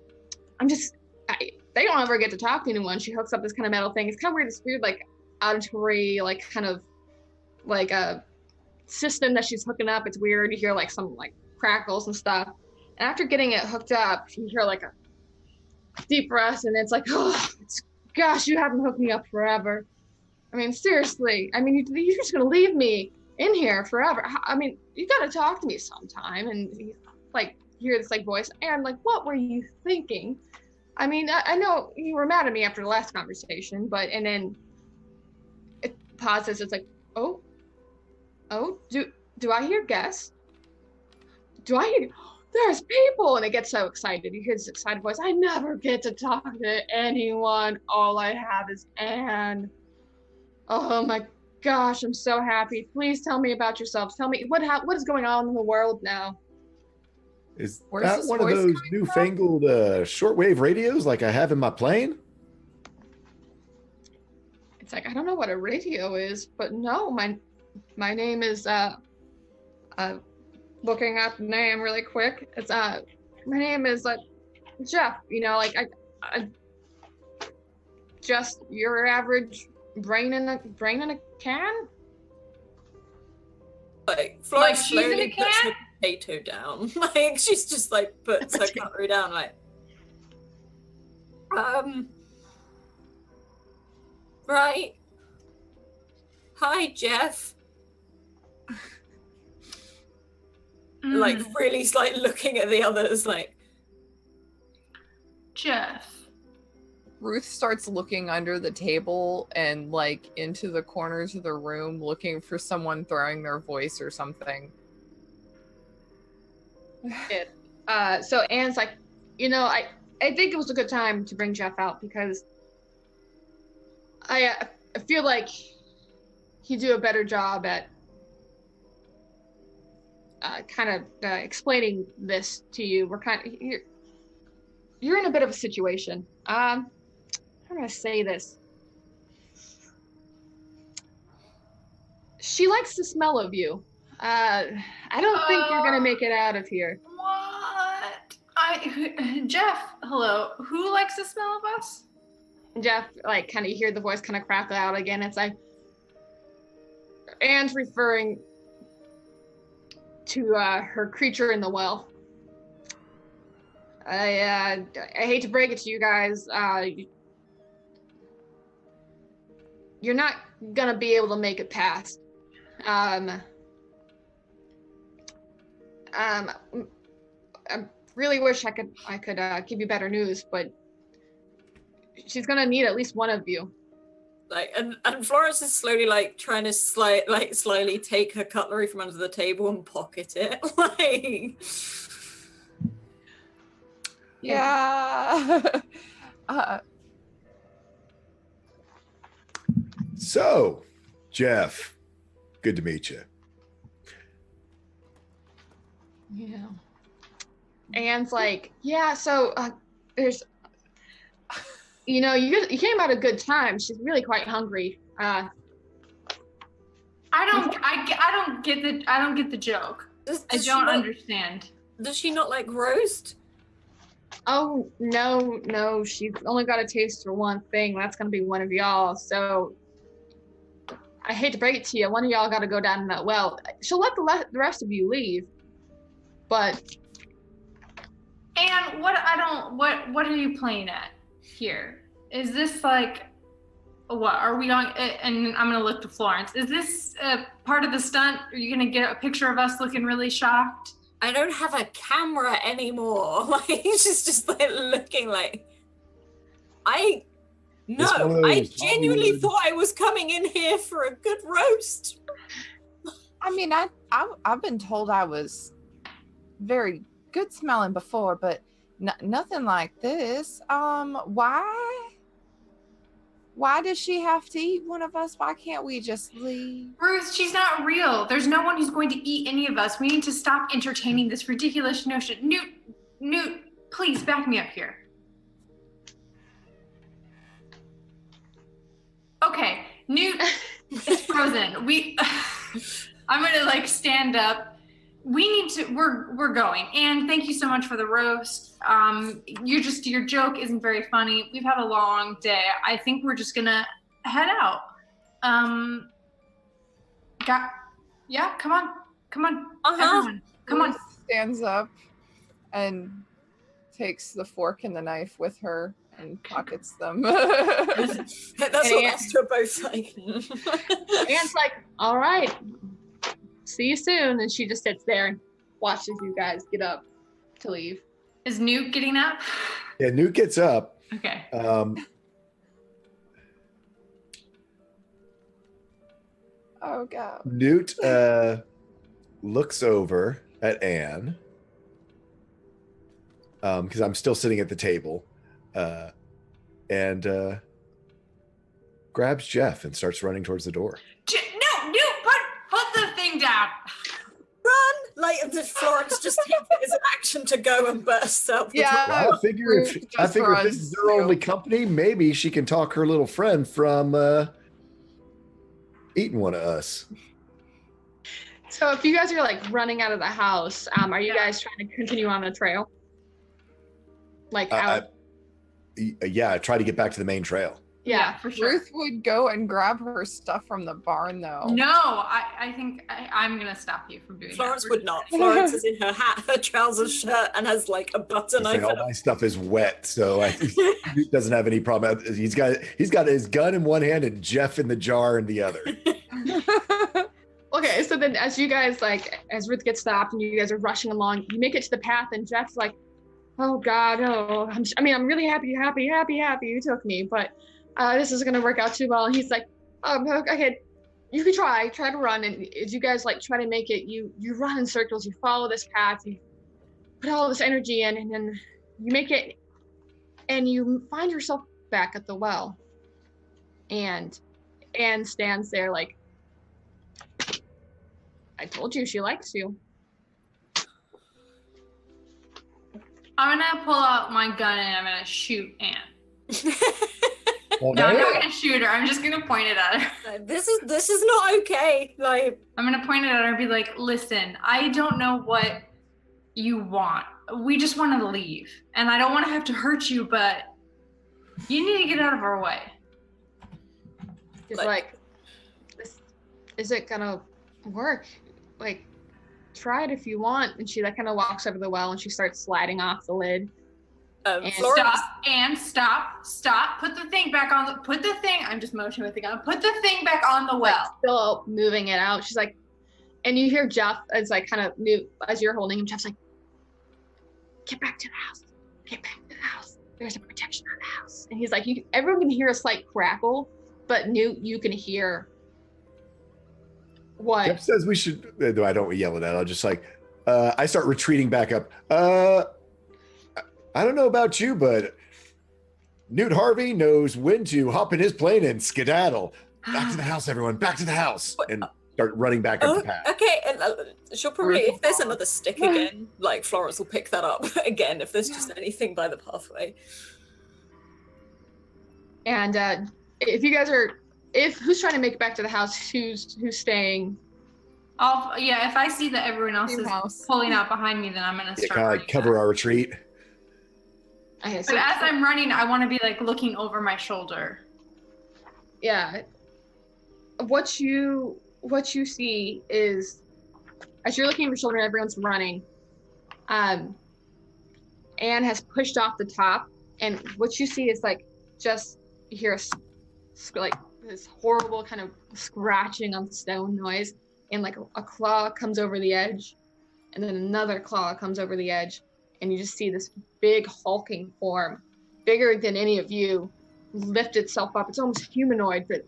they don't ever get to talk to anyone." She hooks up this kind of metal thing. It's kind of weird. It's weird, like auditory, like kind of like a system that she's hooking up. It's weird. You hear like some like crackles and stuff. And after getting it hooked up, you hear like a deep breath, and it's like, "Oh, gosh, you haven't hooked me up forever. I mean, seriously. I mean, you're just gonna leave me in here forever. I mean, you gotta talk to me sometime." And he's like, hear this like voice, "And like, what were you thinking? I mean, I know you were mad at me after the last conversation, but," and then it pauses. It's like, oh, do I hear guests? Do I hear, there's people? And it gets so excited. You hear this excited voice. "I never get to talk to anyone. All I have is Anne. Oh my gosh, I'm so happy. Please tell me about yourselves. Tell me what is going on in the world now." Is Where's that this one of voice those coming newfangled shortwave radios like I have in my plane? It's like, "I don't know what a radio is, but no, my name is looking up the name really quick. It's my name is Jeff. I just your average brain in a can." Like, Flora Like she's in slowly a puts can? her potato down. Like, she's just like puts her cutlery down, like, right. Hi, Jeff. Like, really, like, looking at the others, like, Jeff. Ruth starts looking under the table and like into the corners of the room looking for someone throwing their voice or something. So Anne's like, I think it was a good time to bring Jeff out because I feel like he'd do a better job at explaining this to you. You're in a bit of a situation. How do I say this? She likes the smell of you. I don't think you're gonna make it out of here. What? Jeff, hello. Who likes the smell of us? Jeff, like, kind of hear the voice kind of crackle out again. It's like, Anne's referring to her creature in the well. I hate to break it to you guys. You're not gonna be able to make it past. I really wish I could give you better news, but she's gonna need at least one of you. Like, and Florence is slowly like trying to slowly take her cutlery from under the table and pocket it. Like, yeah. So, Jeff, good to meet you. Yeah. Anne's like, yeah, so there's, you know, you came at a good time. She's really quite hungry. I don't get the joke. I don't understand. Does she not like roast? Oh, no, she's only got a taste for one thing. That's gonna be one of y'all. So I hate to break it to you, one of y'all got to go down in that well. She'll let the rest of you leave, but. And what are you playing at here? Is this like, what are we on? And I'm gonna look to Florence. Is this part of the stunt? Are you gonna get a picture of us looking really shocked? I don't have a camera anymore. Like, she's just like looking like, I genuinely thought I was coming in here for a good roast. I mean, I've been told I was very good smelling before, but nothing like this. Why does she have to eat one of us? Why can't we just leave? Ruth, she's not real. There's no one who's going to eat any of us. We need to stop entertaining this ridiculous notion. Newt, please back me up here. Okay, Newt is frozen. I'm gonna like stand up. We're going. And thank you so much for the roast. Your joke isn't very funny. We've had a long day. I think we're just gonna head out. Yeah, come on. Everyone, come on. Stands up and takes the fork and the knife with her and pockets them. That's what Esther both like. Anne's like, all right, see you soon. And she just sits there and watches you guys get up to leave. Is Newt getting up? Yeah, Newt gets up. Okay. Oh God. Newt looks over at Anne because I'm still sitting at the table, and grabs Jeff and starts running towards the door. No, Newt, put the thing down. Run! Like, Florence just takes it as an action to go and burst up. Yeah. Well, I figure if this is their only company, maybe she can talk her little friend from eating one of us. So if you guys are like running out of the house, are you guys trying to continue on the trail? Like out? Yeah, try to get back to the main trail. Yeah, for sure. Ruth would go and grab her stuff from the barn, though. No, I think I'm gonna stop you from doing Florence that. would not. Florence is in her hat, her trousers, shirt, and has like a butter knife. All my stuff is wet, so he doesn't have any problem. He's got his gun in one hand and Jeff in the jar in the other. Okay, so then as you guys as Ruth gets stopped and you guys are rushing along, you make it to the path and Jeff's like, oh God, oh, I'm really happy you took me, but this is gonna work out too well. And he's like, okay, you can try to run. And as you guys like try to make it, you run in circles, you follow this path, you put all this energy in, and then you make it And you find yourself back at the well. And Anne stands there like, I told you she likes you. I'm gonna pull out my gun and I'm gonna shoot Anne. Well, No, I'm now- not gonna shoot her. I'm just gonna point it at her. This is not okay. Like, I'm gonna point it at her and be like, listen, I don't know what you want. We just want to leave. And I don't want to have to hurt you, but you need to get out of our way. She's like, this isn't gonna work. Like, try it if you want. And she like kind of walks over the well and she starts sliding off the lid. And Florence, Stop. Put the thing back on I'm just motioning with the gun. Put the thing back on the Like, well. still moving it out. She's like, and you hear Jeff as like kind of move as you're holding him. Jeff's like, get back to the house. Get back to the house. There's a protection on the house. And he's like, everyone can hear a slight crackle, but Newt, you can hear what? Jeff says we should. No, I don't yell at that. I'll just like, I start retreating back up. I don't know about you, but Newt Harvey knows when to hop in his plane and skedaddle. Back to the house, everyone. Back to the house. And start running back up the path. okay, and she'll probably, if there's another stick again, like Florence will pick that up again if there's just anything by the pathway. And if you guys are, who's trying to make it back to the house, who's staying? If I see that everyone else is House. pulling out behind me, then I'm gonna Yeah, start kind of like running cover back. our retreat. Okay, But as I'm running, I want to be like looking over my shoulder. yeah, what you see is, as you're looking over your shoulder, everyone's running. Anne has pushed off the top, and what you see is like just you hear like this horrible kind of scratching on stone noise, and like a claw comes over the edge, and then another claw comes over the edge, and you just see this big hulking form, bigger than any of you, lift itself up. It's almost humanoid, but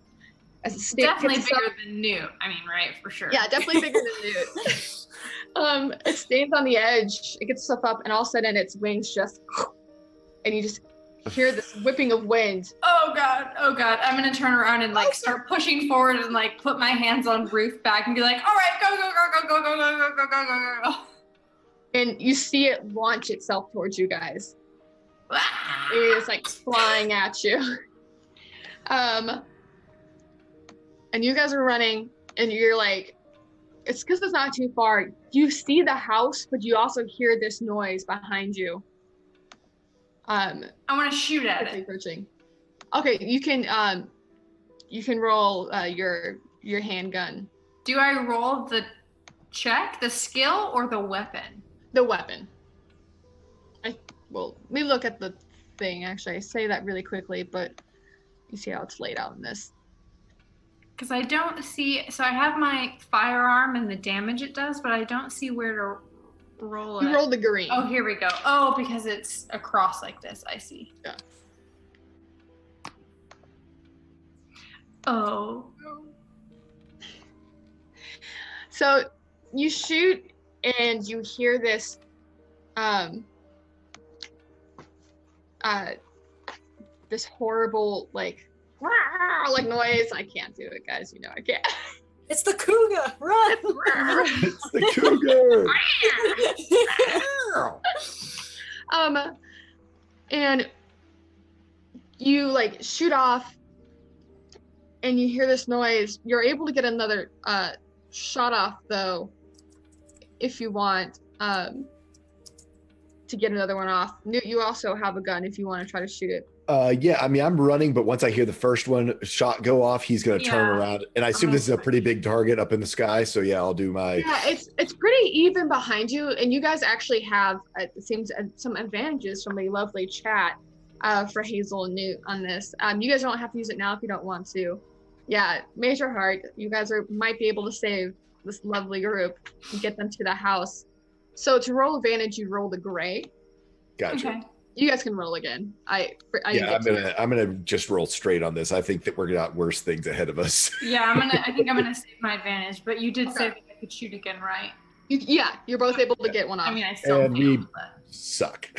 as a stick Definitely hits bigger itself- than Newt. I mean, right, for sure. Yeah, definitely bigger than Newt. It stands on the edge, it gets itself up, and all of a sudden its wings just, and you just hear this whipping of wind. Oh god. I'm gonna turn around and like start pushing forward and like put my hands on Ruth back and be like, all right, go. And you see it launch itself towards you guys. Ah! It's like flying at you. And you guys are running, and you're like, it's because it's not too far. You see the house, but you also hear this noise behind you. I want to shoot at It's it. approaching. Okay, you can roll your handgun. Do I roll the check, the skill, or the weapon? The weapon. Let me look at the thing. Actually, I say that really quickly, but you see how it's laid out in this. Because I don't see. So I have my firearm and the damage it does, but I don't see where to roll it. You rolled the green. Oh, here we go. Oh, because it's across like this. I see. Yeah. Oh. So you shoot, and you hear this, this horrible like noise. I can't do it, guys. You know I can't. It's the cougar! Run! It's the cougar. And you like shoot off, and you hear this noise. You're able to get another shot off though, if you want to get another one off. Newt, you also have a gun if you want to try to shoot it. Yeah, I mean, I'm running, but once I hear the first shot go off, he's going to turn Yeah. around. And I assume this is a pretty big target up in the sky. So yeah, I'll do my. Yeah, it's pretty even behind you, and you guys actually have it seems some advantages from a lovely chat for Hazel and Newt on this. You guys don't have to use it now if you don't want to. Yeah, Major Heart, you guys might be able to save this lovely group and get them to the house. So to roll advantage, you roll the gray. Gotcha. Okay. You guys can roll again. I Yeah, I'm gonna just roll straight on this. I think that we're got worse things ahead of us. Yeah, I think I'm gonna save my advantage. But you did say Okay. that I could shoot again, right? Yeah, you're both able to get one off. I mean, I still And we- failed, but Suck.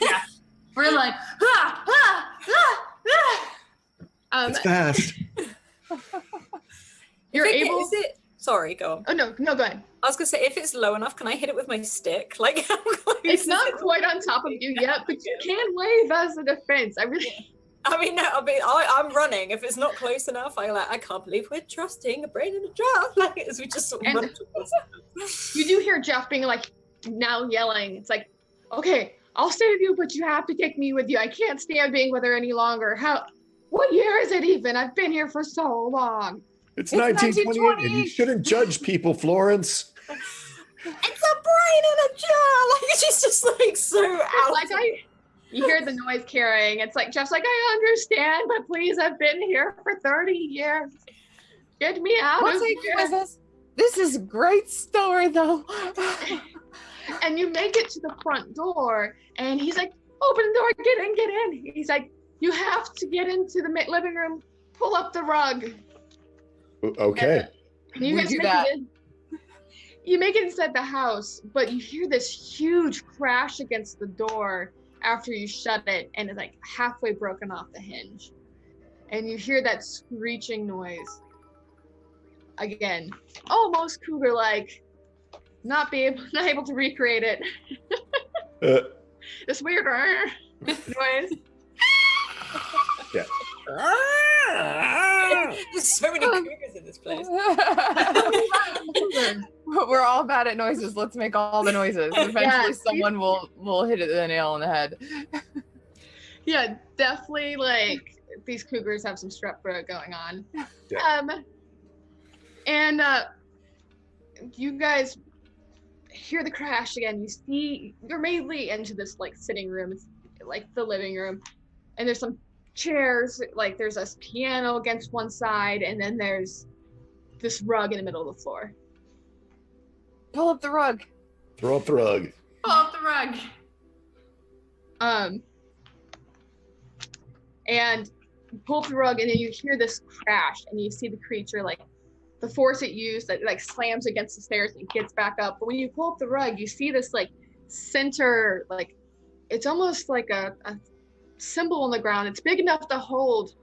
yeah. We're like, ah, ah, ah, ah. It's fast. You're able. Is it? Sorry, go on. Oh no, go ahead. I was gonna say, if it's low enough, can I hit it with my stick? Like, how close It's is not it? quite on top of you yet, but you can wave as a defense. I mean, no, I'm running. If it's not close enough, I can't believe we're trusting a brain in a jar. Like, as we just sort of run towards them. You do hear Jeff being like, now yelling. It's like, okay, I'll stay with you, but you have to take me with you. I can't stand being with her any longer. What year is it even? I've been here for so long. It's 1928, and you shouldn't judge people, Florence. It's a brain in a jar. Like, she's just like so out. You hear the noise carrying. It's like Jeff's like, I understand, but please, I've been here for 30 years. Get me out of here. This is a great story, though. And you make it to the front door, and he's like, open the door, get in. He's like, you have to get into the living room, pull up the rug. Okay. You guys make it in. You make it inside the house, but you hear this huge crash against the door after you shut it, and it's like halfway broken off the hinge. And you hear that screeching noise. Again, almost cougar-like. Not able to recreate it. This weird noise. Yeah. There's so many cougars in this place. We're all bad at noises. Let's make all the noises. Eventually, someone will hit the nail on the head. Yeah, definitely. Like, these cougars have some strep throat going on. Yeah. And you guys hear the crash again. You see, you're mainly into this like sitting room. It's like the living room, and there's some chairs. Like, there's a piano against one side, and then there's this rug in the middle of the floor. Pull up the rug. Throw up the rug. Pull up the rug. And you pull up the rug, and then you hear this crash, and you see the creature, like, the force it used, that like slams against the stairs and gets back up. But when you pull up the rug, you see this like center, like, it's almost like a symbol on the ground. It's big enough to hold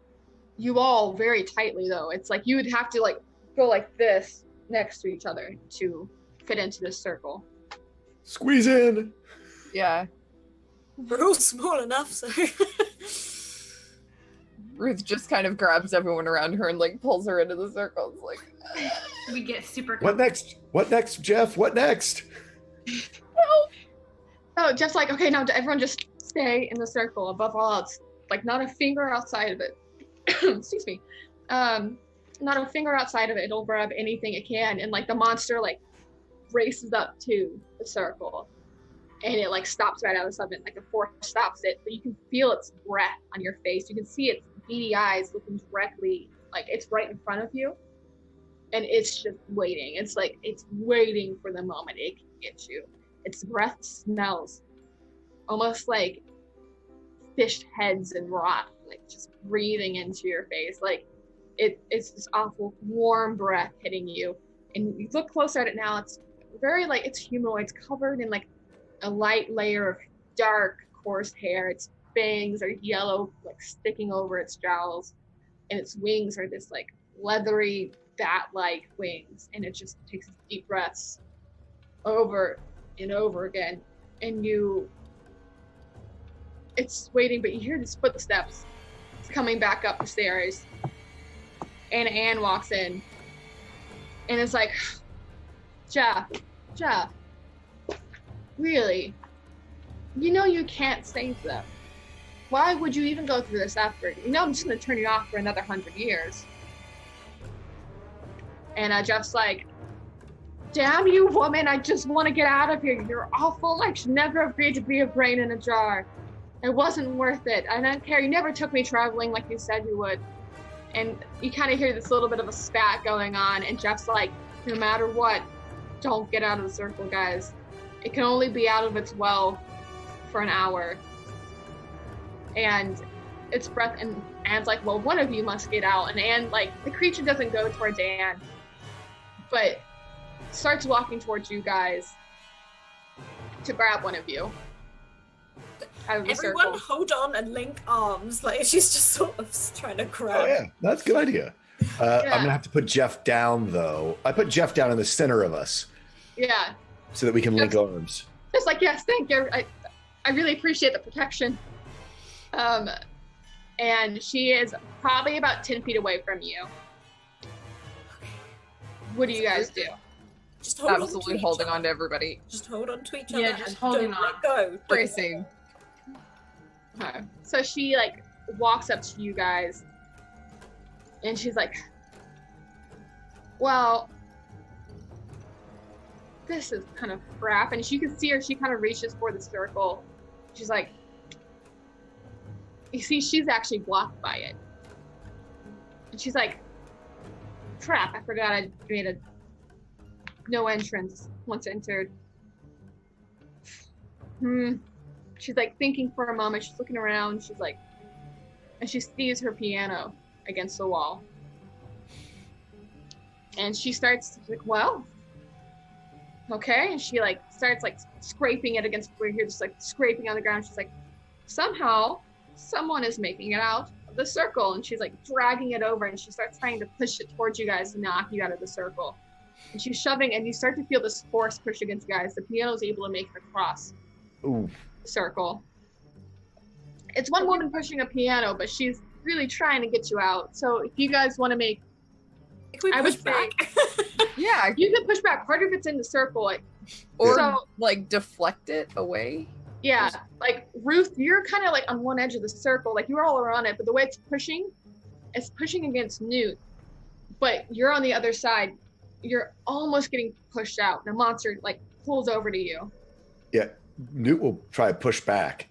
you all very tightly, though. It's like you would have to like go like this next to each other to fit into this circle. Squeeze in. Yeah. We're all small enough, so. Ruth just kind of grabs everyone around her and like pulls her into the circle. It's like, we get super. What next? What next, Jeff? What next? Oh, Jeff's like, okay, now everyone just stay in the circle. Above all else, like, not a finger outside of it. Excuse me. Not a finger outside of it. It'll grab anything it can, and like the monster like races up to the circle, and it like stops right out of something. Like the force stops it, but you can feel its breath on your face. You can see its beady eyes looking directly, like it's right in front of you, and it's just waiting. It's like it's waiting for the moment it can get you. Its breath smells almost like fish heads and rot, like just breathing into your face. Like it's this awful warm breath hitting you, and you look closer at it now. It's very like, it's humanoid. It's covered in like a light layer of dark coarse hair. Its fangs are yellow, like sticking over its jowls, and its wings are this like leathery bat-like wings, and it just takes deep breaths over and over again, and it's waiting, but you hear these footsteps. It's coming back up the stairs, and Anne walks in, and it's like, Jeff, really? You know you can't save them. Why would you even go through this effort? You know I'm just gonna turn you off for another 100 years. And Jeff's like, damn you, woman, I just want to get out of here. You're awful. I should never agreed to be a brain in a jar. It wasn't worth it. I don't care. You never took me traveling like you said you would. And you kind of hear this little bit of a spat going on, and Jeff's like, no matter what, don't get out of the circle, guys. It can only be out of its well for an hour. And its breath, and Anne's like, well, one of you must get out. And Anne, like, the creature doesn't go towards Anne, but starts walking towards you guys to grab one of you. out of the Everyone circle. hold on and link arms. Like she's just sort of trying to grab. Oh yeah, that's a good idea. I'm Yeah. gonna have to put Jeff down though. I put Jeff down in the center of us Yeah. so that we can link Yes. arms. Just like, yes, thank you. I really appreciate the protection. And she is probably about 10 feet away from you. What do you guys do? Just hold on to Absolutely each holding other. on to everybody. Just hold on to each Yeah, other. just and holding don't on. let go. Don't Bracing. Okay. So she like walks up to you guys and she's like, well, this is kind of crap. And you can see her, she kind of reaches for the circle. She's like, you see, she's actually blocked by it. And she's like, crap, I forgot I made a no entrance once entered. She's like thinking for a moment. She's looking around. She's like, and she sees her piano against the wall. And she starts like, well, okay. And she like starts like scraping it against where you're just like scraping on the ground. She's like, somehow someone is making it out of the circle. And she's like dragging it over and she starts trying to push it towards you guys to knock you out of the circle. And she's shoving and you start to feel this force push against you guys. The piano is able to make it across Ooh. the circle. It's one woman pushing a piano, but she's really trying to get you out. So if you guys want to make, Can we I push would back? Yeah, you can push back. Part of it's in the circle. Like, or so like deflect it away. yeah, like Ruth, you're kind of like on one edge of the circle. Like you're all around it, but the way it's pushing against Newt. But you're on the other side. You're almost getting pushed out. The monster like pulls over to you. Yeah, Newt will try to push back.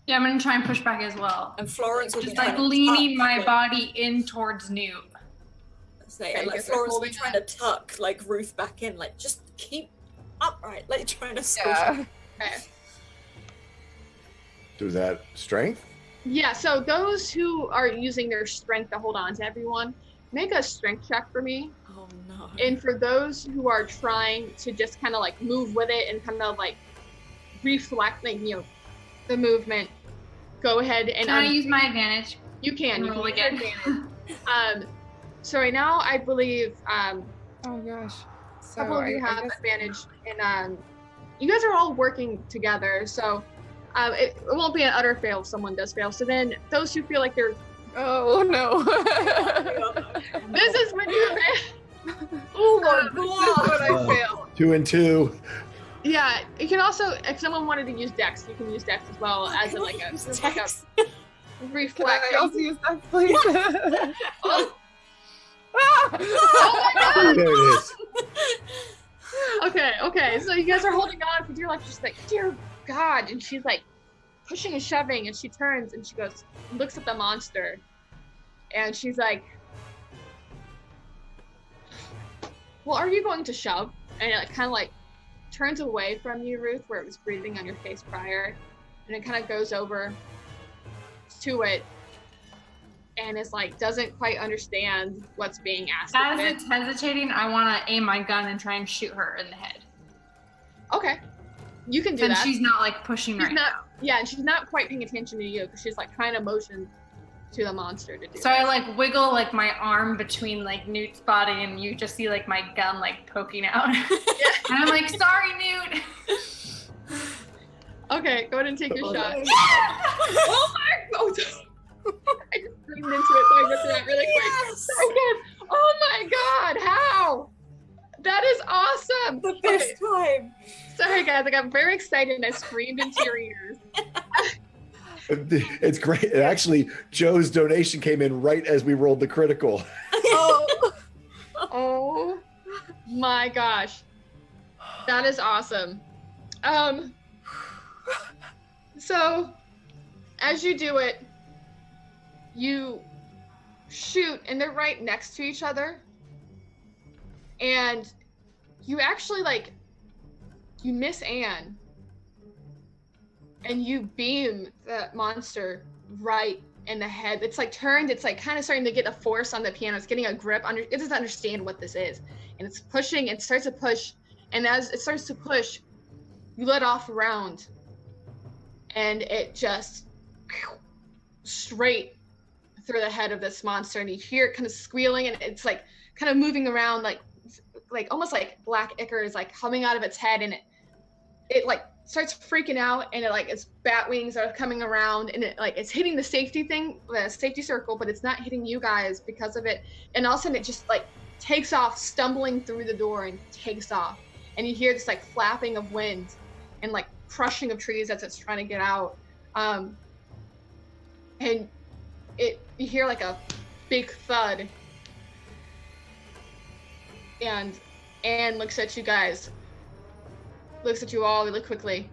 Yeah, I'm gonna try and push back as well. And Florence will Just be like trying to leaning tuck, my like, body in towards Newt. Say, Okay, and like guess we're Florence will be holding trying to tuck like Ruth back in, like just keep upright, like trying to squish. Yeah. Okay. So is that strength? Yeah, so those who are using their strength to hold on to everyone, make a strength check for me. Oh no. And for those who are trying to just kind of like move with it and kind of like reflect, like, you know, the movement, go ahead and Can I use my advantage? you can Roll use your again. advantage. So right now, I believe Oh gosh. So a couple of you I have guess- advantage, and you guys are all working together. So it won't be an utter fail if someone does fail. So then those who feel like they're Oh no. this is when you Oh my this is when god. I fail. 2 and 2. Yeah, you can also, if someone wanted to use Dex, you can use Dex as well as like a Text. Can reflect. I also use that, please? Oh, Ah! oh my god! There it is. Okay. So you guys are holding on for dear life. She's like, dear God, and she's like pushing and shoving, and she turns and she goes, looks at the monster, and she's like, well, are you going to shove? And it kind of like turns away from you, Ruth, where it was breathing on your face prior, and it kind of goes over to it, and it's like doesn't quite understand what's being asked As of it. it's hesitating, I want to aim my gun and try and shoot her in the head. Okay, you can do And that. she's not like pushing She's right not, yeah, and she's not quite paying attention to you because she's like trying to motion to the monster to do. So I this. like wiggle like my arm between like Newt's body, and you just see like my gun like poking out. And I'm like, sorry, Newt. Okay, go ahead and take your Oh, shot. Yeah! Oh my! Oh, I just screamed into it, so I ripped it out really quick. Yes! So good. Oh my God! How? That is awesome. The best time. Sorry, guys. I got very excited and I screamed into your ears. It's great. And actually, Joe's donation came in right as we rolled the critical. Oh my gosh, that is awesome. So as you do it, you shoot and they're right next to each other, and you actually like you miss Anne and you beam the monster right in the head. It's like turned, it's like kind of starting to get a force on the piano. It's getting a grip under, it doesn't understand what this is, and it's pushing, it starts to push, and as it starts to push, you let off a round, and it just straight through the head of this monster, and you hear it kind of squealing, and it's like kind of moving around like almost like black ichor is like coming out of its head, and it like starts freaking out, and it like its bat wings are coming around, and it like it's hitting the safety circle, but it's not hitting you guys because of it. And all of a sudden it just like takes off, stumbling through the door, and takes off, and you hear this like flapping of wind and like crushing of trees as it's trying to get out. And you hear like a big thud, and Anne looks at you guys, looks at you all really quickly.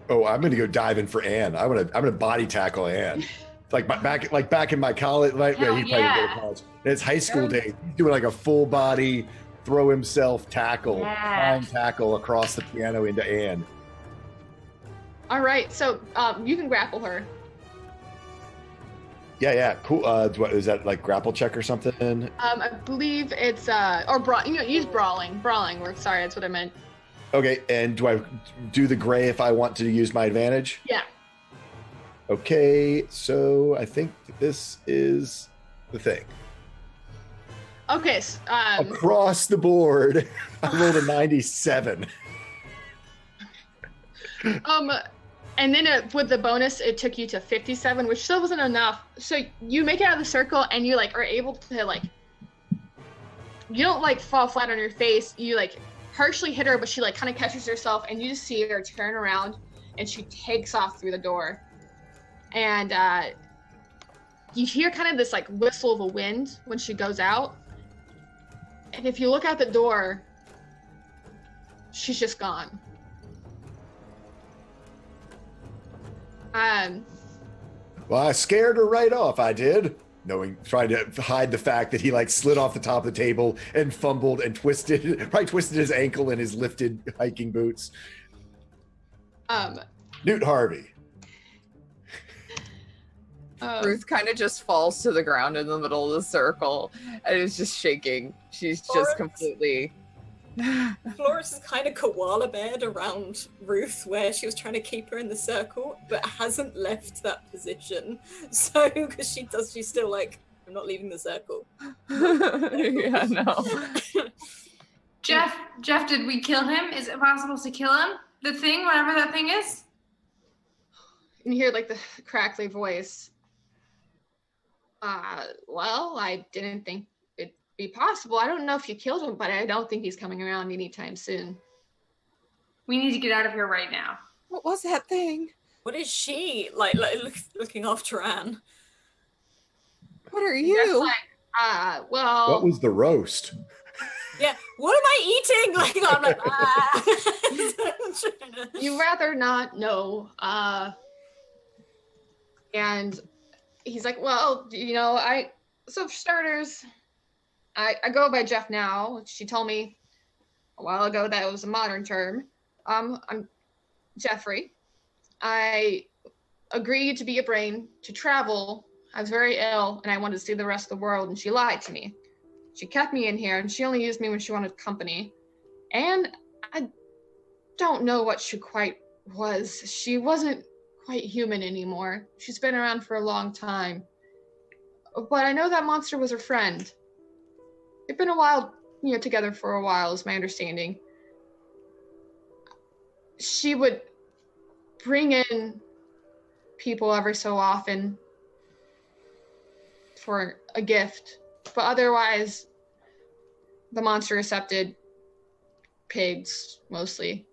Oh, I'm gonna go dive in for Anne. I'm gonna body tackle Anne. back in my college, like Hell he probably didn't go to college. In his high school days, he's doing like a full body throw himself tackle, flying tackle across the piano into Anne. All right, so you can grapple her. Yeah, cool. Is that like grapple check or something? I believe it's use brawling. Brawling works. Sorry, that's what I meant. Okay, and do I do the gray if I want to use my advantage? Yeah. Okay, so I think this is the thing. Okay. Across the board, I rolled a 97. And then with the bonus, it took you to 57, which still wasn't enough. So you make it out of the circle, and you like are able to like. You don't like fall flat on your face. You like harshly hit her, but she like kind of catches herself, and you just see her turn around, and she takes off through the door. And you hear kind of this like whistle of a wind when she goes out. And if you look out the door, she's just gone. Well, I scared her right off, I did. Trying to hide the fact that he like slid off the top of the table and fumbled and probably twisted his ankle in his lifted hiking boots. Newt Harvey. Ruth kind of just falls to the ground in the middle of the circle and is just shaking. She's just completely... Florence is kind of koala beared around Ruth where she was trying to keep her in the circle, but hasn't left that position. So, because she's still like, I'm not leaving the circle. Yeah, no. Jeff, did we kill him? Is it possible to kill him? The thing, whatever that thing is? And you hear like the crackly voice. Well, I didn't think it'd be possible. I don't know if you killed him, but I don't think he's coming around anytime soon. We need to get out of here right now. What was that thing? What is she like looking after Anne? What are you? Like, well. What was the roast? Yeah, what am I eating? Like, I'm like, You rather not know. And he's like, well, so for starters, I go by Jeff now. She told me a while ago that it was a modern term. I'm Jeffrey. I agreed to be a brain to travel. I was very ill and I wanted to see the rest of the world, and she lied to me. She kept me in here and she only used me when she wanted company. And I don't know what she quite was. She wasn't quite human anymore. She's been around for a long time. But I know that monster was her friend. They've been together for a while, is my understanding. She would bring in people every so often for a gift, but otherwise, the monster accepted pigs mostly.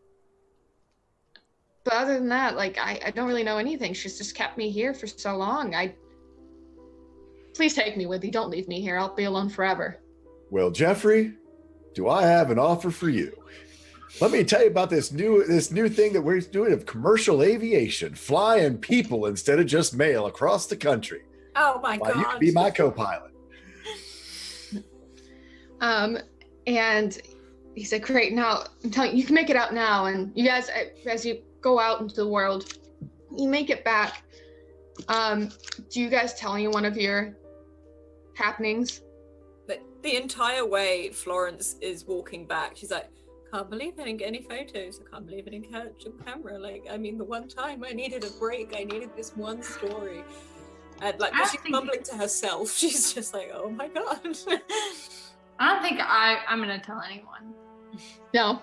But other than that, like, I don't really know anything. She's just kept me here for so long. Please take me with you. Don't leave me here. I'll be alone forever. Well, Jeffrey, do I have an offer for you? Let me tell you about this new thing that we're doing of commercial aviation, flying people instead of just mail across the country. Oh my God. You can be my co-pilot. And he said, great, now I'm telling you, you can make it out now. And you guys, as you go out into the world, you make it back. Do you guys tell anyone of your happenings? The entire way Florence is walking back, she's like, can't believe I didn't get any photos. I can't believe I didn't catch on camera. Like, I mean, the one time I needed a break, I needed this one story. And like, she's mumbling to herself. She's just like, oh my God. I don't think I'm going to tell anyone. No.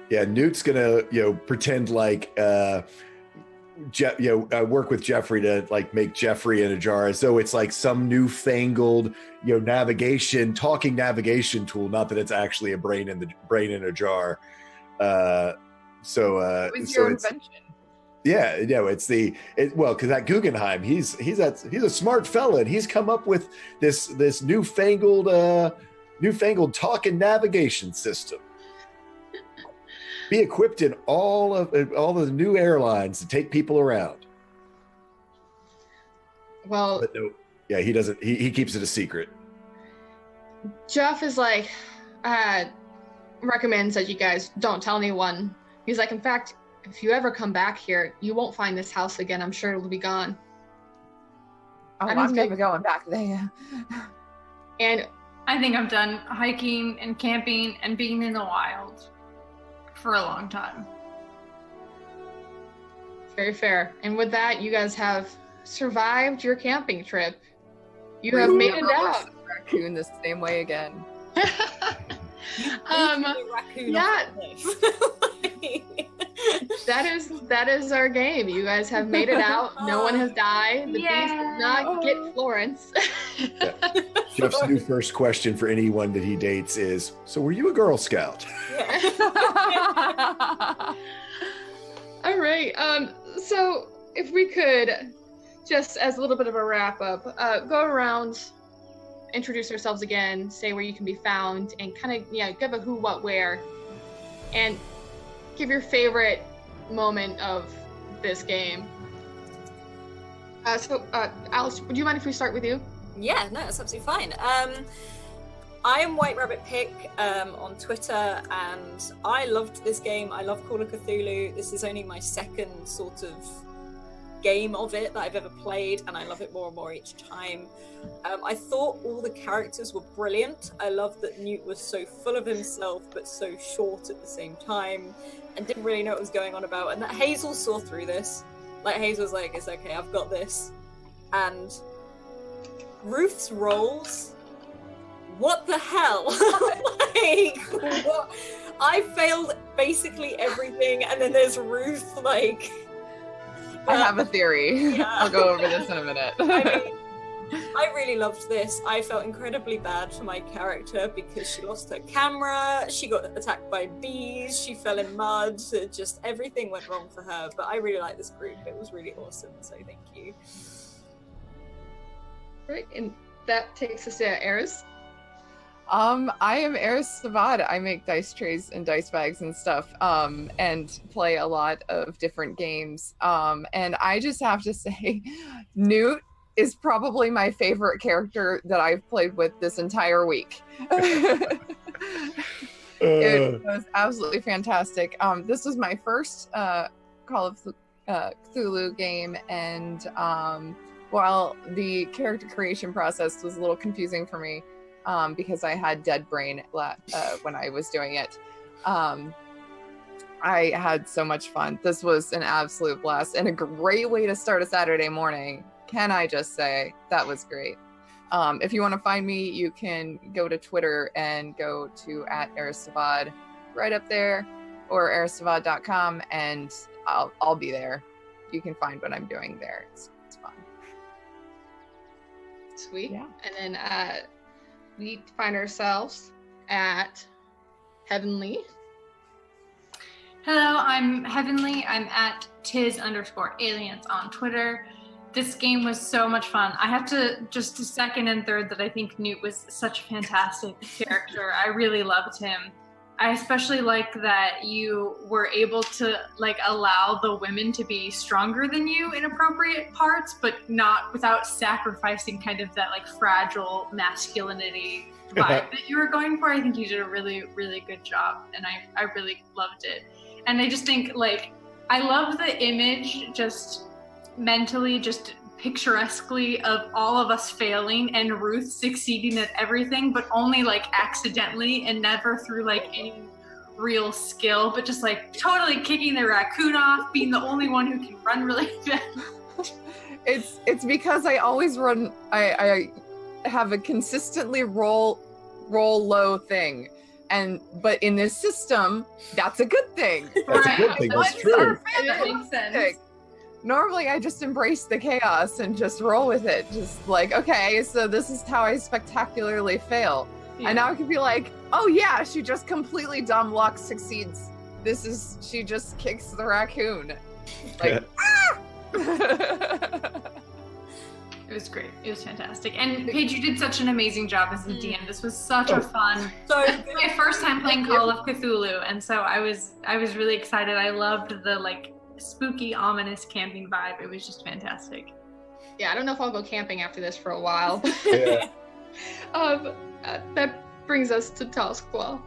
Yeah, Newt's gonna, pretend like, work with Jeffrey to like make Jeffrey in a jar, as though it's like some newfangled, talking navigation tool. Not that it's actually a brain in a jar. It was your invention. Yeah, it's because at Guggenheim, he's a smart fella, and he's come up with this newfangled talking navigation system. Be equipped in all of the new airlines to take people around. Well, but no, yeah, he doesn't. He keeps it a secret. Jeff is like, recommends that you guys don't tell anyone. He's like, in fact, if you ever come back here, you won't find this house again. I'm sure it'll be gone. Oh, I'm never going back there. And I think I'm done hiking and camping and being in the wild for a long time. Very fair. And with that, you guys have survived your camping trip. You have made it out. Raccoon the same way again. Yeah. That is our game. You guys have made it out. No one has died. The beast did not get Florence. Yeah. Jeff's new first question for anyone that he dates is, so were you a Girl Scout? All right. So if we could, just as a little bit of a wrap up, go around, introduce ourselves again, say where you can be found, and kind of give a who, what, where, and give your favorite moment of this game. So Alice, would you mind if we start with you? Yeah, no, that's absolutely fine. I am White Rabbit Pick on Twitter, and I loved this game. I love Call of Cthulhu. This is only my second sort of game of it that I've ever played, and I love it more and more each time. I thought all the characters were brilliant. I loved that Newt was so full of himself but so short at the same time and didn't really know what was going on about, and that Hazel saw through this. Like, Hazel was like, it's okay, I've got this. And Ruth's rolls, what the hell? Like, what? I failed basically everything, and then there's Ruth, like... I have a theory. Yeah. I'll go over this in a minute. I really loved this. I felt incredibly bad for my character because she lost her camera, she got attacked by bees, she fell in mud, just everything went wrong for her. But I really like this group. It was really awesome, so thank you. Right, and that takes us to Eris. I am Eris Savad. I make dice trays and dice bags and stuff, and play a lot of different games. And I just have to say, Newt is probably my favorite character that I've played with this entire week. It was absolutely fantastic. This was my first Call of Cthulhu game, and while the character creation process was a little confusing for me, because I had dead brain when I was doing it. I had so much fun. This was an absolute blast and a great way to start a Saturday morning. Can I just say, that was great. If you want to find me, you can go to Twitter and go to @ErisSavad right up there, or erissavad.com, and I'll be there. You can find what I'm doing there. It's fun. Sweet. Yeah. And then we find ourselves at Heavenly. Hello, I'm Heavenly. I'm at @Tiz_aliens on Twitter. This game was so much fun. I have to just a second and third that I think Newt was such a fantastic character. I really loved him. I especially like that you were able to allow the women to be stronger than you in appropriate parts, but not without sacrificing kind of that fragile masculinity vibe that you were going for. I think you did a really, really good job, and I really loved it. And I just think I love the image just mentally just picturesquely of all of us failing and Ruth succeeding at everything, but only like accidentally and never through like any real skill, but just like totally kicking the raccoon off, being the only one who can run really fast. It's because I always run. I have a consistently roll low thing, but in this system, that's a good thing. That's a good thing. That's true. That makes sense. Normally, I just embrace the chaos and just roll with it. Just like, okay, so this is how I spectacularly fail. Yeah. And now I can be like, oh yeah, she just completely dumb luck succeeds. She just kicks the raccoon. Like, It was great. It was fantastic. And Paige, you did such an amazing job as the DM. This was such a fun. So this is my first time playing Call of Cthulhu, and so I was really excited. I loved the like spooky, ominous camping vibe. It was just fantastic. Yeah, I don't know if I'll go camping after this for a while. Yeah. That brings us to Tall Squall.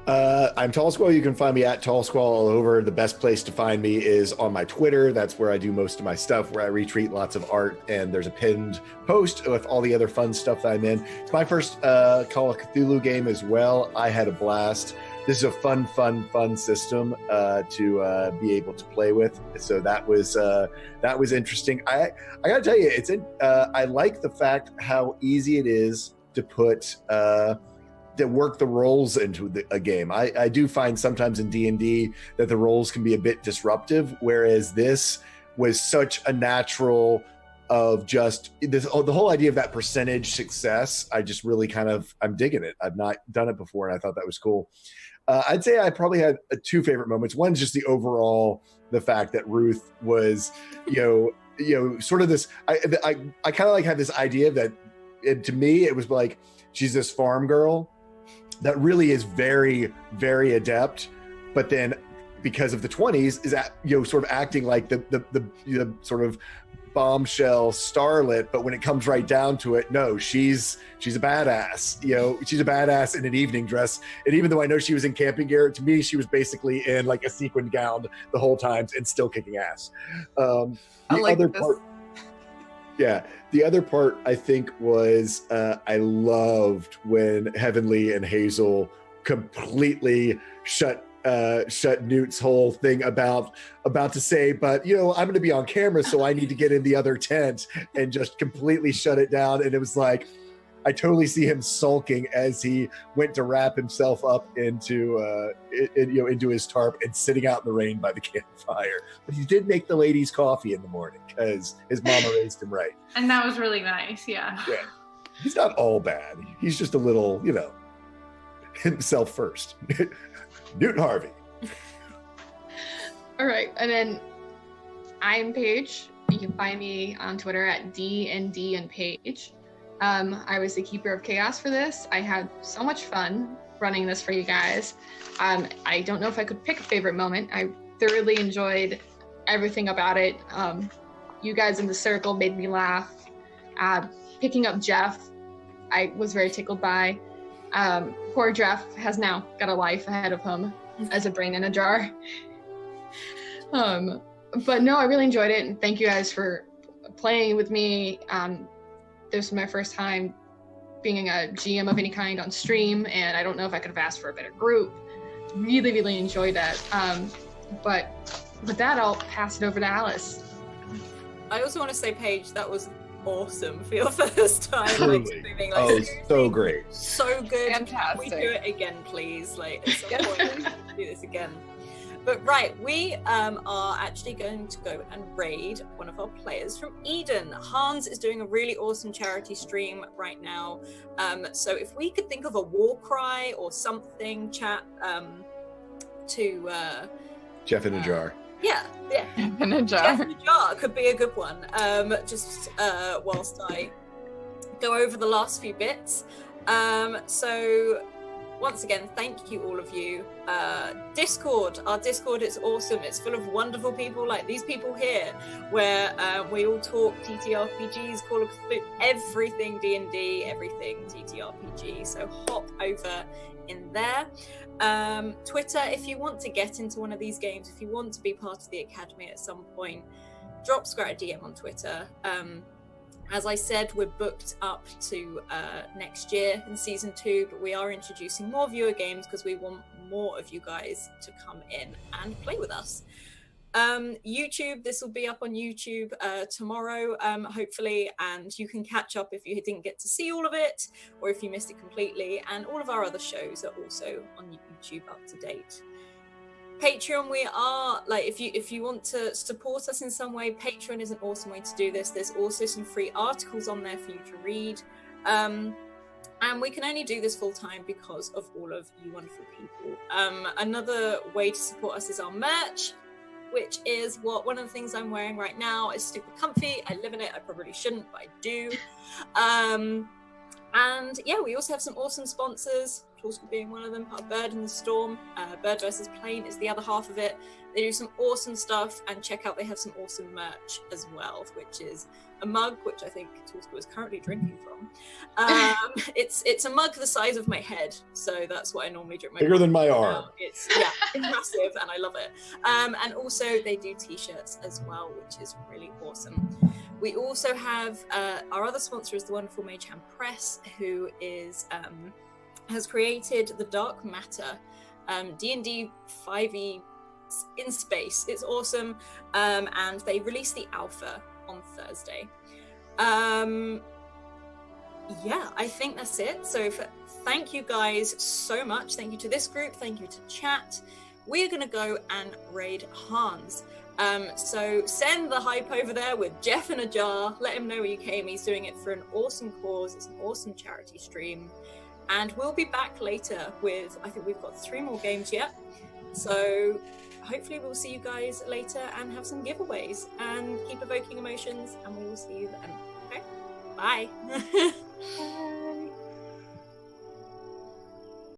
I'm Tall Squall. You can find me at Tall Squall all over. The best place to find me is on my Twitter. That's where I do most of my stuff, where I retweet lots of art, and there's a pinned post with all the other fun stuff that I'm in. It's my first Call of Cthulhu game as well. I had a blast. This is a fun system to be able to play with. So that was interesting. I gotta tell you, I like the fact how easy it is to put to work the roles into a game. I do find sometimes in D&D that the roles can be a bit disruptive, whereas this was such a natural of just this. The whole idea of that percentage success, I just really I'm digging it. I've not done it before, and I thought that was cool. I'd say I probably had two favorite moments. One's just the fact that Ruth was, sort of this. I kind of like had this idea that, to me, it was like she's this farm girl that really is very, very adept, but then because of the 20s is sort of acting like the sort of bombshell starlet, but when it comes right down to it, no, she's a badass. She's a badass in an evening dress, and even though I know she was in camping gear, to me she was basically in like a sequined gown the whole time and still kicking ass. The other part I think was I loved when Heavenly and Hazel completely shut Newt's whole thing about to say, but I'm going to be on camera, so I need to get in the other tent, and just completely shut it down. And it was like, I totally see him sulking as he went to wrap himself up into his tarp and sitting out in the rain by the campfire. But he did make the ladies coffee in the morning because his mama raised him right. And that was really nice. Yeah. He's not all bad. He's just a little, himself first. Newt Harvey. All right, and then I'm Paige. You can find me on Twitter at DND and Paige. I was the Keeper of Chaos for this. I had so much fun running this for you guys. I don't know if I could pick a favorite moment. I thoroughly enjoyed everything about it. You guys in the circle made me laugh. Picking up Jeff, I was very tickled by. Poor Jeff has now got a life ahead of him as a brain in a jar. But no, I really enjoyed it, and thank you guys for playing with me. This was my first time being a GM of any kind on stream, and I don't know if I could have asked for a better group. Really, really enjoyed that. But with that, I'll pass it over to Alice. I also want to say, Paige, that was awesome for your first time. Truly. So great. So good. Fantastic. Can we do it again, please? At some point, we should do this again. But right, we are actually going to go and raid one of our players from Eden. Hans is doing a really awesome charity stream right now. So if we could think of a war cry or something, chat to Jeff in a jar. Yeah. In a jar. Jeff in a jar could be a good one. Just whilst I go over the last few bits. So once again, thank you, all of you. Discord, our Discord is awesome. It's full of wonderful people like these people here, where we all talk TTRPGs, Call of Cthulhu, everything D&D, everything TTRPG. So hop over in there. Twitter, if you want to get into one of these games, if you want to be part of the Academy at some point, drop Scrat a DM on Twitter. As I said, we're booked up to next year in season 2, but we are introducing more viewer games because we want more of you guys to come in and play with us. YouTube, this will be up on YouTube tomorrow, hopefully, and you can catch up if you didn't get to see all of it or if you missed it completely. And all of our other shows are also on YouTube up to date. Patreon, we are like, if you want to support us in some way, Patreon is an awesome way to do this. There's also some free articles on there for you to read, and we can only do this full time because of all of you wonderful people. Another way to support us is our merch, which is one of the things I'm wearing right now. Is super comfy. I live in it. I probably shouldn't, but I do. And yeah, we also have some awesome sponsors, Toolschool being one of them, part of Bird in the Storm. Bird vs. Plane is the other half of it. They do some awesome stuff, and check out, they have some awesome merch as well, which is a mug, which I think Toolschool is currently drinking from. It's a mug the size of my head, so that's what I normally drink. Bigger than my arm. It's massive, and I love it. And also they do t-shirts as well, which is really awesome. We also have our other sponsor is the wonderful Mage Hand Press, who is has created the Dark Matter D&D 5e in space. It's awesome, and they released the alpha on Thursday. Yeah, I think that's it. So thank you guys so much. Thank you to this group. Thank you to chat. We're going to go and raid Hans. So send the hype over there with Jeff in a jar. Let him know where you came. He's doing it for an awesome cause. It's an awesome charity stream. And we'll be back later with, I think we've got 3 more games yet. So hopefully we'll see you guys later and have some giveaways. And keep evoking emotions, and we will see you then. Okay? Bye. Bye.